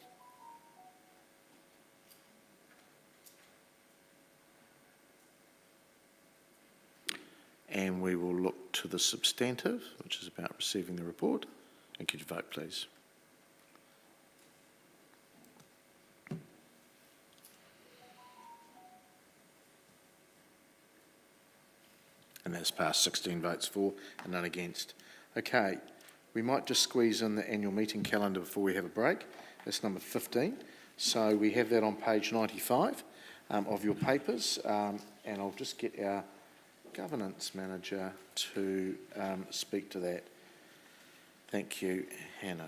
A: And we will look to the substantive, which is about receiving the report. And could you vote, please? And that's passed 16 votes for and none against. Okay. We might just squeeze in the annual meeting calendar before we have a break. That's number 15. So we have that on page 95 of your papers. And I'll just get our governance manager to speak to that. Thank you, Hannah.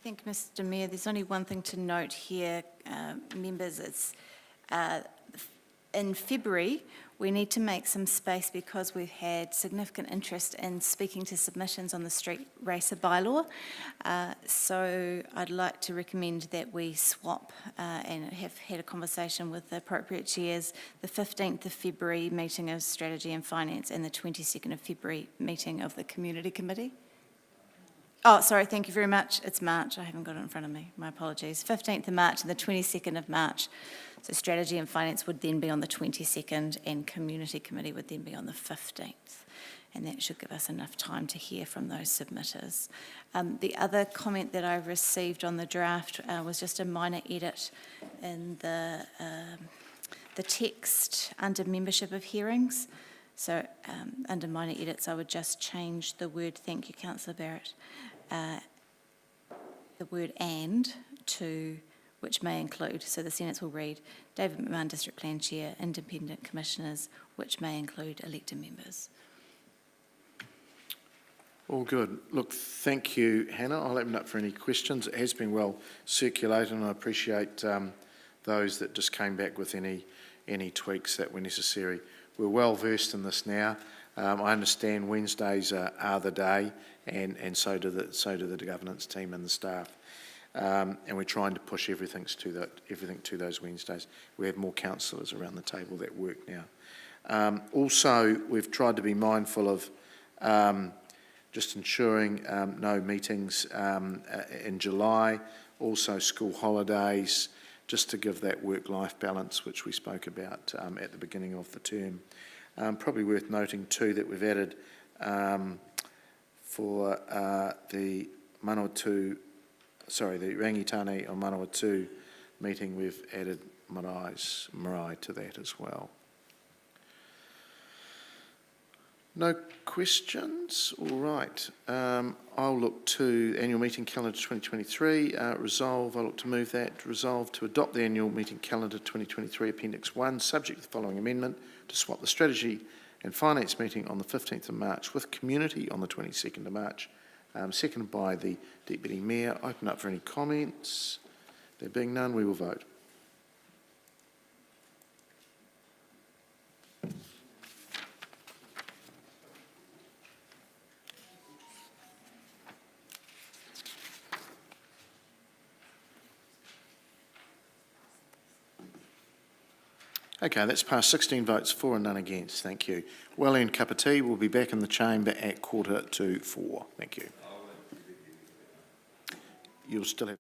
N: Thank you, Mr Mayor. There's only one thing to note here, members. It's in February, we need to make some space because we've had significant interest in speaking to submissions on the street racer bylaw. So I'd like to recommend that we swap and have had a conversation with the appropriate chairs, the 15th of February meeting of Strategy and Finance and the 22nd of February meeting of the Community Committee. Oh, sorry, thank you very much. It's March. I haven't got it in front of me. My apologies. 15th of March and the 22nd of March. So Strategy and Finance would then be on the 22nd and Community Committee would then be on the 15th. And that should give us enough time to hear from those submitters. The other comment that I received on the draft was just a minor edit in the text under membership of hearings. So under minor edits, I would just change the word, thank you, Councillor Barrett, the word and to which may include, so the sentence will read, David McMahon District Plan Chair, independent commissioners, which may include elected members.
A: All good. Look, thank you, Hannah. I'll open up for any questions. It has been well circulated and I appreciate those that just came back with any tweaks that were necessary. We're well versed in this now. I understand Wednesdays are the day, and so do the governance team and the staff. And we're trying to push everything to those Wednesdays. We have more councillors around the table that work now. Also, we've tried to be mindful of just ensuring no meetings in July, also school holidays, just to give that work-life balance which we spoke about at the beginning of the term. Probably worth noting too that we've added for the the Rangitane on Manawatu meeting, we've added marae to that as well. No questions? All right. I'll look to annual meeting calendar 2023. Resolve, I'll look to move that. Resolve to adopt the annual meeting calendar 2023 Appendix 1, subject to the following amendment, to swap the strategy and finance meeting on the 15th of March with community on the 22nd of March. Seconded by the Deputy Mayor. Open up for any comments. There being none, we will vote. Okay, that's passed 16 votes for and none against. Thank you. Well earned cup of tea. We'll be back in the chamber at 3:45. Thank you. You'll still have...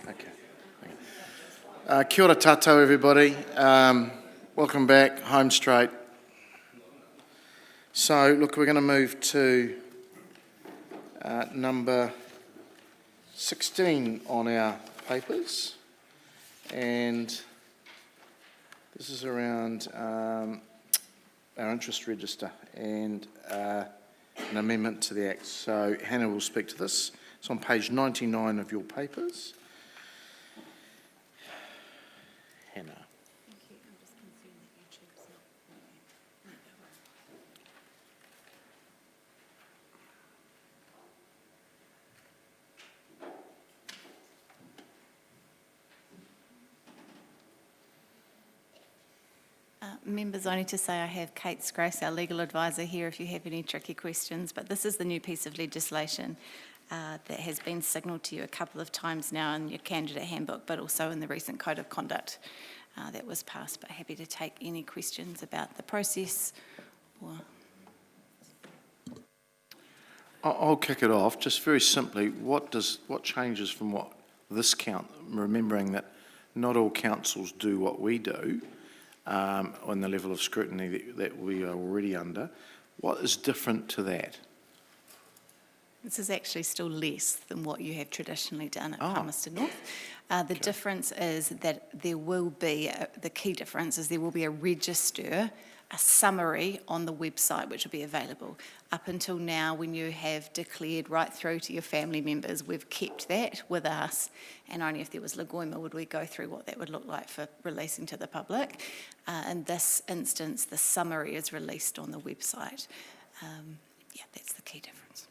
A: Okay. Kia ora tātou, everybody. Welcome back, home straight. So, look, we're going to move to number 16 on our papers, and this is around our interest register and an amendment to the Act. So Hannah will speak to this. It's on page 99 of your papers. Hannah.
N: Members, only to say I have Kate Scrace, our legal advisor, here if you have any tricky questions, but this is the new piece of legislation that has been signalled to you a couple of times now in your candidate handbook, but also in the recent Code of Conduct that was passed. But happy to take any questions about the process. Or
A: I'll kick it off. Just very simply, what changes from what this remembering that not all councils do what we do, on the level of scrutiny that we are already under. What is different to that?
N: This is actually still less than what you have traditionally done at Palmerston North. The difference is that there will be, the key difference is there will be a register, a summary on the website which will be available. Up until now, when you have declared right through to your family members, we've kept that with us, and only if there was lagoima would we go through what that would look like for releasing to the public. In this instance, the summary is released on the website. Yeah, that's the key difference.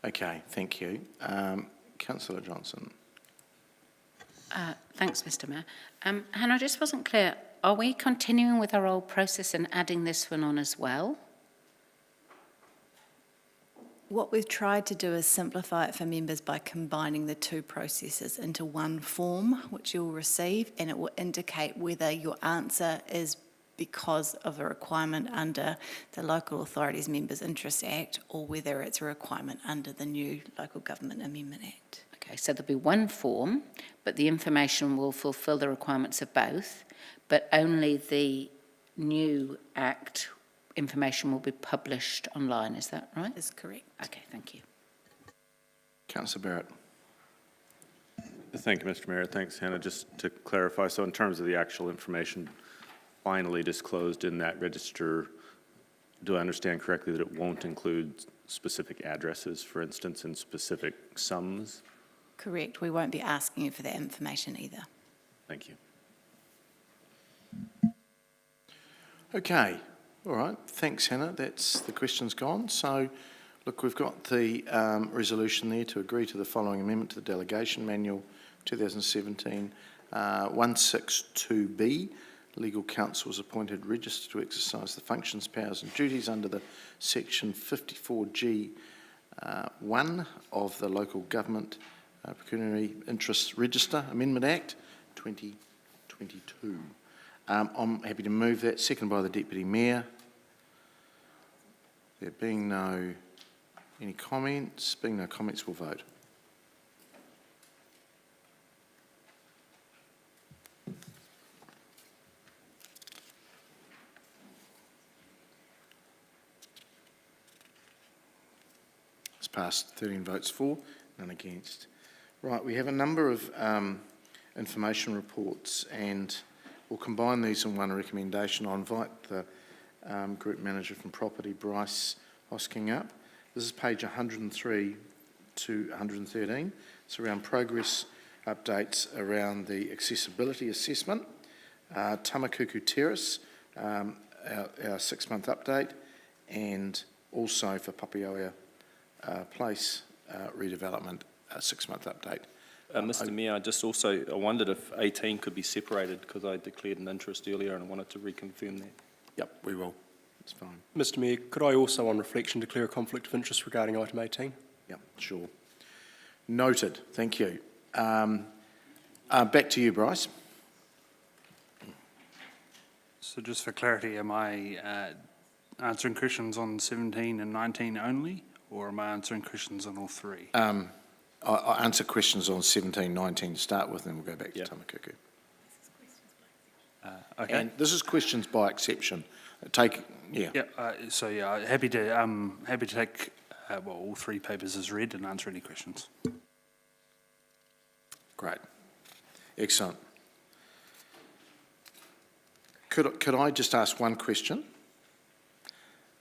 A: Okay, thank you. Councillor Johnson.
I: Thanks, Mr Mayor. Hannah, I just wasn't clear. Are we continuing with our old process and adding this one on as well?
N: What we've tried to do is simplify it for members by combining the two processes into one form, which you'll receive, and it will indicate whether your answer is because of a requirement under the Local Authorities Members' Interest Act or whether it's a requirement under the new Local Government Amendment Act.
I: Okay, so there'll be one form, but the information will fulfil the requirements of both, but only the new Act information will be published online, is that right?
N: That's correct.
I: Okay, thank you.
A: Councillor Barrett.
E: Thank you, Mr Mayor. Thanks, Hannah. Just to clarify, so in terms of the actual information finally disclosed in that register, do I understand correctly that it won't include specific addresses, for instance, and specific sums?
N: Correct. We won't be asking you for that information either.
E: Thank you.
A: Okay, all right. Thanks, Hannah. That's the question's gone. So, look, we've got the resolution there to agree to the following amendment to the Delegation Manual 2017 162B. Legal counsel is appointed register to exercise the functions, powers and duties under the section 54G 1 of the Local Government Pecuniary Interest Register Amendment Act 2022. I'm happy to move that, seconded by the Deputy Mayor. There being any comments, we'll vote. It's passed, 13 votes for, none against. Right, we have a number of information reports, and we'll combine these in one recommendation. I'll invite the Group Manager from Property, Bryce Hosking, up. This is page 103 to 113. It's around progress updates around the accessibility assessment, Tamakuku Terrace, our 6-month update, and also for Papaioa Place redevelopment, 6-month update.
L: Mr Mayor, I wondered if 18 could be separated because I declared an interest earlier and I wanted to reconfirm that.
A: Yep, we will. It's fine.
F: Mr Mayor, could I also, on reflection, declare a conflict of interest regarding item 18?
A: Yep, sure. Noted. Thank you. Back to you, Bryce.
S: So just for clarity, am I answering questions on 17 and 19 only, or am I answering questions on all three?
A: I'll answer questions on 17, 19 to start with, and then we'll go back to Tamakuku.
S: Okay.
A: And this is questions by exception.
S: Happy to take all three papers as read and answer any questions.
A: Great. Excellent. Could I just ask one question?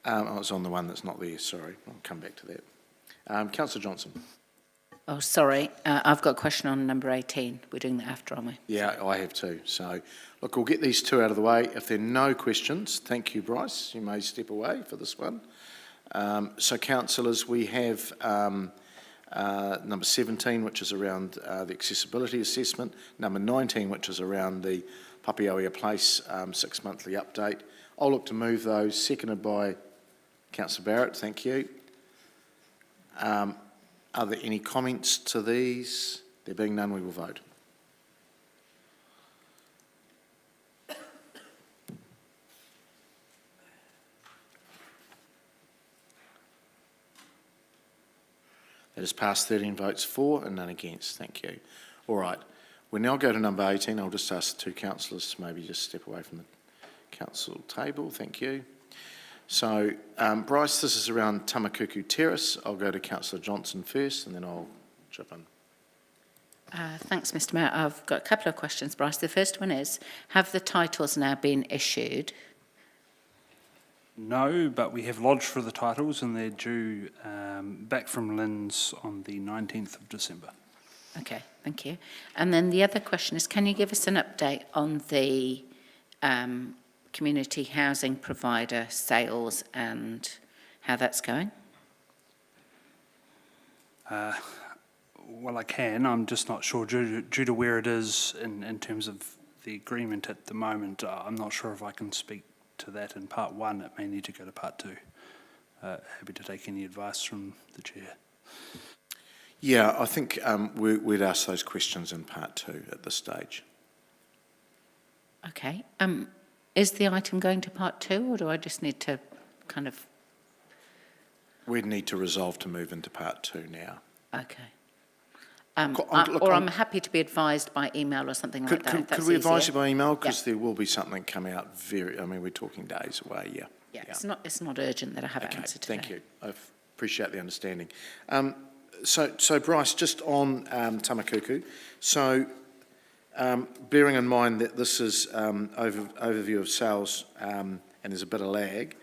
A: I was on the one that's not there, sorry. I'll come back to that. Councillor Johnson.
I: Oh, sorry, I've got a question on number 18. We're doing that after, aren't we?
A: Yeah, I have too. So, look, we'll get these two out of the way. If there are no questions, thank you, Bryce. You may step away for this one. So, councillors, we have number 17, which is around the accessibility assessment. Number 19, which is around the Papaioia Place 6-monthly update. I'll look to move those. Seconded by Councillor Barrett. Thank you. Are there any comments to these? There being none, we will vote. That has passed 13 votes for and none against. Thank you. All right. We now go to number 18. I'll just ask the two councillors to maybe just step away from the council table. Thank you. So, Bryce, this is around Tamakuku Terrace. I'll go to Councillor Johnson first and then I'll chip in.
I: Thanks, Mr Mayor. I've got a couple of questions, Bryce. The first one is, have the titles now been issued?
S: No, but we have lodged for the titles and they're due back from Lynn's on the 19th of December.
I: Okay, thank you. And then the other question is, can you give us an update on the community housing provider sales and how that's going?
S: Well, I can. I'm just not sure due to where it is in terms of the agreement at the moment. I'm not sure if I can speak to that in part one. It may need to go to part two. Happy to take any advice from the chair.
A: Yeah, I think we'd ask those questions in part two at this stage.
I: Okay. Is the item going to part two, or do I just need to kind of...
A: We'd need to resolve to move into part two now.
I: Okay. I'm happy to be advised by email or something like that.
A: Could we advise you by email? Because there will be something coming out we're talking days away, yeah.
I: Yeah, it's not urgent that I have an answer today.
A: Thank you. I appreciate the understanding. So Bryce, just on Tamakuku, so bearing in mind that this is overview of sales and there's a bit of lag,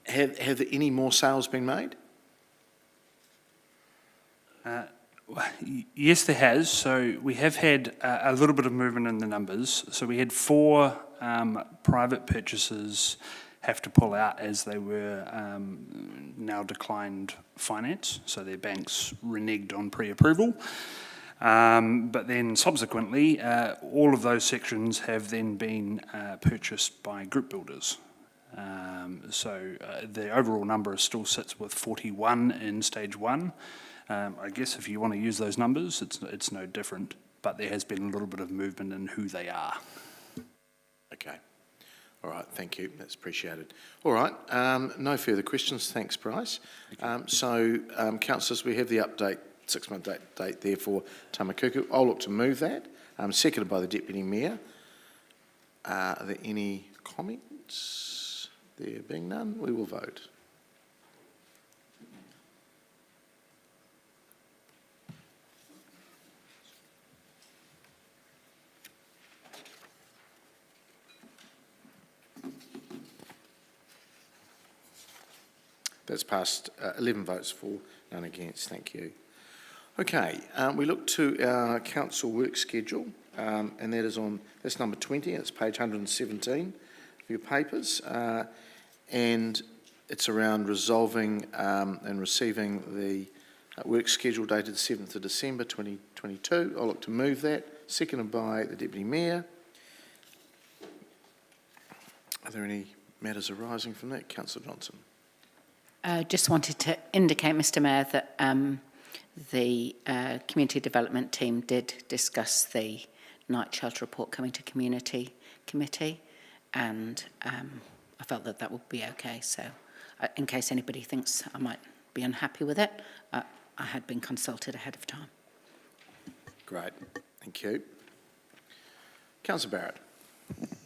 A: have any more sales been made?
S: Yes, there has. So we have had a little bit of movement in the numbers. So we had 4 private purchasers have to pull out as they were now declined finance. So their banks reneged on pre-approval. But then subsequently, all of those sections have then been purchased by group builders. So the overall number still sits with 41 in stage 1. I guess if you want to use those numbers, it's no different, but there has been a little bit of movement in who they are.
A: Okay. All right, thank you. That's appreciated. All right, no further questions. Thanks, Bryce. Councillors, we have the update, 6-month date there for Tamakuku. I'll look to move that. Seconded by the Deputy Mayor. Are there any comments? There being none, we will vote. That's passed 11 votes for, none against. Thank you. Okay, we look to our council work schedule, and that's number 20. It's page 117 of your papers, and it's around resolving and receiving the work schedule dated 7th of December 2022. I'll look to move that. Seconded by the Deputy Mayor. Are there any matters arising from that? Councillor Johnson.
I: Just wanted to indicate, Mr Mayor, that the Community Development team did discuss the night shelter report coming to Community Committee, and I felt that that would be okay. So in case anybody thinks I might be unhappy with it, I had been consulted ahead of time.
A: Great, thank you. Councillor Barrett.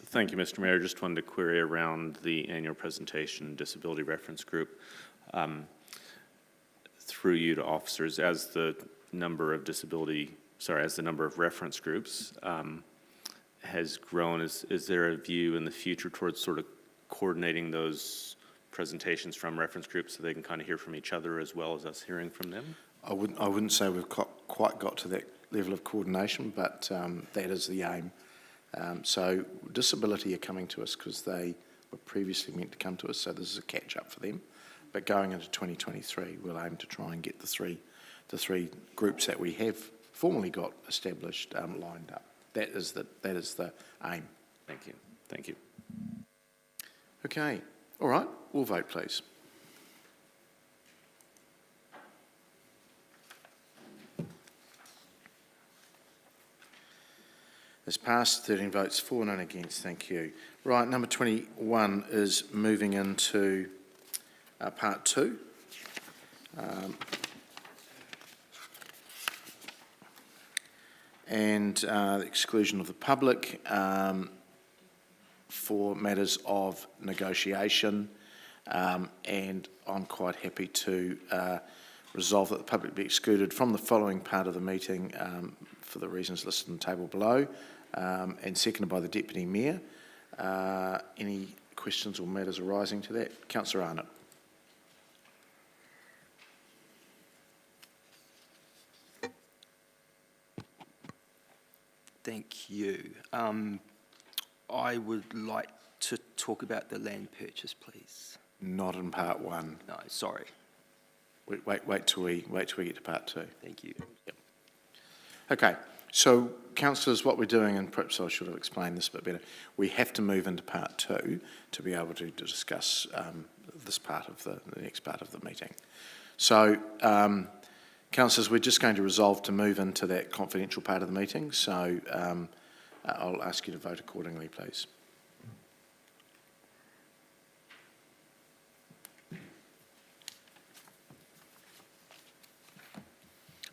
E: Thank you, Mr. Mayor. Just wanted to query around the annual presentation disability reference group. Through you to officers, as the number of reference groups has grown, is there a view in the future towards sort of coordinating those presentations from reference groups so they can kind of hear from each other as well as us hearing from them?
A: I wouldn't say we've quite got to that level of coordination, but that is the aim. So disability are coming to us because they were previously meant to come to us, so this is a catch-up for them. But going into 2023, we'll aim to try and get the three groups that we have formally got established lined up. That is the aim.
E: Thank you. Thank you.
A: Okay. All right. We'll vote, please. It's passed, 13 votes for, none against. Thank you. Right, number 21 is moving into part 2. And the exclusion of the public for matters of negotiation. And I'm quite happy to resolve that the public be excluded from the following part of the meeting for the reasons listed in the table below, and seconded by the Deputy Mayor. Any questions or matters arising to that? Councillor Arnott.
R: Thank you. I would like to talk about the land purchase, please.
A: Not in part 1.
R: No, sorry.
A: Wait till we get to part 2.
R: Thank you.
A: Yep. Okay. So, councillors, what we're doing, and perhaps I should have explained this a bit better, we have to move into part 2 to be able to discuss this part of the next part of the meeting. So, councillors, we're just going to resolve to move into that confidential part of the meeting. So, I'll ask you to vote accordingly, please.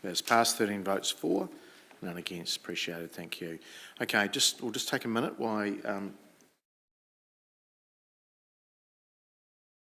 A: That's passed, 13 votes for, none against. Appreciated, thank you. Okay, we'll just take a minute while